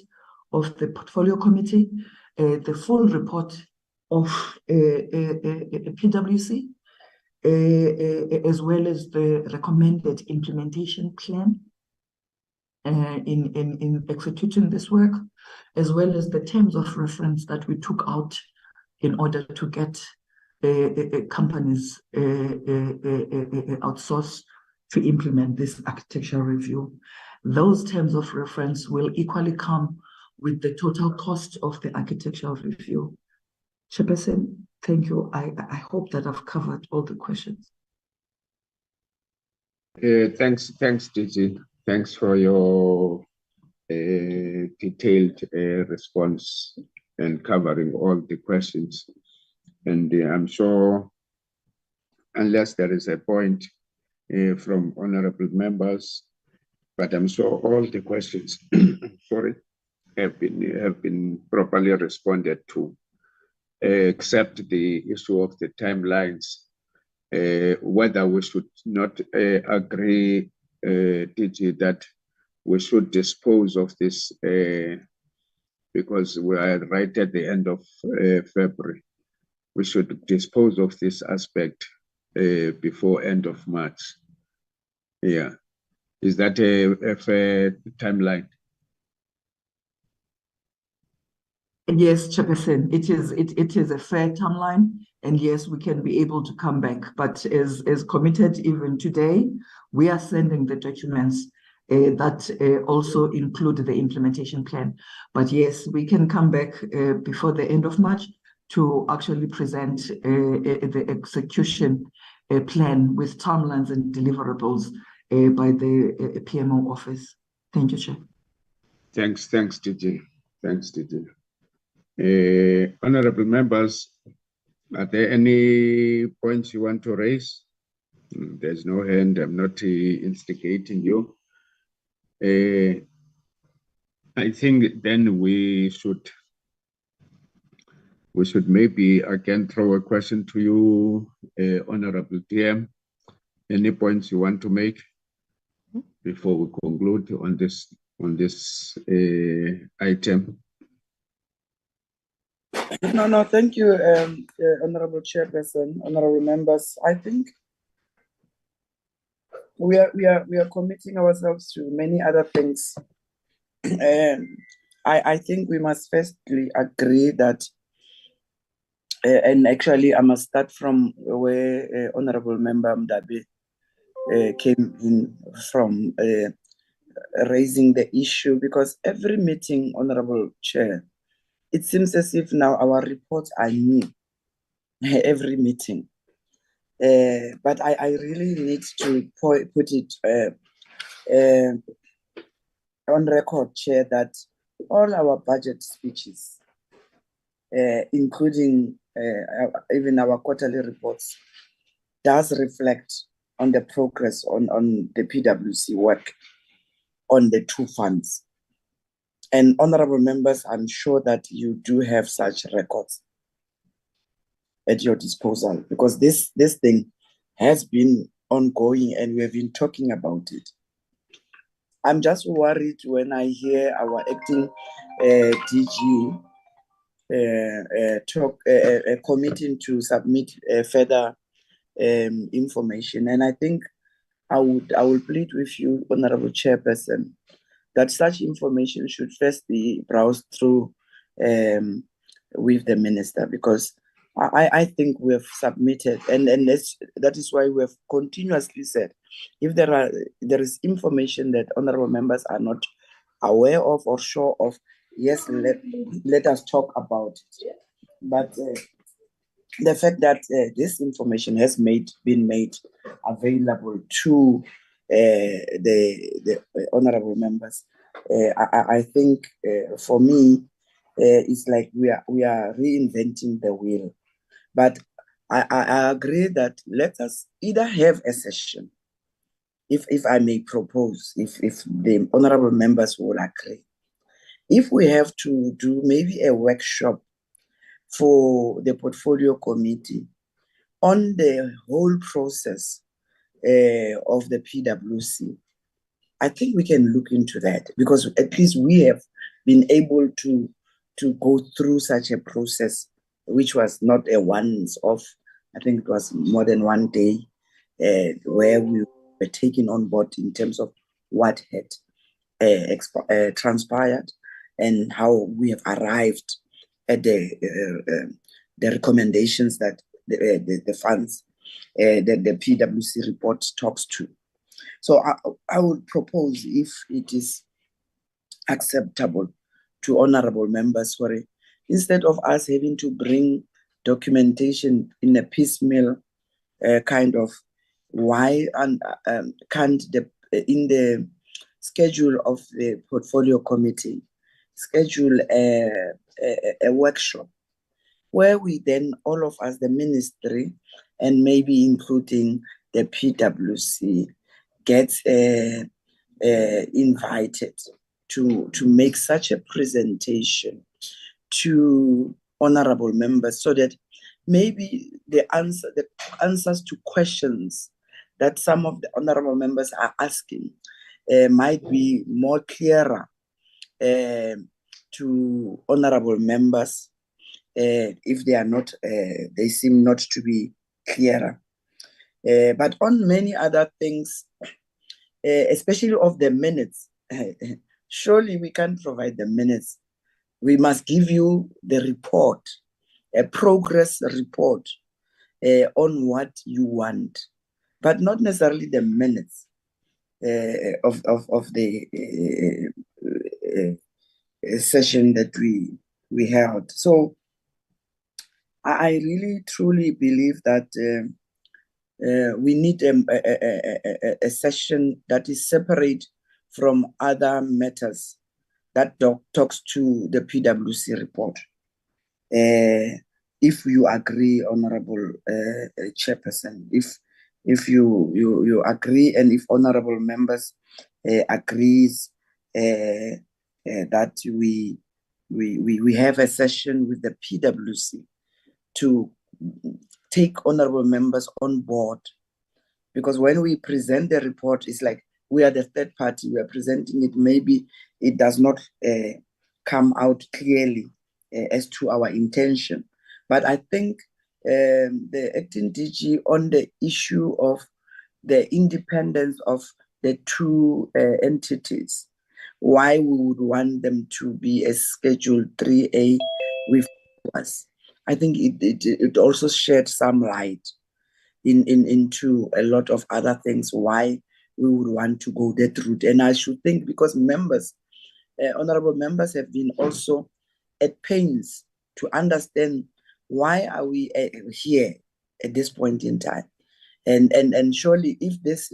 of the Portfolio Committee the full report of PwC, as well as the recommended implementation plan in executing this work, as well as the terms of reference that we took out in order to get companies outsource to implement this architectural review. Those terms of reference will equally come with the total cost of the architectural review. Chairperson, thank you. I hope that I've covered all the questions. Thanks, DG. Thanks for your detailed response and covering all the questions. And I'm sure, unless there is a point from honorable members, but I'm sure all the questions, sorry, have been properly responded to, except the issue of the timelines, whether we should not agree, DG, that we should dispose of this because we are right at the end of February. We should dispose of this aspect before end of March. Yeah. Is that a fair timeline? Yes, Chairperson, it is a fair timeline, and yes, we can be able to come back. But as committed even today, we are sending the documents that also include the implementation plan. But yes, we can come back before the end of March to actually present the execution plan with timelines and deliverables by the PMO office. Thank you, Chair. Thanks, DG. Thanks, DG. Honorable members, are there any points you want to raise? There's no hand. I'm not instigating you. I think then we should maybe again throw a question to you, Honorable DM. Any points you want to make before we conclude on this item? No, thank you, Honorable Chairperson, honorable members. I think we are committing ourselves to many other things. I think we must firstly agree that, and actually I must start from where Honorable Member Mdabi came in from, raising the issue, because every meeting, Honorable Chair, it seems as if now our reports are new every meeting. But I really need to put it on record, Chair, that all our budget speeches, including even our quarterly reports, does reflect on the progress on the PwC work on the two funds. And honorable members, I'm sure that you do have such records at your disposal, because this thing has been ongoing and we have been talking about it. I'm just worried when I hear our acting DG committing to submit further information. And I think I will plead with you, Honorable Chairperson, that such information should first be browsed through with the minister, because I think we have submitted, and that is why we have continuously said, if there is information that honorable members are not aware of or sure of, yes, let us talk about it. But the fact that this information has been made available to the honorable members, I think for me, it's like we are reinventing the wheel. But I agree that let us either have a session, if I may propose, if the honorable members will agree, if we have to do maybe a workshop for the portfolio committee on the whole process of the PwC, I think we can look into that, because at least we have been able to go through such a process, which was not a once-off. I think it was more than one day where we were taken on board in terms of what had transpired and how we have arrived at the recommendations that the funds, the PwC report talks to. So I would propose, if it is acceptable to honorable members, instead of us having to bring documentation in a piecemeal kind of, why can't in the schedule of the portfolio committee schedule a workshop where we then, all of us, the ministry, and maybe including the PwC, gets invited to make such a presentation to honorable members, so that maybe the answers to questions that some of the honorable members are asking might be more clearer to honorable members, if they are not, they seem not to be clearer. But on many other things, especially of the minutes, surely we can't provide the minutes. We must give you the report, a progress report on what you want, but not necessarily the minutes of the session that we held. So I really truly believe that we need a session that is separate from other matters that talks to the PwC report. If you agree, Honorable Chairperson, if you agree, and if honorable members agrees that we have a session with the PwC to take honorable members on board, because when we present the report, it's like we are the third party, we are presenting it, maybe it does not come out clearly as to our intention. But I think the acting DG on the issue of the independence of the two entities, why we would want them to be a Schedule 3A with us, I think it also shed some light into a lot of other things, why we would want to go that route. And I should think, because members, honorable members, have been also at pains to understand why are we here at this point in time. And surely if this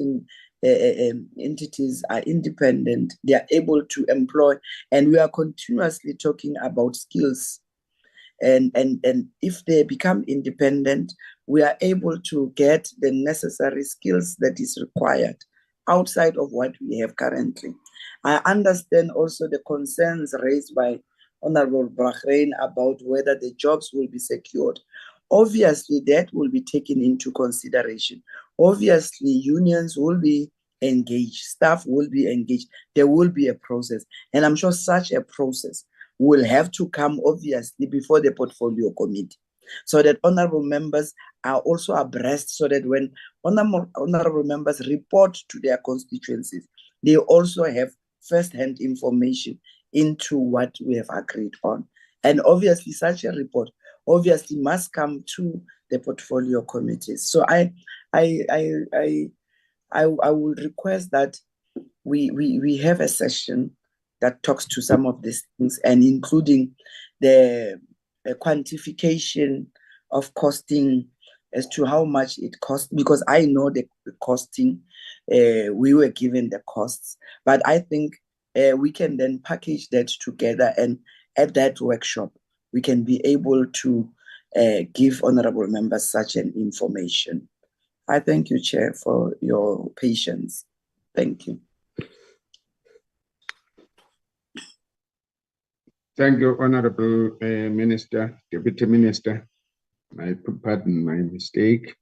entities are independent, they are able to employ, and we are continuously talking about skills. And if they become independent, we are able to get the necessary skills that is required outside of what we have currently. I understand also the concerns raised by Honorable Bahrain about whether the jobs will be secured. Obviously, that will be taken into consideration. Obviously, unions will be engaged, staff will be engaged. There will be a process. And I'm sure such a process will have to come, obviously, before the portfolio committee, so that honorable members are also abreast, so that when honorable members report to their constituencies, they also have first-hand information into what we have agreed on. And obviously, such a report obviously must come to the portfolio committees. So I would request that we have a session that talks to some of these things, and including the quantification of costing as to how much it costs, because I know the costing, we were given the costs, but I think we can then package that together, and at that workshop, we can be able to give honorable members such an information. I thank you, Chair, for your patience. Thank you. Thank you, Honorable Minister, Deputy Minister. I pardon my mistake.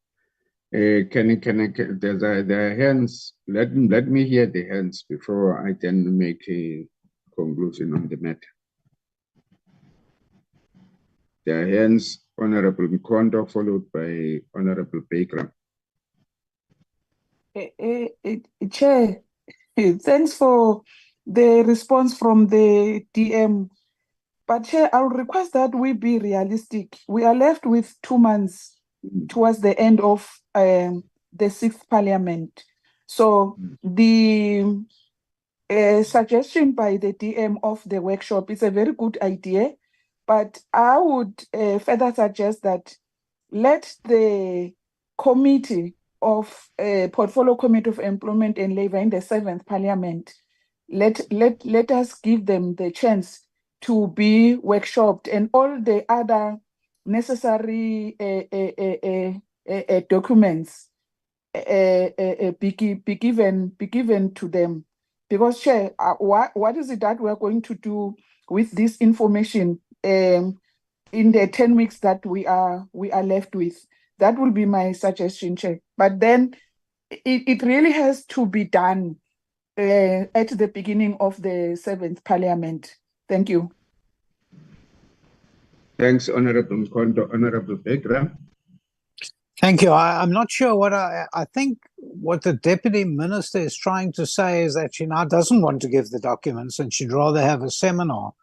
There are hands. Let me hear the hands before I then make a conclusion on the matter. There are hands, Honorable Mkondo, followed by Honorable Baker. Chair, thanks for the response from the DM. But Chair, I'll request that we be realistic. We are left with 2 months towards the end of the 6th Parliament. So the suggestion by the DM of the workshop is a very good idea, but I would further suggest that let the committee of Portfolio Committee of Employment and Labor in the 7th Parliament, let us give them the chance to be workshopped, and all the other necessary documents be given to them. Because Chair, what is it that we're going to do with this information in the 10 weeks that we are left with? That will be my suggestion, Chair. But then it really has to be done at the beginning of the 7th Parliament. Thank you. Thanks, Honorable Mkondo. Honorable Baker. Thank you. I'm not sure what I think what the Deputy Minister is trying to say is that she now doesn't want to give the documents and she'd rather have a seminar.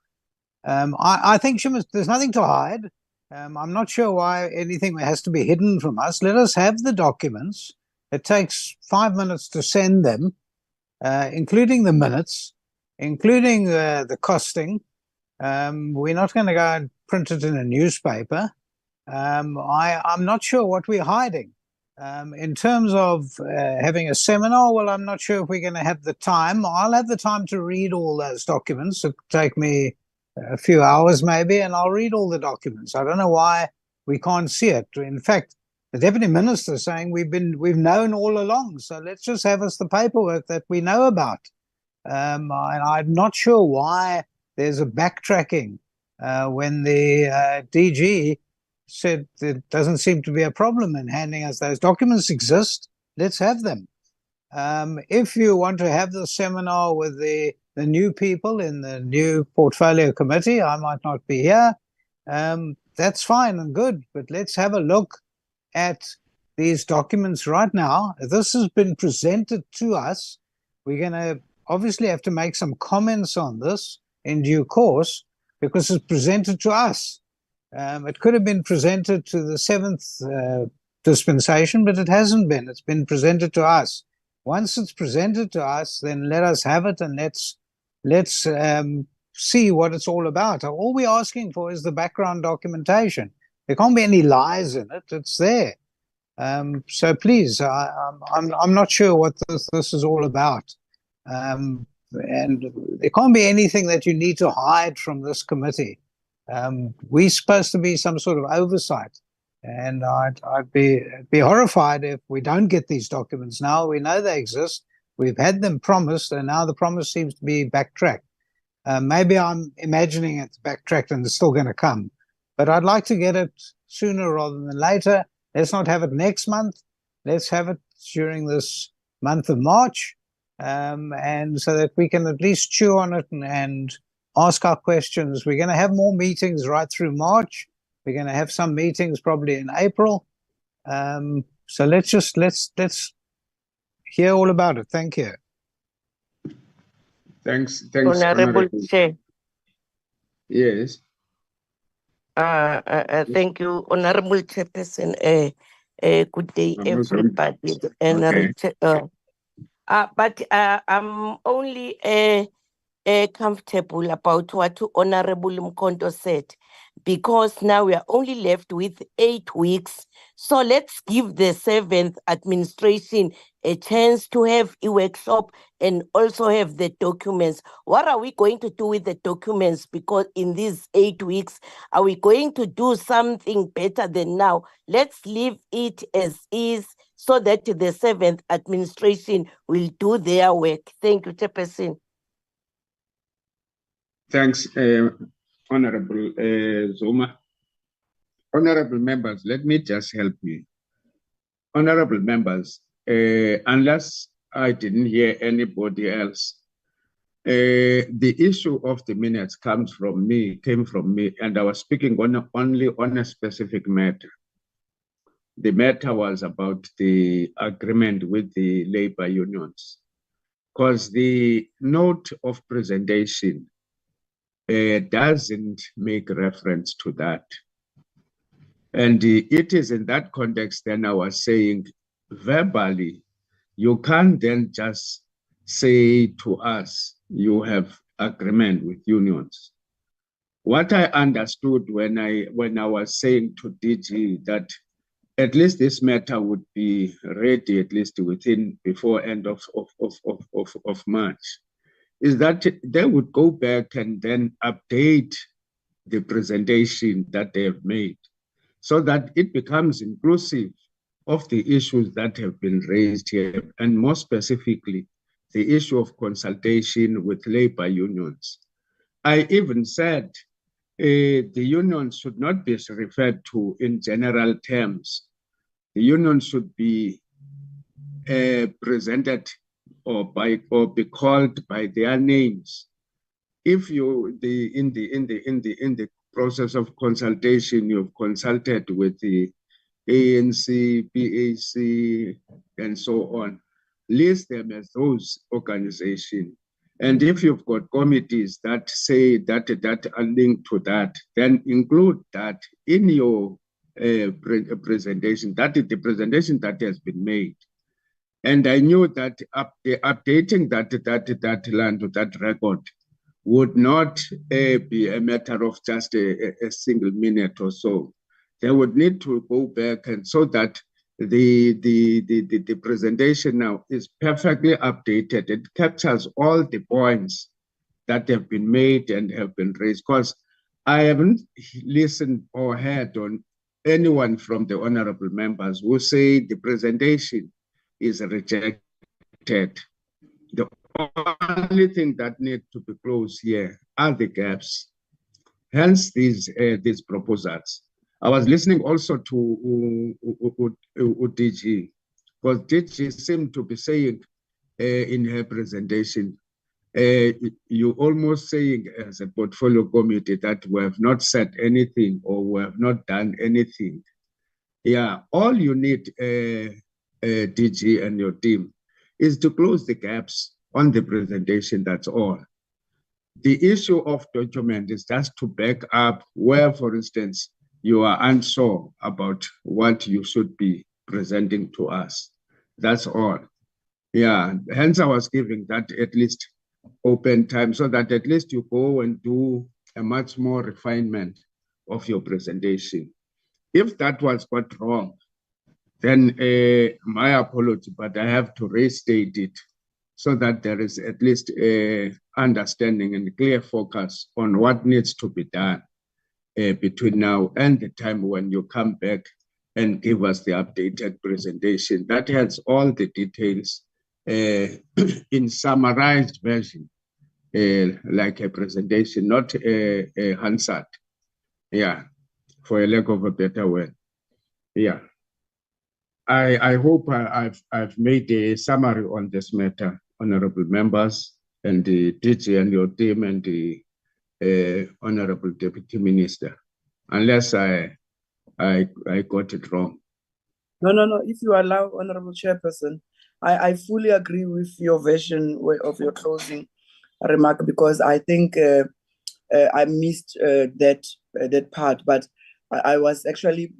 I think there's nothing to hide. I'm not sure why anything has to be hidden from us. Let us have the documents. It takes 5 minutes to send them, including the minutes, including the costing. We're not going to go and print it in a newspaper. I'm not sure what we're hiding. In terms of having a seminar, well, I'm not sure if we're going to have the time. I'll have the time to read all those documents. It'll take me a few hours maybe, and I'll read all the documents. I don't know why we can't see it. In fact, the Deputy Minister is saying we've known all along, so let's just have us the paperwork that we know about. And I'm not sure why there's a backtracking when the DG said there doesn't seem to be a problem in handing us those documents. Exist, let's have them. If you want to have the seminar with the new people in the new portfolio committee, I might not be here. That's fine and good, but let's have a look at these documents right now. This has been presented to us. We're going to obviously have to make some comments on this in due course because it's presented to us. It could have been presented to the 7th dispensation, but it hasn't been. It's been presented to us. Once it's presented to us, then let us have it and let's see what it's all about. All we're asking for is the background documentation. There can't be any lies in it. It's there. So please, I'm not sure what this is all about. And there can't be anything that you need to hide from this committee. We're supposed to be some sort of oversight, and I'd be horrified if we don't get these documents now. We know they exist. We've had them promised, and now the promise seems to be backtracked. Maybe I'm imagining it's backtracked and it's still going to come, but I'd like to get it sooner rather than later. Let's not have it next month. Let's have it during this month of March, and so that we can at least chew on it and ask our questions. We're going to have more meetings right through March. We're going to have some meetings probably in April. So let's hear all about it. Thank you. Thanks, Honorable Chair. Yes. Thank you, Honorable Chairperson. Good day, everybody. But I'm only comfortable about what Honorable Mkondo said, because now we are only left with 8 weeks. So let's give the 7th administration a chance to have a workshop and also have the documents. What are we going to do with the documents? Because in these 8 weeks, are we going to do something better than now? Let's leave it as is so that the 7th administration will do their work. Thank you, Chairperson. Thanks, Honorable Zuma. Honorable members, let me just help you. Honorable members, unless I didn't hear anybody else, the issue of the minutes came from me, and I was speaking only on a specific matter. The matter was about the agreement with the labor unions, because the note of presentation doesn't make reference to that. And it is in that context, then I was saying, verbally, you can't then just say to us, you have agreement with unions. What I understood when I was saying to DG that at least this matter would be ready at least before end of March, is that they would go back and then update the presentation that they have made so that it becomes inclusive of the issues that have been raised here, and more specifically, the issue of consultation with labor unions. I even said the unions should not be referred to in general terms. The unions should be presented or be called by their names. If you in the process of consultation, you've consulted with the ANC, PAC, and so on, list them as those organizations. And if you've got committees that say that are linked to that, then include that in your presentation. That is the presentation that has been made. And I knew that updating that land to that record would not be a matter of just a single minute or so. They would need to go back, and so that the presentation now is perfectly updated. It captures all the points that have been made and have been raised. Because I haven't listened or heard on anyone from the honorable members who say the presentation is rejected. The only thing that needs to be closed here are the gaps. Hence these proposals. I was listening also to DG, because DG seemed to be saying in her presentation, you almost saying as a portfolio committee that we have not said anything or we have not done anything. Yeah, all you need, DG and your team, is to close the gaps on the presentation, that's all. The issue of document is just to back up where, for instance, you are unsure about what you should be presenting to us. That's all. Yeah, hence I was giving that at least open time so that at least you go and do a much more refinement of your presentation. If that was got wrong, then my apology, but I have to restate it so that there is at least a understanding and clear focus on what needs to be done between now and the time when you come back and give us the updated presentation. That has all the details in summarized version, like a presentation, not a Hansard. Yeah, for a lack of a better word. Yeah. I hope I've made a summary on this matter, honorable members, and the DG and your team and the honorable deputy minister, unless I got it wrong. No. If you allow, Honorable Chairperson, I fully agree with your version of your closing remark, because I think I missed that part, but I was actually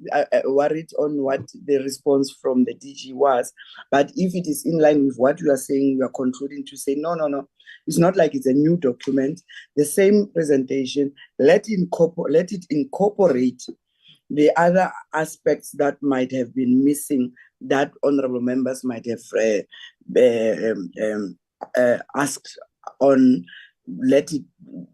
worried on what the response from the DG was. But if it is in line with what you are saying, you are concluding to say, no. It's not like it's a new document. The same presentation, let it incorporate the other aspects that might have been missing, that honorable members might have asked on.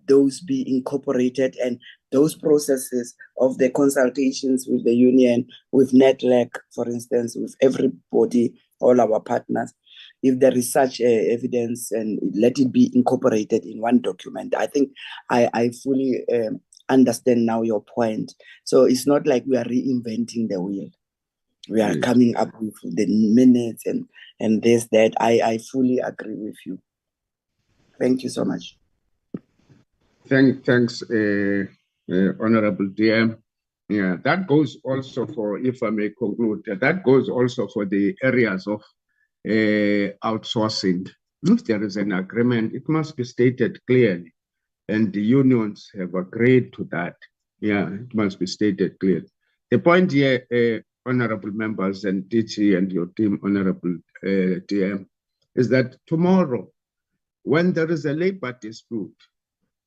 Those be incorporated, and those processes of the consultations with the union, with NETLAC, for instance, with everybody, all our partners, if there is such evidence, and let it be incorporated in one document. I think I fully understand now your point. So it's not like we are reinventing the wheel. We are coming up with the minutes and this, that. I fully agree with you. Thank you so much. Thanks, Honorable DM. Yeah, that goes also for, if I may conclude, that goes also for the areas of outsourcing. If there is an agreement, it must be stated clearly, and the unions have agreed to that. Yeah, it must be stated clearly. The point here, honorable members and DG and your team, honorable DM, is that tomorrow, when there is a labor dispute,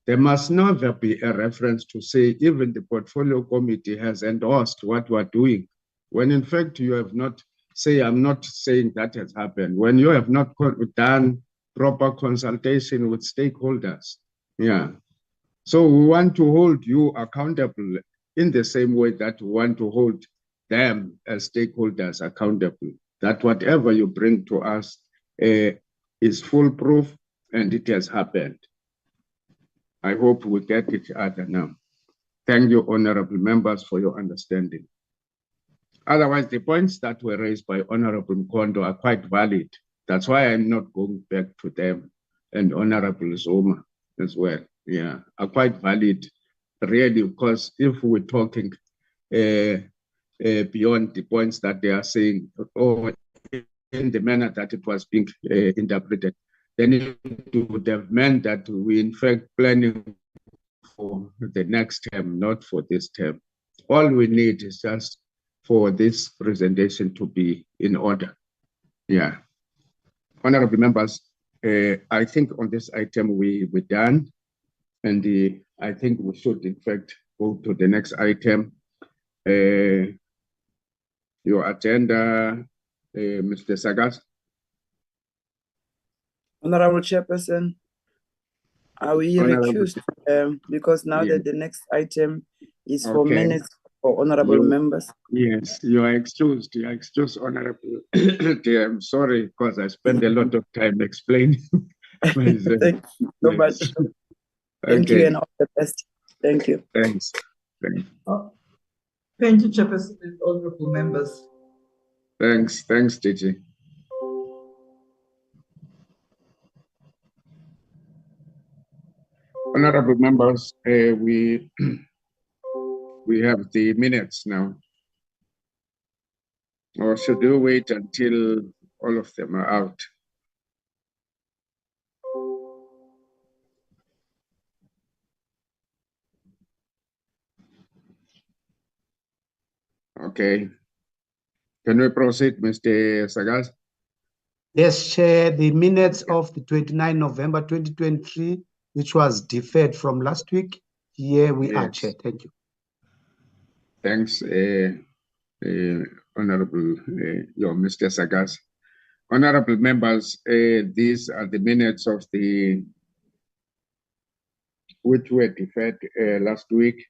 there must never be a reference to say even the portfolio committee has endorsed what we're doing, when in fact you have not. Say, I'm not saying that has happened, when you have not done proper consultation with stakeholders. Yeah. So we want to hold you accountable in the same way that we want to hold them as stakeholders accountable, that whatever you bring to us is foolproof and it has happened. I hope we get each other now. Thank you, honorable members, for your understanding. Otherwise, the points that were raised by Honorable Mkondo are quite valid. That's why I'm not going back to them, and Honorable Zuma as well. Yeah, are quite valid, really, because if we're talking beyond the points that they are saying, or in the manner that it was being interpreted, then it would have meant that we in fact planning for the next term, not for this term. All we need is just for this presentation to be in order. Yeah. Honorable members, I think on this item we're done, and I think we should in fact go to the next item. Your agenda, Mr. Sagas. Honorable Chairperson, are we recused because now that the next item is for minutes for honorable members? Yes, you are excused. You are excused, honorable. I'm sorry because I spent a lot of time explaining. Thank you so much. Thank you and all the best. Thank you. Thanks. Thank you, Chairperson and honorable members. Thanks, DG. Honorable members, we have the minutes now. Or should we wait until all of them are out? Okay. Can we proceed, Mr. Sagas? Yes, Chair, the minutes of the 29 November 2023, which was deferred from last week. Here we are, Chair. Thank you. Thanks, Honorable Mr. Sagas. Honorable members, these are the minutes of which were deferred last week,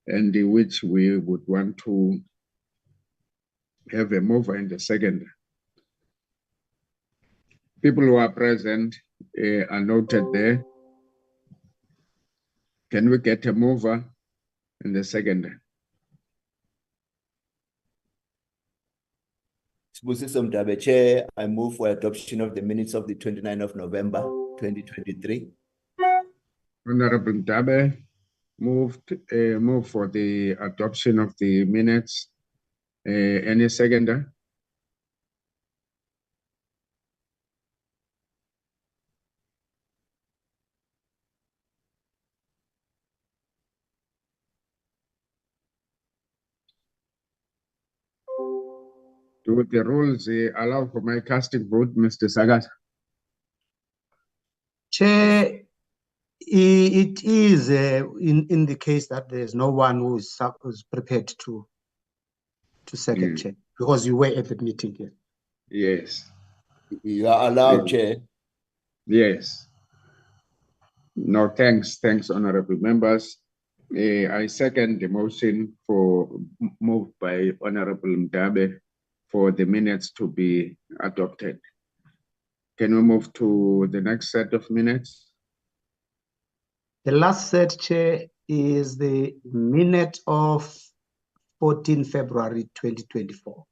and which we would want to have a mover in the second. People who are present are noted there. Can we get a mover in the second? Chair, I move for adoption of the minutes of the 29th of November, 2023. Honorable Mdabe move for the adoption of the minutes. Any seconder? Do the rules allow for my casting vote, Mr. Sagat? Chair, it is in the case that there's no one who's prepared to second, Chair, because you were at the meeting here. Yes. You are allowed, Chair. Yes. No, thanks, honorable members. I second the motion moved by Honorable Mdabe for the minutes to be adopted. Can we move to the next set of minutes? The last set, Chair, is the minute of 14 February 2024.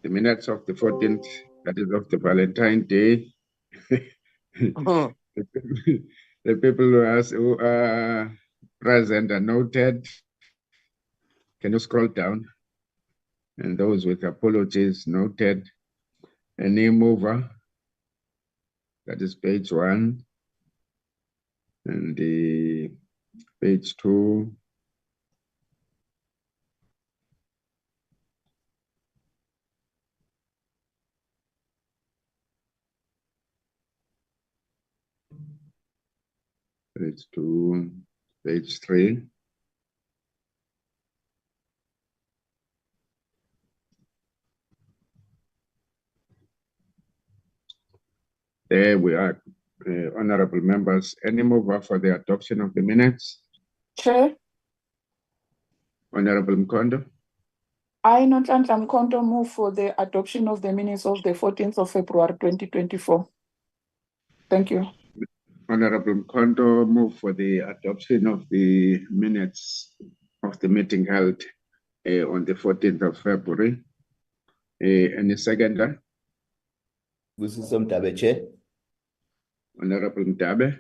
The minutes of the 14th, that is of the Valentine Day. The people who are present are noted. Can you scroll down? And those with apologies noted. A name mover, that is page 1. And the page 2. Page 2, page 3. There we are, honorable members. Any mover for the adoption of the minutes? Chair, Honorable Mkondo. I, Nonhlanhla Mkondo, move for the adoption of the minutes of the 14th of February 2024. Thank you. Honorable Mkondo, move for the adoption of the minutes of the meeting held on the 14th of February. Any seconder? Sibusiso Mdabe, Chair. Honorable Mdabe.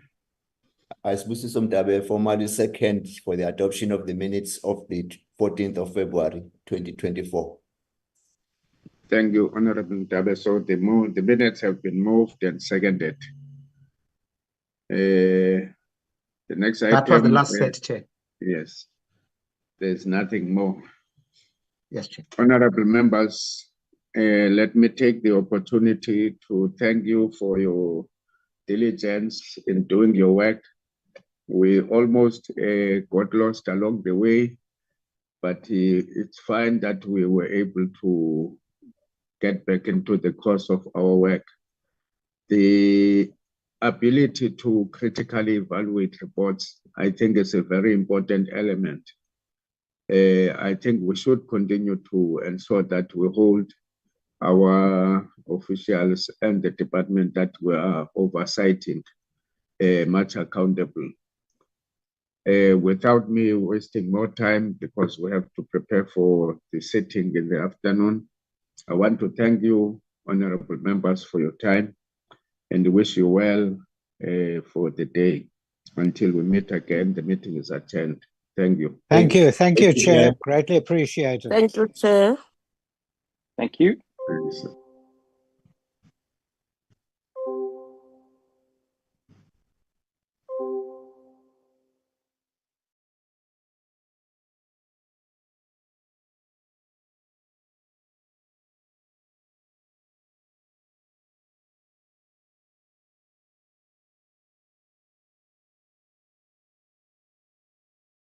I, Sibusiso Mdabe, formally second for the adoption of the minutes of the 14th of February 2024. Thank you, Honorable Mdabe. So the minutes have been moved and seconded. The next item. That was the last set, Chair. Yes. There's nothing more. Yes, Chair. Honorable members, let me take the opportunity to thank you for your diligence in doing your work. We almost got lost along the way, but it's fine that we were able to get back into the course of our work. The ability to critically evaluate reports, I think, is a very important element. I think we should continue to ensure that we hold our officials and the department that we are oversighting much accountable. Without me wasting more time, because we have to prepare for the sitting in the afternoon, I want to thank you, honorable members, for your time and wish you well for the day. Until we meet again, the meeting is adjourned. Thank you. Thank you, Chair. Greatly appreciated. Thank you, Chair. Thank you. Thank you, sir.